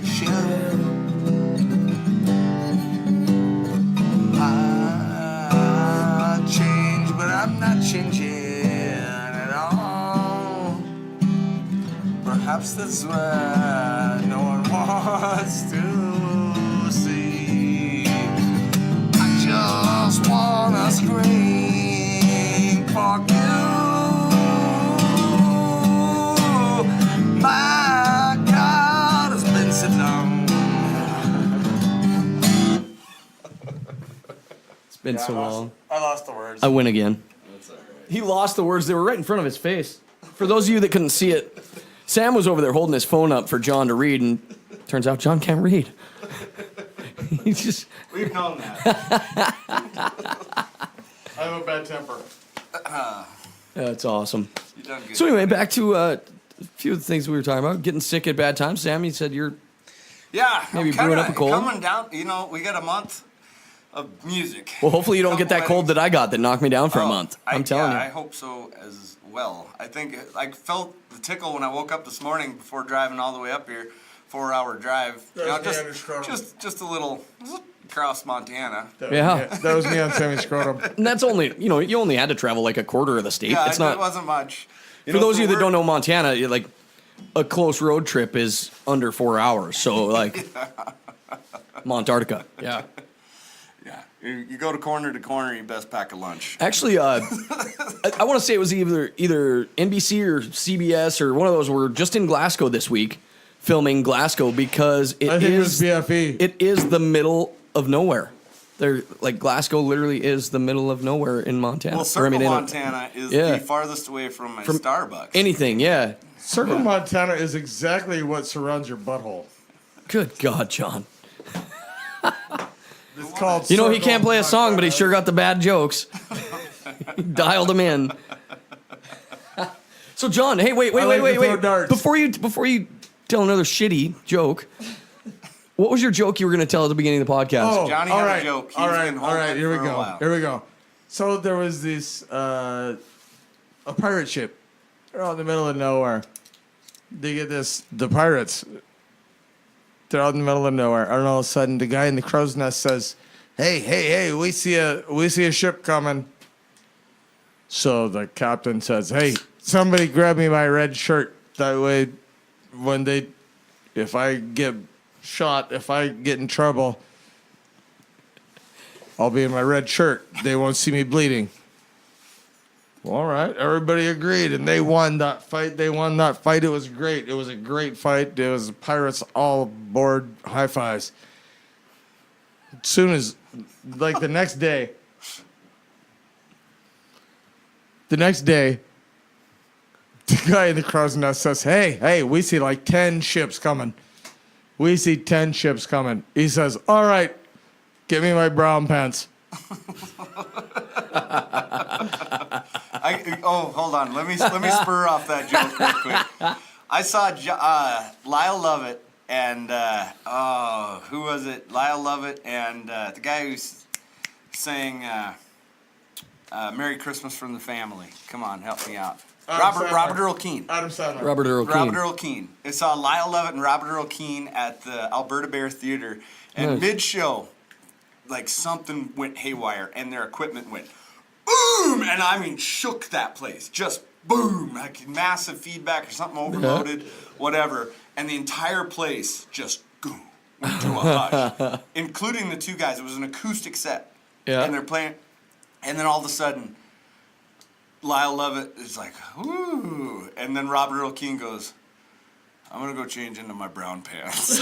the shelf. I changed, but I'm not changing at all. Perhaps that's why no one wants to see. I just wanna scream for you. My God, it's been so long. It's been so long. I lost the words. I win again. He lost the words. They were right in front of his face. For those of you that couldn't see it, Sam was over there holding his phone up for John to read, and turns out John can't read. He just... We've known that. I have a bad temper. That's awesome. You done good. So anyway, back to a few of the things we were talking about. Getting sick at bad times. Sam, you said you're... Yeah, Maybe I'm brewing kinda up a cold? Coming down, you know, we got a month of music. Well, hopefully you don't get that cold that I got that knocked me down for a month. I'm telling I you. hope so as well. I think I felt the tickle when I woke up this morning before driving all the way up here. 4-hour drive. That was me on your scrotum. just a little across Montana. Yeah. That was me on Sammy's scrotum. And that's only, you only had to travel like a quarter of the state. Yeah, It's it not... wasn't much. For those of you that don't know Montana, like a close road trip is under 4 hours. So like Montarctica. Yeah. Yeah, you go to corner, you best pack a lunch. Actually, I want to say it was either NBC or CBS or one of those. Were just in Glasgow this week, filming Glasgow because I think it was BFE. It is the middle of nowhere. They're like Glasgow literally is the middle of nowhere in Montana. Well, Circle, Montana is the farthest away from Starbucks. Anything, yeah. Circle Montana is exactly what surrounds your butthole. Good God, John. It's called. He Circle can't play a song, but he Montana. sure got the bad jokes. He dialed them in. So, John, hey, wait. to throw darts. Before you tell another shitty joke, what was your joke you were going to tell at the beginning of the podcast? Oh, Johnny all had a right, joke. He's all right, been all right. holding Here we it for a go. while. Here we go. So there was this a pirate ship. They're out in the middle of nowhere. They get the pirates. They're out in the middle of nowhere. And all of a sudden, the guy in the crow's nest says, "Hey, we see a ship coming." So the captain says, "Hey, somebody grab me my red shirt. That way, if I get shot, if I get in trouble, I'll be in my red shirt. They won't see me bleeding." Well, all right, everybody agreed, and they won that fight. It was great. It was a great fight. It was pirates all aboard. High fives. As soon as, like the next day, the guy in the crow's nest says, hey, we see like 10 ships coming. We see 10 ships coming. He says, all right, give me my brown pants. Hold on. Let me spur off that joke real quick. I saw Lyle Lovett and who was it? Lyle Lovett and the guy who's sang "Merry Christmas from the Family." Come on, help me out. Robert Earl Keen. Adam Sandler. Robert Earl Keen. I saw Lyle Lovett and Robert Earl Keen at the Alberta Bear Theater, and Nice. mid-show, like something went haywire, and their equipment went boom, and I mean shook that place, just boom, like massive feedback or something overloaded, whatever, and the entire place just went to a hush, including the two guys. It was an acoustic set, Yeah. and they're playing, and then all of a sudden, Lyle Lovett is like, "Ooh," and then Robert Earl Keen goes, "I'm gonna go change into my brown pants."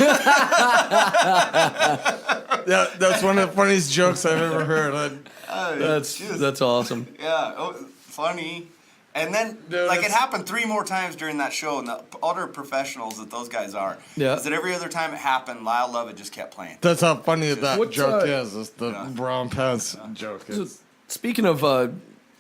That's one of the funniest jokes I've ever heard. That's awesome. Yeah, funny. And then, Dude, like, it it's- happened 3 more times during that show, and the utter professionals that those guys are. Yeah. Is that every other time it happened, Lyle Lovett just kept playing. That's how funny that What's, joke is. It's the Yeah. brown pants joke. It's, Speaking of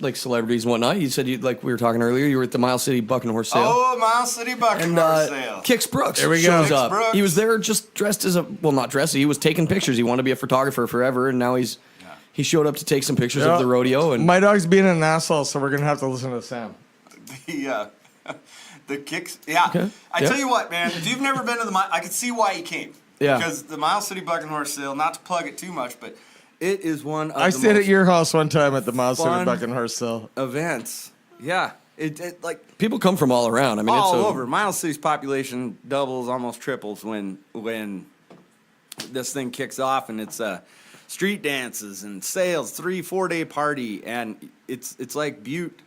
like celebrities and whatnot. You said like we were talking earlier, you were at the Miles City Buckinghorse sale. Oh, Miles City And Buckinghorse sale. Kix Brooks There we go. shows Kix up. Brooks. He was there just dressed as not dressed. He was taking pictures. He wanted to be a photographer forever, and now he showed up to take some pictures of the rodeo. And my dog's being an asshole, so we're gonna have to listen to Sam. The Kicks. Yeah. Okay. I Yeah. tell you what, man. If you've never been to I could see why he came. Yeah. Because the Miles City Buckinghorse sale, not to plug it too much, but It is one of I the stayed at most your house one time at the Miles City fun Buckinghorse sale. events. Yeah. It like people come from all around. I mean, all it's over. Miles City's population doubles, almost triples when this thing kicks off, and it's street dances and sales, 3-4 day party, and it's like Butte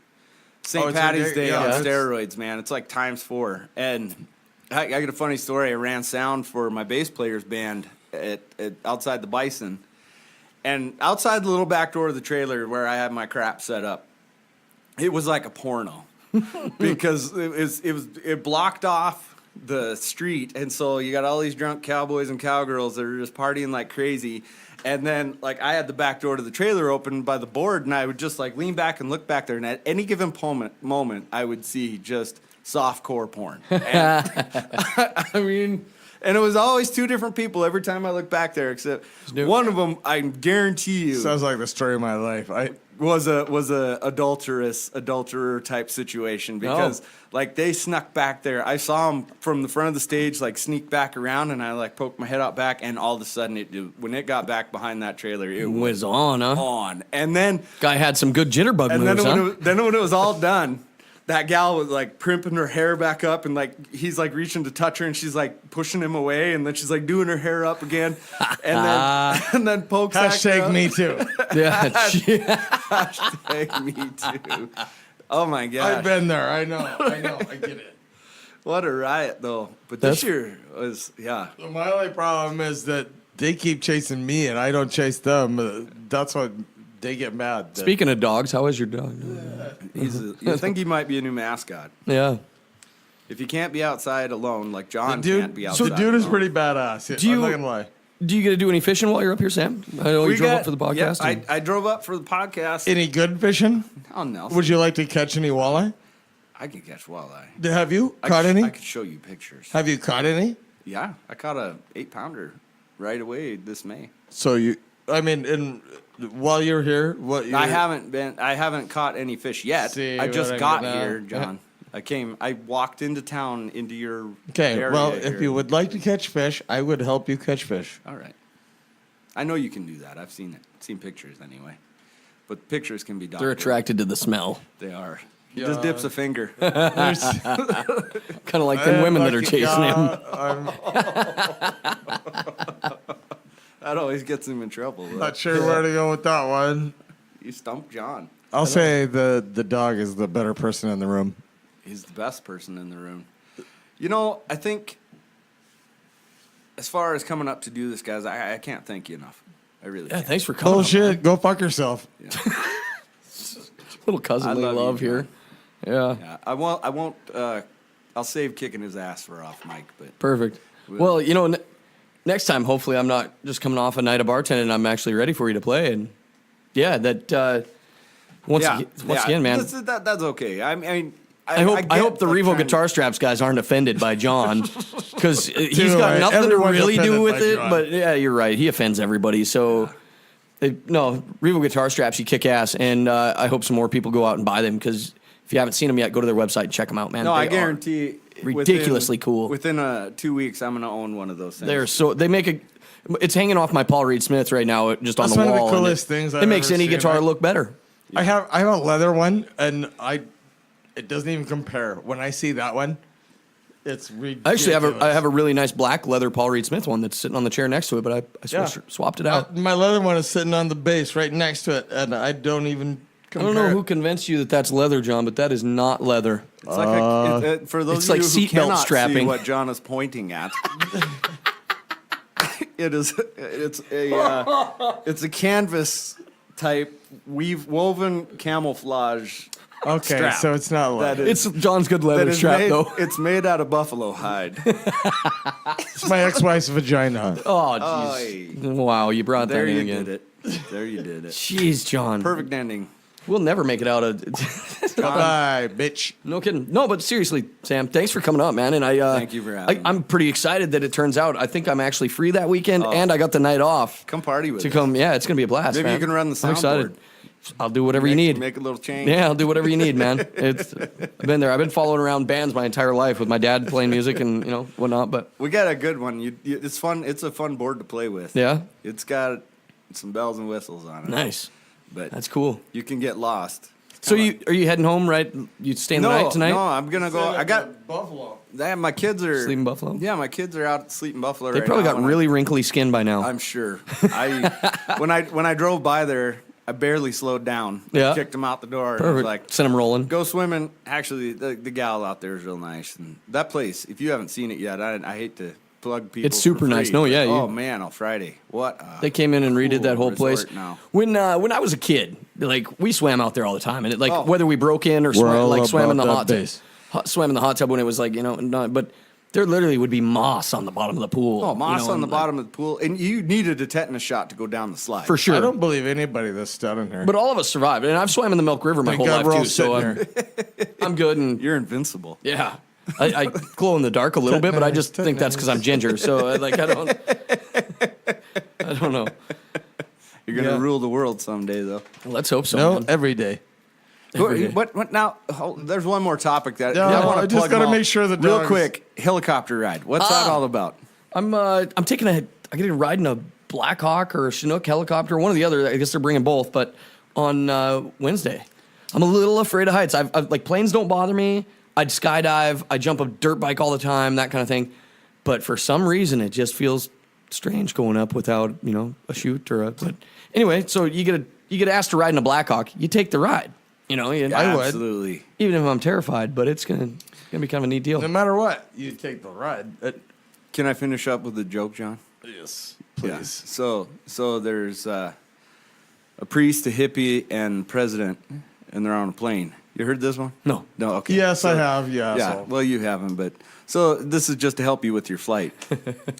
St. Oh, it's Patty's a- Day yeah, on it's- steroids, man. It's like ×4. And I got a funny story. I ran sound for my bass player's band at outside the Bison, and outside the little back door of the trailer where I had my crap set up, it was like a porno because it blocked off the street, and so you got all these drunk cowboys and cowgirls that are just partying like crazy. And then, like, I had the back door to the trailer open by the board, and I would just, like, lean back and look back there, and at any given moment, I would see just softcore porn. And, I mean, and it was always two different people every time I looked back there, except one of them, I guarantee you, Sounds like the story of my life. was a adulterer type situation because like they snuck back there. I saw them from the front of the stage like sneak back around, and I like poked my head out back, and all of a sudden when it got back behind that trailer, it was on, huh? on. And then Guy had some good jitterbug moves, then when it was all done, that gal was like primping her hair back up, and like he's like reaching to touch her, and she's like pushing him away, and then she's like doing her hair up again, and then pokes back Hashtag up. me too. Yeah. Hashtag me too. Oh my god! I've been there. I know. I get it. What a riot, though. But That's- this year was, yeah. My only problem is that they keep chasing me and I don't chase them. That's what they get mad. that- Speaking of dogs, how is your dog? I think he might be a new mascot. Yeah. If you can't be outside alone, like John dude, can't be so outside. the dude is alone. pretty badass. Do I'm you- not gonna lie. Do you get to do any fishing while you're up here, Sam? I know you drove up for the podcast. Yeah, and- I drove up for the podcast. Any good fishing? Oh, no. Would you like to catch any walleye? I can catch walleye. Have you I caught could- any? I could show you pictures. Have you caught any? Yeah, I caught a 8-pounder right away this May. So while you're here, I haven't caught any fish yet. See I what just I'm got gonna- here, John. I walked into town into your Okay, area well, here. if you would like to catch fish, I would help you catch fish. All right. I know you can do that. I've seen it. Seen pictures anyway. But pictures can be doctored. They're attracted to the smell. They are. He just dips a finger. There's- Kind of like them women that are chasing him. That always gets him in trouble. Though. Not sure where to go with that one. You stumped John. I'll say the dog is the better person in the room. He's the best person in the room. You know, I think as far as coming up to do this, guys, I can't thank you enough. I really Yeah, can't. thanks for coming. Bullshit. Go fuck yourself. Little cousinly I love love you, here. Yeah. Yeah, I won't. I'll save kicking his ass for off mic, but Perfect. Well, next time, hopefully, I'm not just coming off a night of bartending and I'm actually ready for you to play. And yeah, once again, man. That's okay. I mean, I hope the like, REVO trying- Guitar Straps guys aren't offended by John because he's Too got right. nothing to Everyone's really do offended with by it. John. But yeah, you're right. He offends everybody. So no, REVO Guitar Straps, you kick ass, and I hope some more people go out and buy them because if you haven't seen them yet, go to their website and check them out, man. No, They I are guarantee. ridiculously cool. Within 2 weeks, I'm gonna own one of those things. They make it's hanging off my Paul Reed Smith right now, just on That's the one of the wall. and coolest things I've It makes ever any seen. guitar look better. I have a leather one, and it doesn't even compare. When I see that one, it's ridiculous. I actually have a really nice black leather Paul Reed Smith one that's sitting on the chair next to it, but I swapped it out. My leather one is sitting on the bass right next to it, and I don't even I compare. don't know who convinced you that that's leather, John, but that is not leather. It's like for those it's of like you who seatbelt cannot see strapping. what John is pointing at. It's a canvas type woven camouflage. Okay, strap. so it's not leather. That It's John's good leather that is strap, made, though. It's made out of buffalo hide. It's my ex-wife's vagina. Oh, Oy. jeez. Wow, you brought There that in you again. did it. There you did it. Jeez, John. Perfect ending. We'll never make it out of. Bye, bitch. No kidding. No, but seriously, Sam, thanks for coming up, man. And Thank you for having me. I'm pretty excited that it turns out. I think I'm actually free that weekend, and I got the night off. Come party with to us. come. Yeah, it's gonna be a blast. Maybe man. you can run the I'm excited. soundboard. I'll do whatever you need. Make a little change. Yeah, I'll do whatever you need, man. I've been there. I've been following around bands my entire life with my dad playing music and whatnot. But We got a good one. It's fun. It's a fun board to play with. yeah, It's got some bells and whistles on it. nice. But That's cool. you can get lost. So are you heading home? Right? You staying the night tonight? No, I'm gonna go. I got Buffalo. my kids are Sleeping Buffalo? Yeah, my kids are out sleeping Buffalo. They right probably now, got and really wrinkly skin by now. I'm sure. When I drove by there, I barely slowed down. Yeah. Kicked them out the door. And I was Perfect. like, Send them rolling. go swimming. Actually, the gal out there is real nice. And that place, if you haven't seen it yet, I hate to plug people. It's super for nice. free, No, but, yeah, Oh man, on Friday, what? They came in and redid cool that whole place. resort now. When I was a kid, like we swam out there all the time, and Oh. whether we broke in or swam in the hot tub, base. swam in the hot tub when it was but there literally would be moss on the bottom of the pool. Oh, moss on and, the bottom of the pool, and you needed a tetanus shot to go down the slide. for sure. I don't believe anybody that's down in here. But all of us survived, and I've swam in the Milk River my Thank whole God life we're all too. So sitting I'm good, and You're invincible. yeah. I glow in the dark a little bit, but I just think that's because I'm ginger. So I don't know. You're gonna Yeah. rule the world someday, though. Let's hope so. no, man. every day. Every day. What now? There's one more topic that Yeah, I want I to just plug gotta them all. make sure the real dogs- quick helicopter ride. What's that all about? I'm taking I get to ride in a Black Hawk or a Chinook helicopter, one or the other. I guess they're bringing both, but on Wednesday. I'm a little afraid of heights. I've like planes don't bother me. I'd skydive. I jump a dirt bike all the time, that kind of thing. But for some reason, it just feels strange going up without a chute or a. But anyway, so you get asked to ride in a Black Hawk. You take the ride. I would, Absolutely. even if I'm terrified. But it's gonna be kind of a neat deal. No matter what, you take the ride. Can I finish up with a joke, John? Yes, Yeah. please. So there's a priest, a hippie, and president, and they're on a plane. You heard this one? No. No. Okay. Yes, I So- have. Yeah. Yeah, well, you haven't, but so this is just to help you with your flight.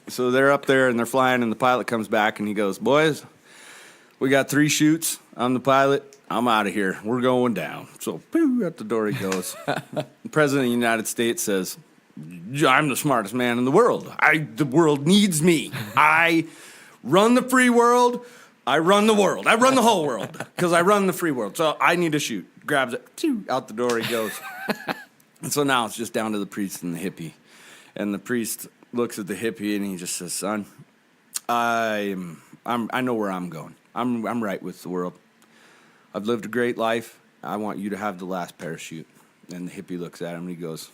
So they're up there and they're flying, and the pilot comes back and he goes, "Boys, we got 3 chutes. I'm the pilot. I'm out of here. We're going down." So, pooh, out the door he goes. The President of the United States says, "I'm the smartest man in the world. The world needs me. I run the free world. I run the world. I run the whole world because I run the free world. So I need to shoot." Grabs it, choo, out the door he goes. And so now it's just down to the priest and the hippie. And the priest looks at the hippie and he just says, "Son, I know where I'm going. I'm right with the world. I've lived a great life. I want you to have the last parachute." And the hippie looks at him and he goes,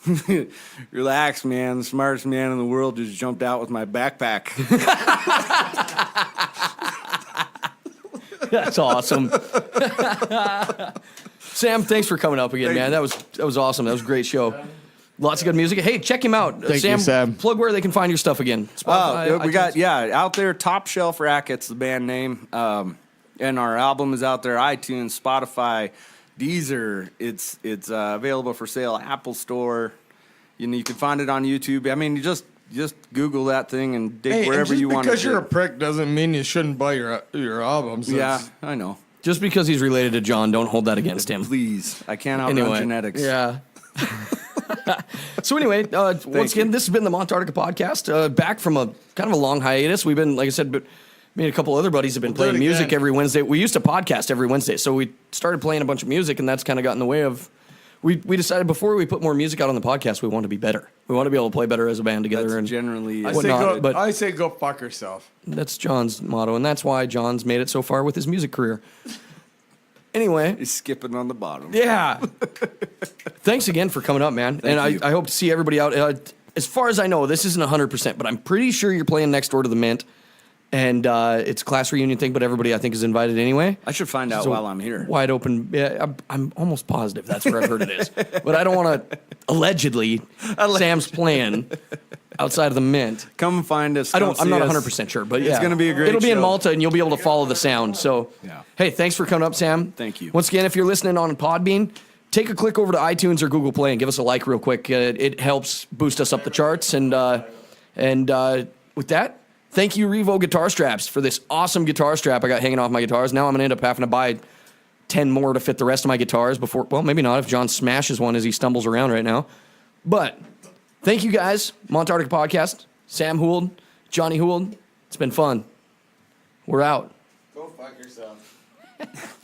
"Relax, man. The smartest man in the world just jumped out with my backpack." That's awesome. Sam, thanks for coming up again, man. That was awesome. That was a great show. Lots of good music. Hey, check him out. Thank you, Sam. Plug where they can find your stuff again. Spotify, We got iTunes. out there. Top Shelf Racket's the band name, and our album is out there. iTunes, Spotify, Deezer. It's available for sale. Apple Store. You can find it on YouTube. I mean, you just Google that thing and dig Hey, wherever and you want. because you're a prick doesn't mean you shouldn't buy your albums. Yeah, I know. Just because he's related to John, don't hold that against him. Please, I can't outrun Anyway, genetics. yeah. So anyway, once again, this has been the Montarctica Podcast. Back from a kind of a long hiatus. We've been, like I said, me and a couple other buddies have been We'll do playing it music again. every Wednesday. We used to podcast every Wednesday, so we started playing a bunch of music, and that's kind of got in the way of. We decided before we put more music out on the podcast, we want to be better. We want to be able to play better as a band together. That's and generally. I say, whatnot, go, but- I say go fuck yourself. that's John's motto, and that's why John's made it so far with his music career. Anyway, He's skipping on the bottom. yeah. Thanks again for coming up, man. Thank you. I hope to see everybody out. As far as I know, this isn't 100%, but I'm pretty sure you're playing next door to the Mint. And it's a class reunion thing, but everybody, I think, is invited anyway. I should find out So, while I'm here. Wide open. Yeah, I'm almost positive that's where I've heard it is. But I don't want to, allegedly, Sam's playing outside of the Mint. Come find us. I'm come not see us. 100% sure, but yeah. It's gonna be a great It'll be in show. Malta, and you'll be able to follow the sound. So, Yeah. hey, thanks for coming up, Sam. Thank you. Once again, if you're listening on Podbean, take a click over to iTunes or Google Play and give us a like real quick. It helps boost us up the charts. And with that, thank you, REVO Guitar Straps, for this awesome guitar strap I got hanging off my guitars. Now I'm going to end up having to buy 10 more to fit the rest of my guitars before, well, maybe not if John smashes one as he stumbles around right now. But thank you guys. Montarctica Podcast, Sam Hould, Johnny Hould. It's been fun. We're out. Go fuck yourself.